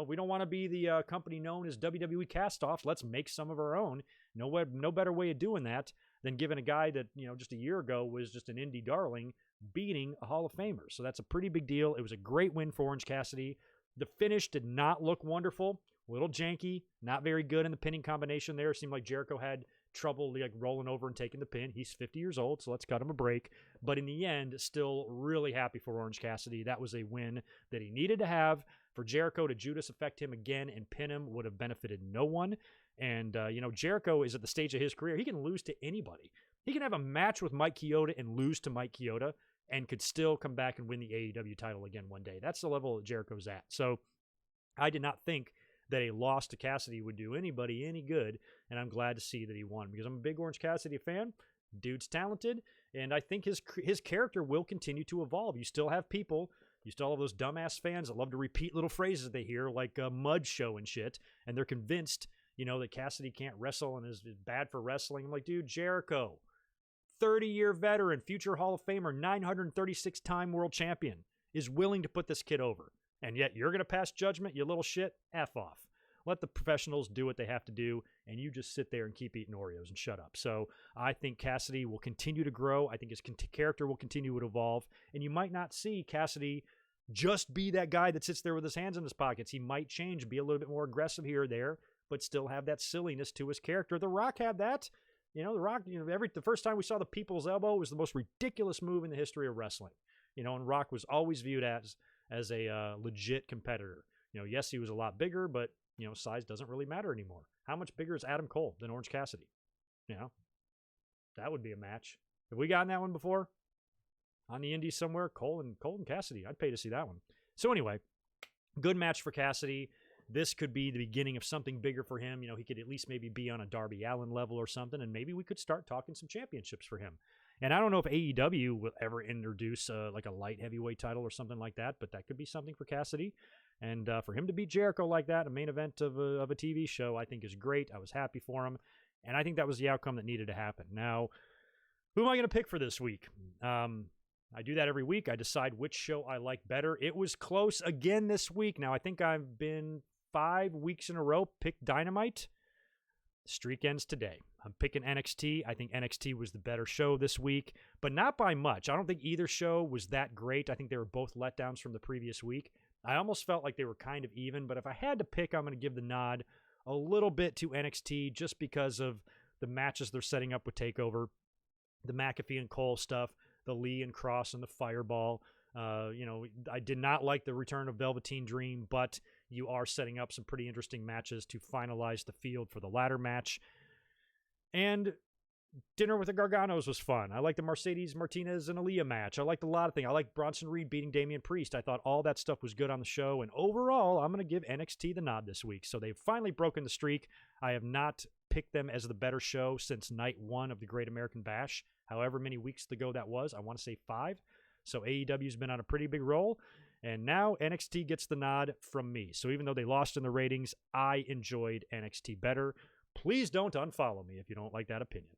We don't want to be the company known as WWE Castoffs. Let's make some of our own. No better way of doing that than giving a guy that, just a year ago was just an indie darling beating a Hall of Famer. So that's a pretty big deal. It was a great win for Orange Cassidy. The finish did not look wonderful. A little janky, not very good in the pinning combination there. It seemed like Jericho had trouble rolling over and taking the pin. He's 50 years old, so let's cut him a break. But in the end, still really happy for Orange Cassidy. That was a win that he needed to have. For Jericho to Judas affect him again and pin him would have benefited no one. And, Jericho is at the stage of his career. He can lose to anybody. He can have a match with Mike Chioda and lose to Mike Chioda and could still come back and win the AEW title again one day. That's the level that Jericho's at. So I did not think that a loss to Cassidy would do anybody any good, and I'm glad to see that he won because I'm a big Orange Cassidy fan. Dude's talented, and I think his character will continue to evolve. You still have people, you still have those dumbass fans that love to repeat little phrases they hear, like Mud Show and shit, and they're convinced, that Cassidy can't wrestle and is bad for wrestling. I'm like, dude, Jericho, 30-year veteran, future Hall of Famer, 936-time world champion, is willing to put this kid over. And yet you're going to pass judgment, you little shit? F off. Let the professionals do what they have to do, and you just sit there and keep eating Oreos and shut up. So I think Cassidy will continue to grow. I think his character will continue to evolve. And you might not see Cassidy just be that guy that sits there with his hands in his pockets. He might change, be a little bit more aggressive here or there, but still have that silliness to his character. The Rock had that. The Rock, the first time we saw the People's Elbow was the most ridiculous move in the history of wrestling. And Rock was always viewed as a legit competitor. Yes, he was a lot bigger, but, size doesn't really matter anymore. How much bigger is Adam Cole than Orange Cassidy? That would be a match. Have we gotten that one before? On the indies somewhere? Cole and Cassidy. I'd pay to see that one. So anyway, good match for Cassidy. This could be the beginning of something bigger for him. He could at least maybe be on a Darby Allin level or something, and maybe we could start talking some championships for him. And I don't know if AEW will ever introduce like a light heavyweight title or something like that, but that could be something for Cassidy. And for him to beat Jericho like that, a main event of a TV show, I think is great. I was happy for him. And I think that was the outcome that needed to happen. Now, who am I going to pick for this week? I do that every week. I decide which show I like better. It was close again this week. Now, I think I've been 5 weeks in a row picked Dynamite. Streak ends today. I'm picking NXT. I think NXT was the better show this week, but not by much. I don't think either show was that great. I think they were both letdowns from the previous week. I almost felt like they were kind of even, but if I had to pick, I'm going to give the nod a little bit to NXT just because of the matches they're setting up with TakeOver, the McAfee and Cole stuff, the Lee and Cross and the Fireball. I did not like the return of Velveteen Dream, but you are setting up some pretty interesting matches to finalize the field for the ladder match. And Dinner with the Garganos was fun. I liked the Mercedes Martinez and Aliyah match. I liked a lot of things. I liked Bronson Reed beating Damien Priest. I thought all that stuff was good on the show. And overall, I'm going to give NXT the nod this week. So they've finally broken the streak. I have not picked them as the better show since night 1 of the Great American Bash. However many weeks ago that was. I want to say 5. So AEW's been on a pretty big roll. And now NXT gets the nod from me. So even though they lost in the ratings, I enjoyed NXT better. Please don't unfollow me if you don't like that opinion.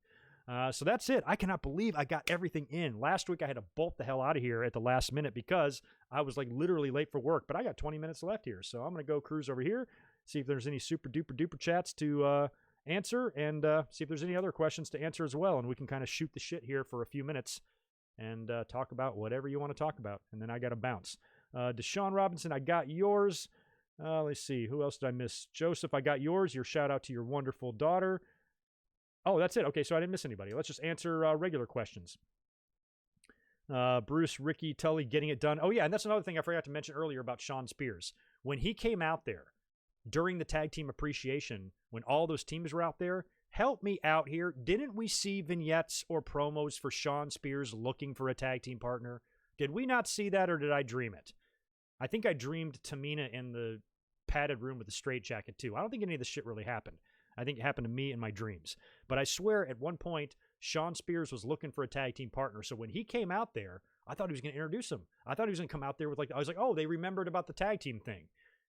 So that's it. I cannot believe I got everything in. Last week I had to bolt the hell out of here at the last minute because I was like literally late for work, but I got 20 minutes left here. So I'm going to go cruise over here, see if there's any super duper duper chats to answer, and see if there's any other questions to answer as well. And we can kind of shoot the shit here for a few minutes and talk about whatever you want to talk about. And then I got to bounce. Deshaun Robinson, I got yours. Let's see. Who else did I miss? Joseph, I got yours. Your shout out to your wonderful daughter. Oh, that's it. Okay, so I didn't miss anybody. Let's just answer regular questions. Bruce, Ricky, Tully getting it done. Oh, yeah, and that's another thing I forgot to mention earlier about Shawn Spears. When he came out there during the Tag Team Appreciation, when all those teams were out there, help me out here. Didn't we see vignettes or promos for Shawn Spears looking for a tag team partner? Did we not see that, or did I dream it? I think I dreamed Tamina in the padded room with the straitjacket, too. I don't think any of this shit really happened. I think it happened to me in my dreams. But I swear at one point, Shawn Spears was looking for a tag team partner. So when he came out there, I thought he was going to introduce him. I thought he was going to come out there with I was like, oh, they remembered about the tag team thing.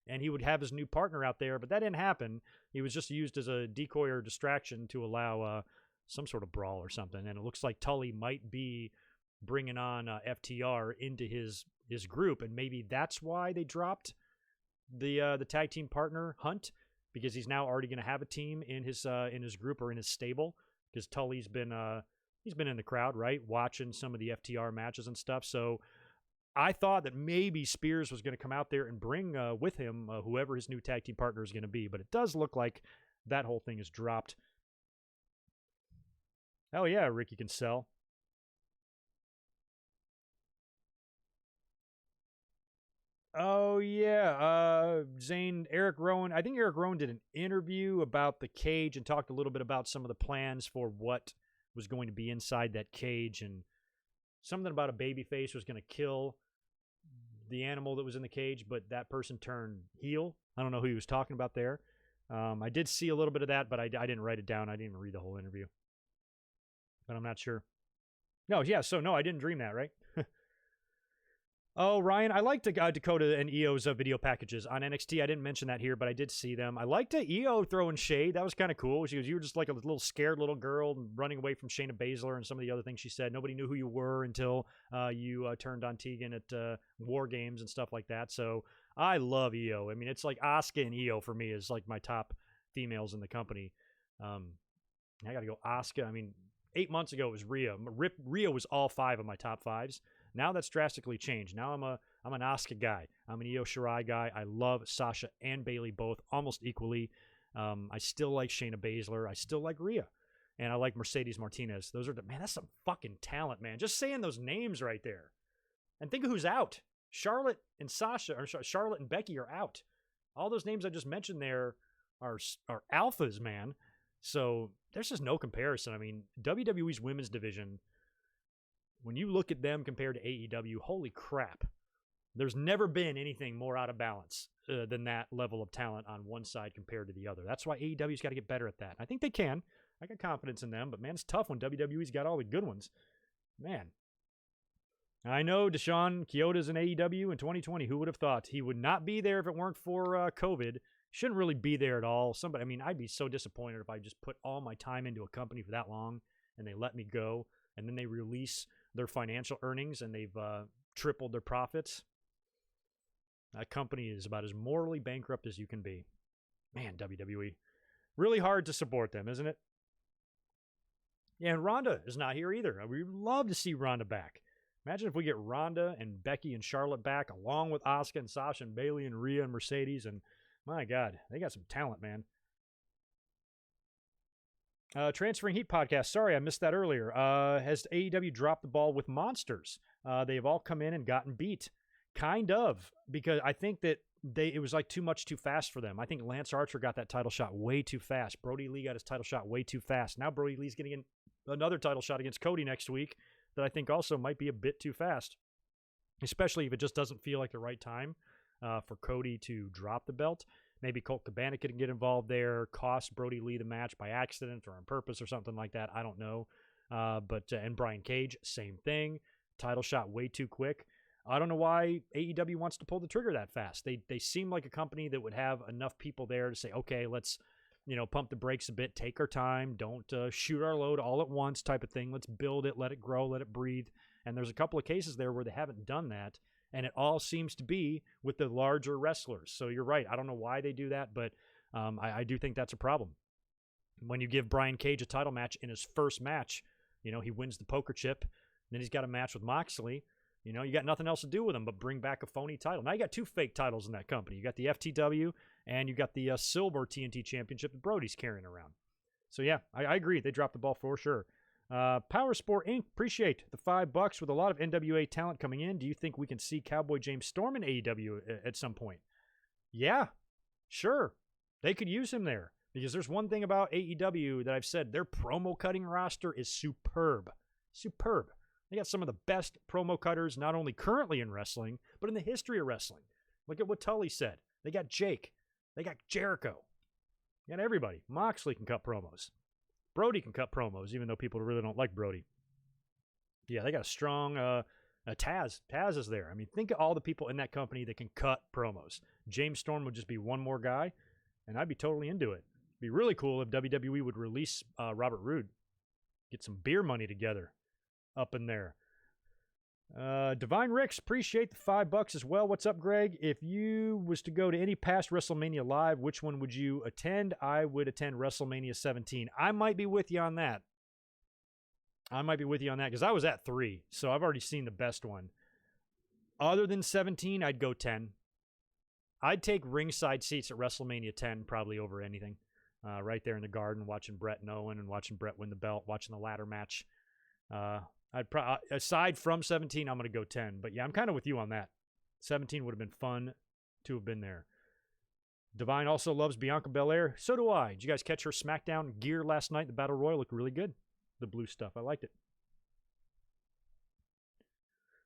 And he would have his new partner out there, but that didn't happen. He was just used as a decoy or distraction to allow some sort of brawl or something. And it looks like Tully might be bringing on FTR into his group. And maybe that's why they dropped the tag team partner hunt. Because he's now already going to have a team in his group or in his stable. Because Tully's been in the crowd, right, watching some of the FTR matches and stuff. So I thought that maybe Spears was going to come out there and bring with him whoever his new tag team partner is going to be. But it does look like that whole thing is dropped. Oh yeah, Ricky can sell. Oh, yeah. Zane, Eric Rowan. I think Eric Rowan did an interview about the cage and talked a little bit about some of the plans for what was going to be inside that cage. And something about a babyface was going to kill the animal that was in the cage, but that person turned heel. I don't know who he was talking about there. I did see a little bit of that, but I didn't write it down. I didn't even read the whole interview. But I'm not sure. No, yeah, so no, I didn't dream that, right? Oh, Ryan, I liked Dakota and EO's video packages on NXT. I didn't mention that here, but I did see them. I liked EO throwing shade. That was kind of cool. She goes, you were just like a little scared little girl running away from Shayna Baszler and some of the other things she said. Nobody knew who you were until you turned on Tegan at War Games and stuff like that. So I love EO. I mean, it's like Asuka and EO for me is like my top females in the company. I got to go Asuka. I mean, 8 months ago it was Rhea. Rhea was all 5 of my top 5s. Now that's drastically changed. Now I'm an Asuka guy. I'm an Io Shirai guy. I love Sasha and Bayley both almost equally. I still like Shayna Baszler. I still like Rhea. And I like Mercedes Martinez. That's some fucking talent, man. Just saying those names right there. And think of who's out. Charlotte and Becky are out. All those names I just mentioned there are alphas, man. So there's just no comparison. I mean, WWE's women's division, when you look at them compared to AEW, holy crap. There's never been anything more out of balance than that level of talent on one side compared to the other. That's why AEW's got to get better at that. I think they can. I got confidence in them, but man, it's tough when WWE's got all the good ones. Man. I know Deshaun Kyoto's in AEW in 2020. Who would have thought? He would not be there if it weren't for COVID. Shouldn't really be there at all. I'd be so disappointed if I just put all my time into a company for that long and they let me go and then they release their financial earnings and they've tripled their profits. That company is about as morally bankrupt as you can be. Man, WWE. Really hard to support them, isn't it? Yeah, and Ronda is not here either. We'd love to see Ronda back. Imagine if we get Ronda and Becky and Charlotte back, along with Asuka and Sasha and Bayley and Rhea and Mercedes. And my God, they got some talent, man. Transferring Heat podcast. Sorry, I missed that earlier. Has AEW dropped the ball with monsters? They've all come in and gotten beat. Kind of, because I think that it was like too much too fast for them. I think Lance Archer got that title shot way too fast. Brody Lee got his title shot way too fast. Now Brody Lee's getting another title shot against Cody next week that I think also might be a bit too fast, especially if it just doesn't feel like the right time for Cody to drop the belt. Maybe Colt Cabana could get involved there, cost Brody Lee the match by accident or on purpose or something like that. I don't know. And Brian Cage, same thing. Title shot way too quick. I don't know why AEW wants to pull the trigger that fast. They seem like a company that would have enough people there to say, okay, let's pump the brakes a bit, take our time, don't shoot our load all at once type of thing. Let's build it, let it grow, let it breathe. And there's a couple of cases there where they haven't done that, and it all seems to be with the larger wrestlers. So you're right. I don't know why they do that, but I do think that's a problem. When you give Brian Cage a title match in his first match, he wins the poker chip, then he's got a match with Moxley. You got nothing else to do with him but bring back a phony title. Now you got two fake titles in that company. You got the FTW and you got the silver TNT Championship that Brody's carrying around. So yeah, I agree. They dropped the ball for sure. Power Sport Inc. Appreciate the $5 with a lot of NWA talent coming in. Do you think we can see Cowboy James Storm in AEW at some point? Yeah, sure. They could use him there because there's one thing about AEW that I've said. Their promo cutting roster is superb. Superb. They got some of the best promo cutters, not only currently in wrestling, but in the history of wrestling. Look at what Tully said. They got Jake. They got Jericho. They got everybody. Moxley can cut promos. Brody can cut promos, even though people really don't like Brody. Yeah, they got a strong Taz. Taz is there. I mean, think of all the people in that company that can cut promos. James Storm would just be one more guy, and I'd be totally into it. It'd be really cool if WWE would release Robert Roode. Get some beer money together up in there. Divine Ricks, appreciate the $5 as well. What's up, Greg? If you was to go to any past WrestleMania live, which one would you attend? I would attend WrestleMania 17. I might be with you on that. Because I was at 3, so I've already seen the best one. Other than 17, I'd go 10. I'd take ringside seats at WrestleMania 10 probably over anything. Right there in the Garden, watching Brett and Owen and watching Brett win the belt, watching the ladder match. Aside from 17, I'm going to go 10. But yeah, I'm kind of with you on that. 17 would have been fun to have been there. Divine also loves Bianca Belair. So do I. Did you guys catch her SmackDown gear last night? The Battle Royal looked really good. The blue stuff. I liked it.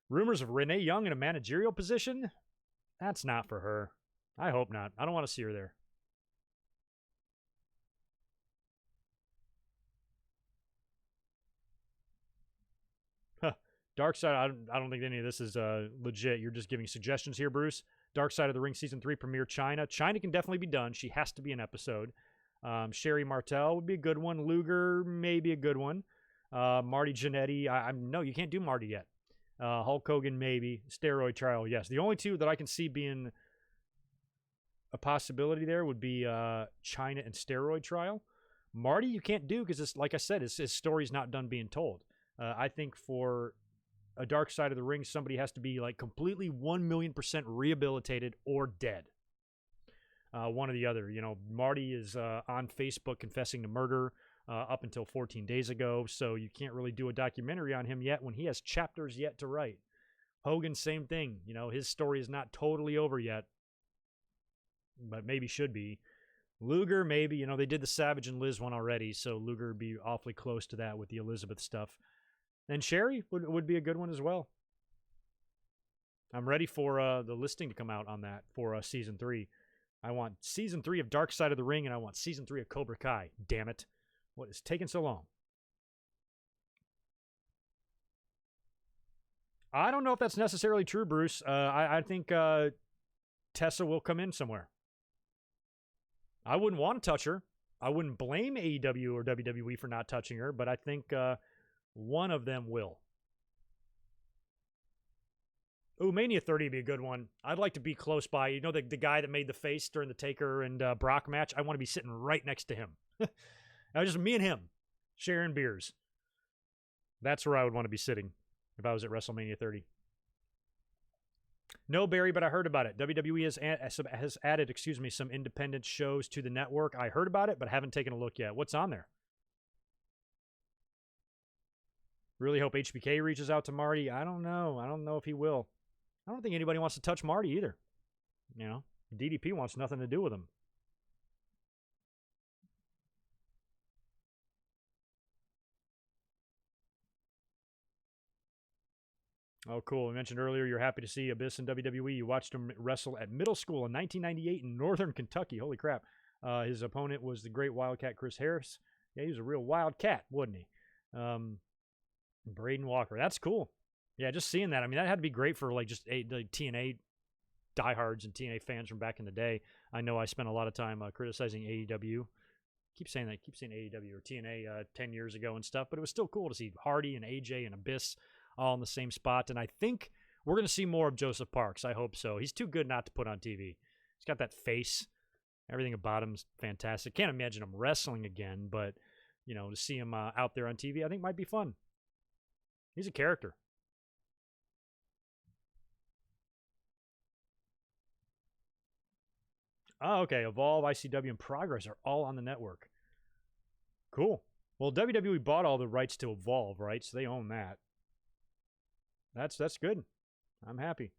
Rumors of Renee Young in a managerial position? That's not for her. I hope not. I don't want to see her there. Dark Side, I don't think any of this is legit. You're just giving suggestions here, Bruce. Dark Side of the Ring Season 3 premiere China. China can definitely be done. She has to be an episode. Sherry Martel would be a good one. Luger, maybe a good one. Marty Jannetty. No, you can't do Marty yet. Hulk Hogan, maybe. Steroid Trial, yes. The only two that I can see being a possibility there would be China and Steroid Trial. Marty, you can't do because, like I said, his story's not done being told. I think for a Dark Side of the Ring, somebody has to be like completely 1,000,000% rehabilitated or dead. One or the other. Marty is on Facebook confessing to murder up until 14 days ago, so you can't really do a documentary on him yet when he has chapters yet to write. Hogan, same thing. His story is not totally over yet, but maybe should be. Luger, maybe. They did the Savage and Liz one already, so Luger would be awfully close to that with the Elizabeth stuff. And Sherry would be a good one as well. I'm ready for the listing to come out on that for Season 3. I want Season 3 of Dark Side of the Ring, and I want Season 3 of Cobra Kai. Damn it. What is taking so long? I don't know if that's necessarily true, Bruce. I think Tessa will come in somewhere. I wouldn't want to touch her. I wouldn't blame AEW or WWE for not touching her, but I think one of them will. Ooh, Mania 30 would be a good one. I'd like to be close by. The guy that made the face during the Taker and Brock match? I want to be sitting right next to him. Just me and him, sharing beers. That's where I would want to be sitting if I was at WrestleMania 30. No, Barry, but I heard about it. WWE has added, some independent shows to the network. I heard about it, but haven't taken a look yet. What's on there? Really hope HBK reaches out to Marty. I don't know. I don't know if he will. I don't think anybody wants to touch Marty either. DDP wants nothing to do with him. Oh, cool. We mentioned earlier you're happy to see Abyss in WWE. You watched him wrestle at middle school in 1998 in Northern Kentucky. Holy crap. His opponent was the great Wildcat Chris Harris. Yeah, he was a real Wildcat, wasn't he? Braden Walker. That's cool. Yeah, just seeing that. I mean, that had to be great for like just like TNA diehards and TNA fans from back in the day. I know I spent a lot of time criticizing AEW. Keep saying AEW or TNA 10 years ago and stuff, but it was still cool to see Hardy and AJ and Abyss all in the same spot. And I think we're going to see more of Joseph Parks. I hope so. He's too good not to put on TV. He's got that face. Everything about him's fantastic. Can't imagine him wrestling again, but, you know, to see him out there on TV, I think might be fun. He's a character. Oh, okay. Evolve, ICW, and Progress are all on the network. Cool. Well, WWE bought all the rights to Evolve, right? So they own that. That's good. I'm happy.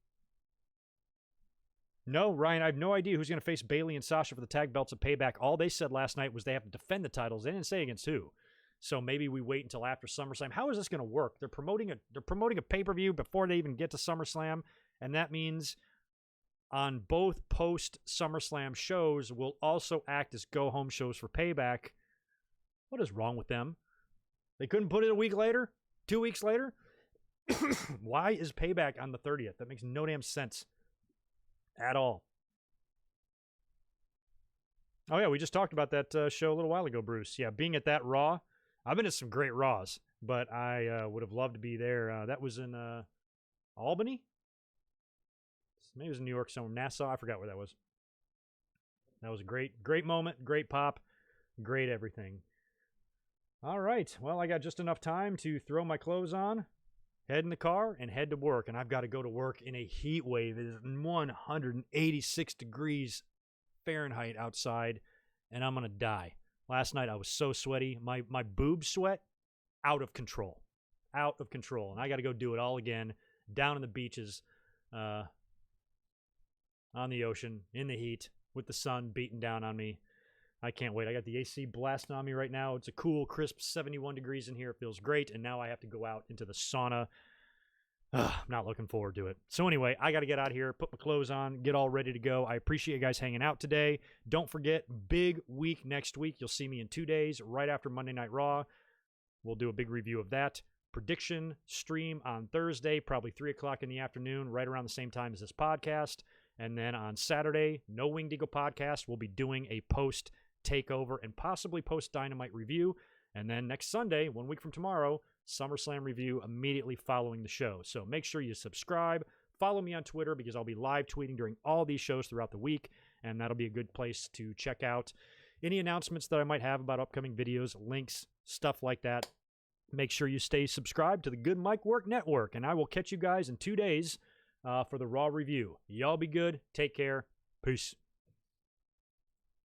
No, Ryan, I have no idea who's going to face Bayley and Sasha for the tag belts at Payback. All they said last night was they have to defend the titles. They didn't say against who. So maybe we wait until after SummerSlam. How is this going to work? They're promoting a pay-per-view before they even get to SummerSlam, and that means on both post-SummerSlam shows will also act as go-home shows for Payback. What is wrong with them? They couldn't put it a week later? 2 weeks later? Why is Payback on the 30th? That makes no damn sense at all. Oh, yeah, we just talked about that show a little while ago, Bruce. Yeah, being at that Raw. I've been to some great Raws, but I would have loved to be there. That was in Albany? Maybe it was in New York somewhere. Nassau? I forgot where that was. That was a great moment, great pop, great everything. All right. Well, I got just enough time to throw my clothes on, head in the car, and head to work. And I've got to go to work in a heat wave. It is 186 degrees Fahrenheit outside, and I'm going to die. Last night I was so sweaty. My boob sweat, out of control. Out of control. And I got to go do it all again, down in the beaches, on the ocean, in the heat, with the sun beating down on me. I can't wait. I got the AC blasting on me right now. It's a cool, crisp 71 degrees in here. It feels great. And now I have to go out into the sauna. I'm not looking forward to it. So anyway, I got to get out of here, put my clothes on, get all ready to go. I appreciate you guys hanging out today. Don't forget, big week next week. You'll see me in 2 days, right after Monday Night Raw. We'll do a big review of that. Prediction stream on Thursday, probably 3 o'clock in the afternoon, right around the same time as this podcast. And then on Saturday, no Winged Eagle podcast. We'll be doing a post-takeover and possibly post-Dynamite review. And then next Sunday, 1 week from tomorrow, SummerSlam review immediately following the show. So make sure you subscribe. Follow me on Twitter because I'll be live tweeting during all these shows throughout the week. And that'll be a good place to check out any announcements that I might have about upcoming videos, links, stuff like that. Make sure you stay subscribed to the Good Mike Work Network. And I will catch you guys in 2 days for the Raw review. Y'all be good. Take care. Peace.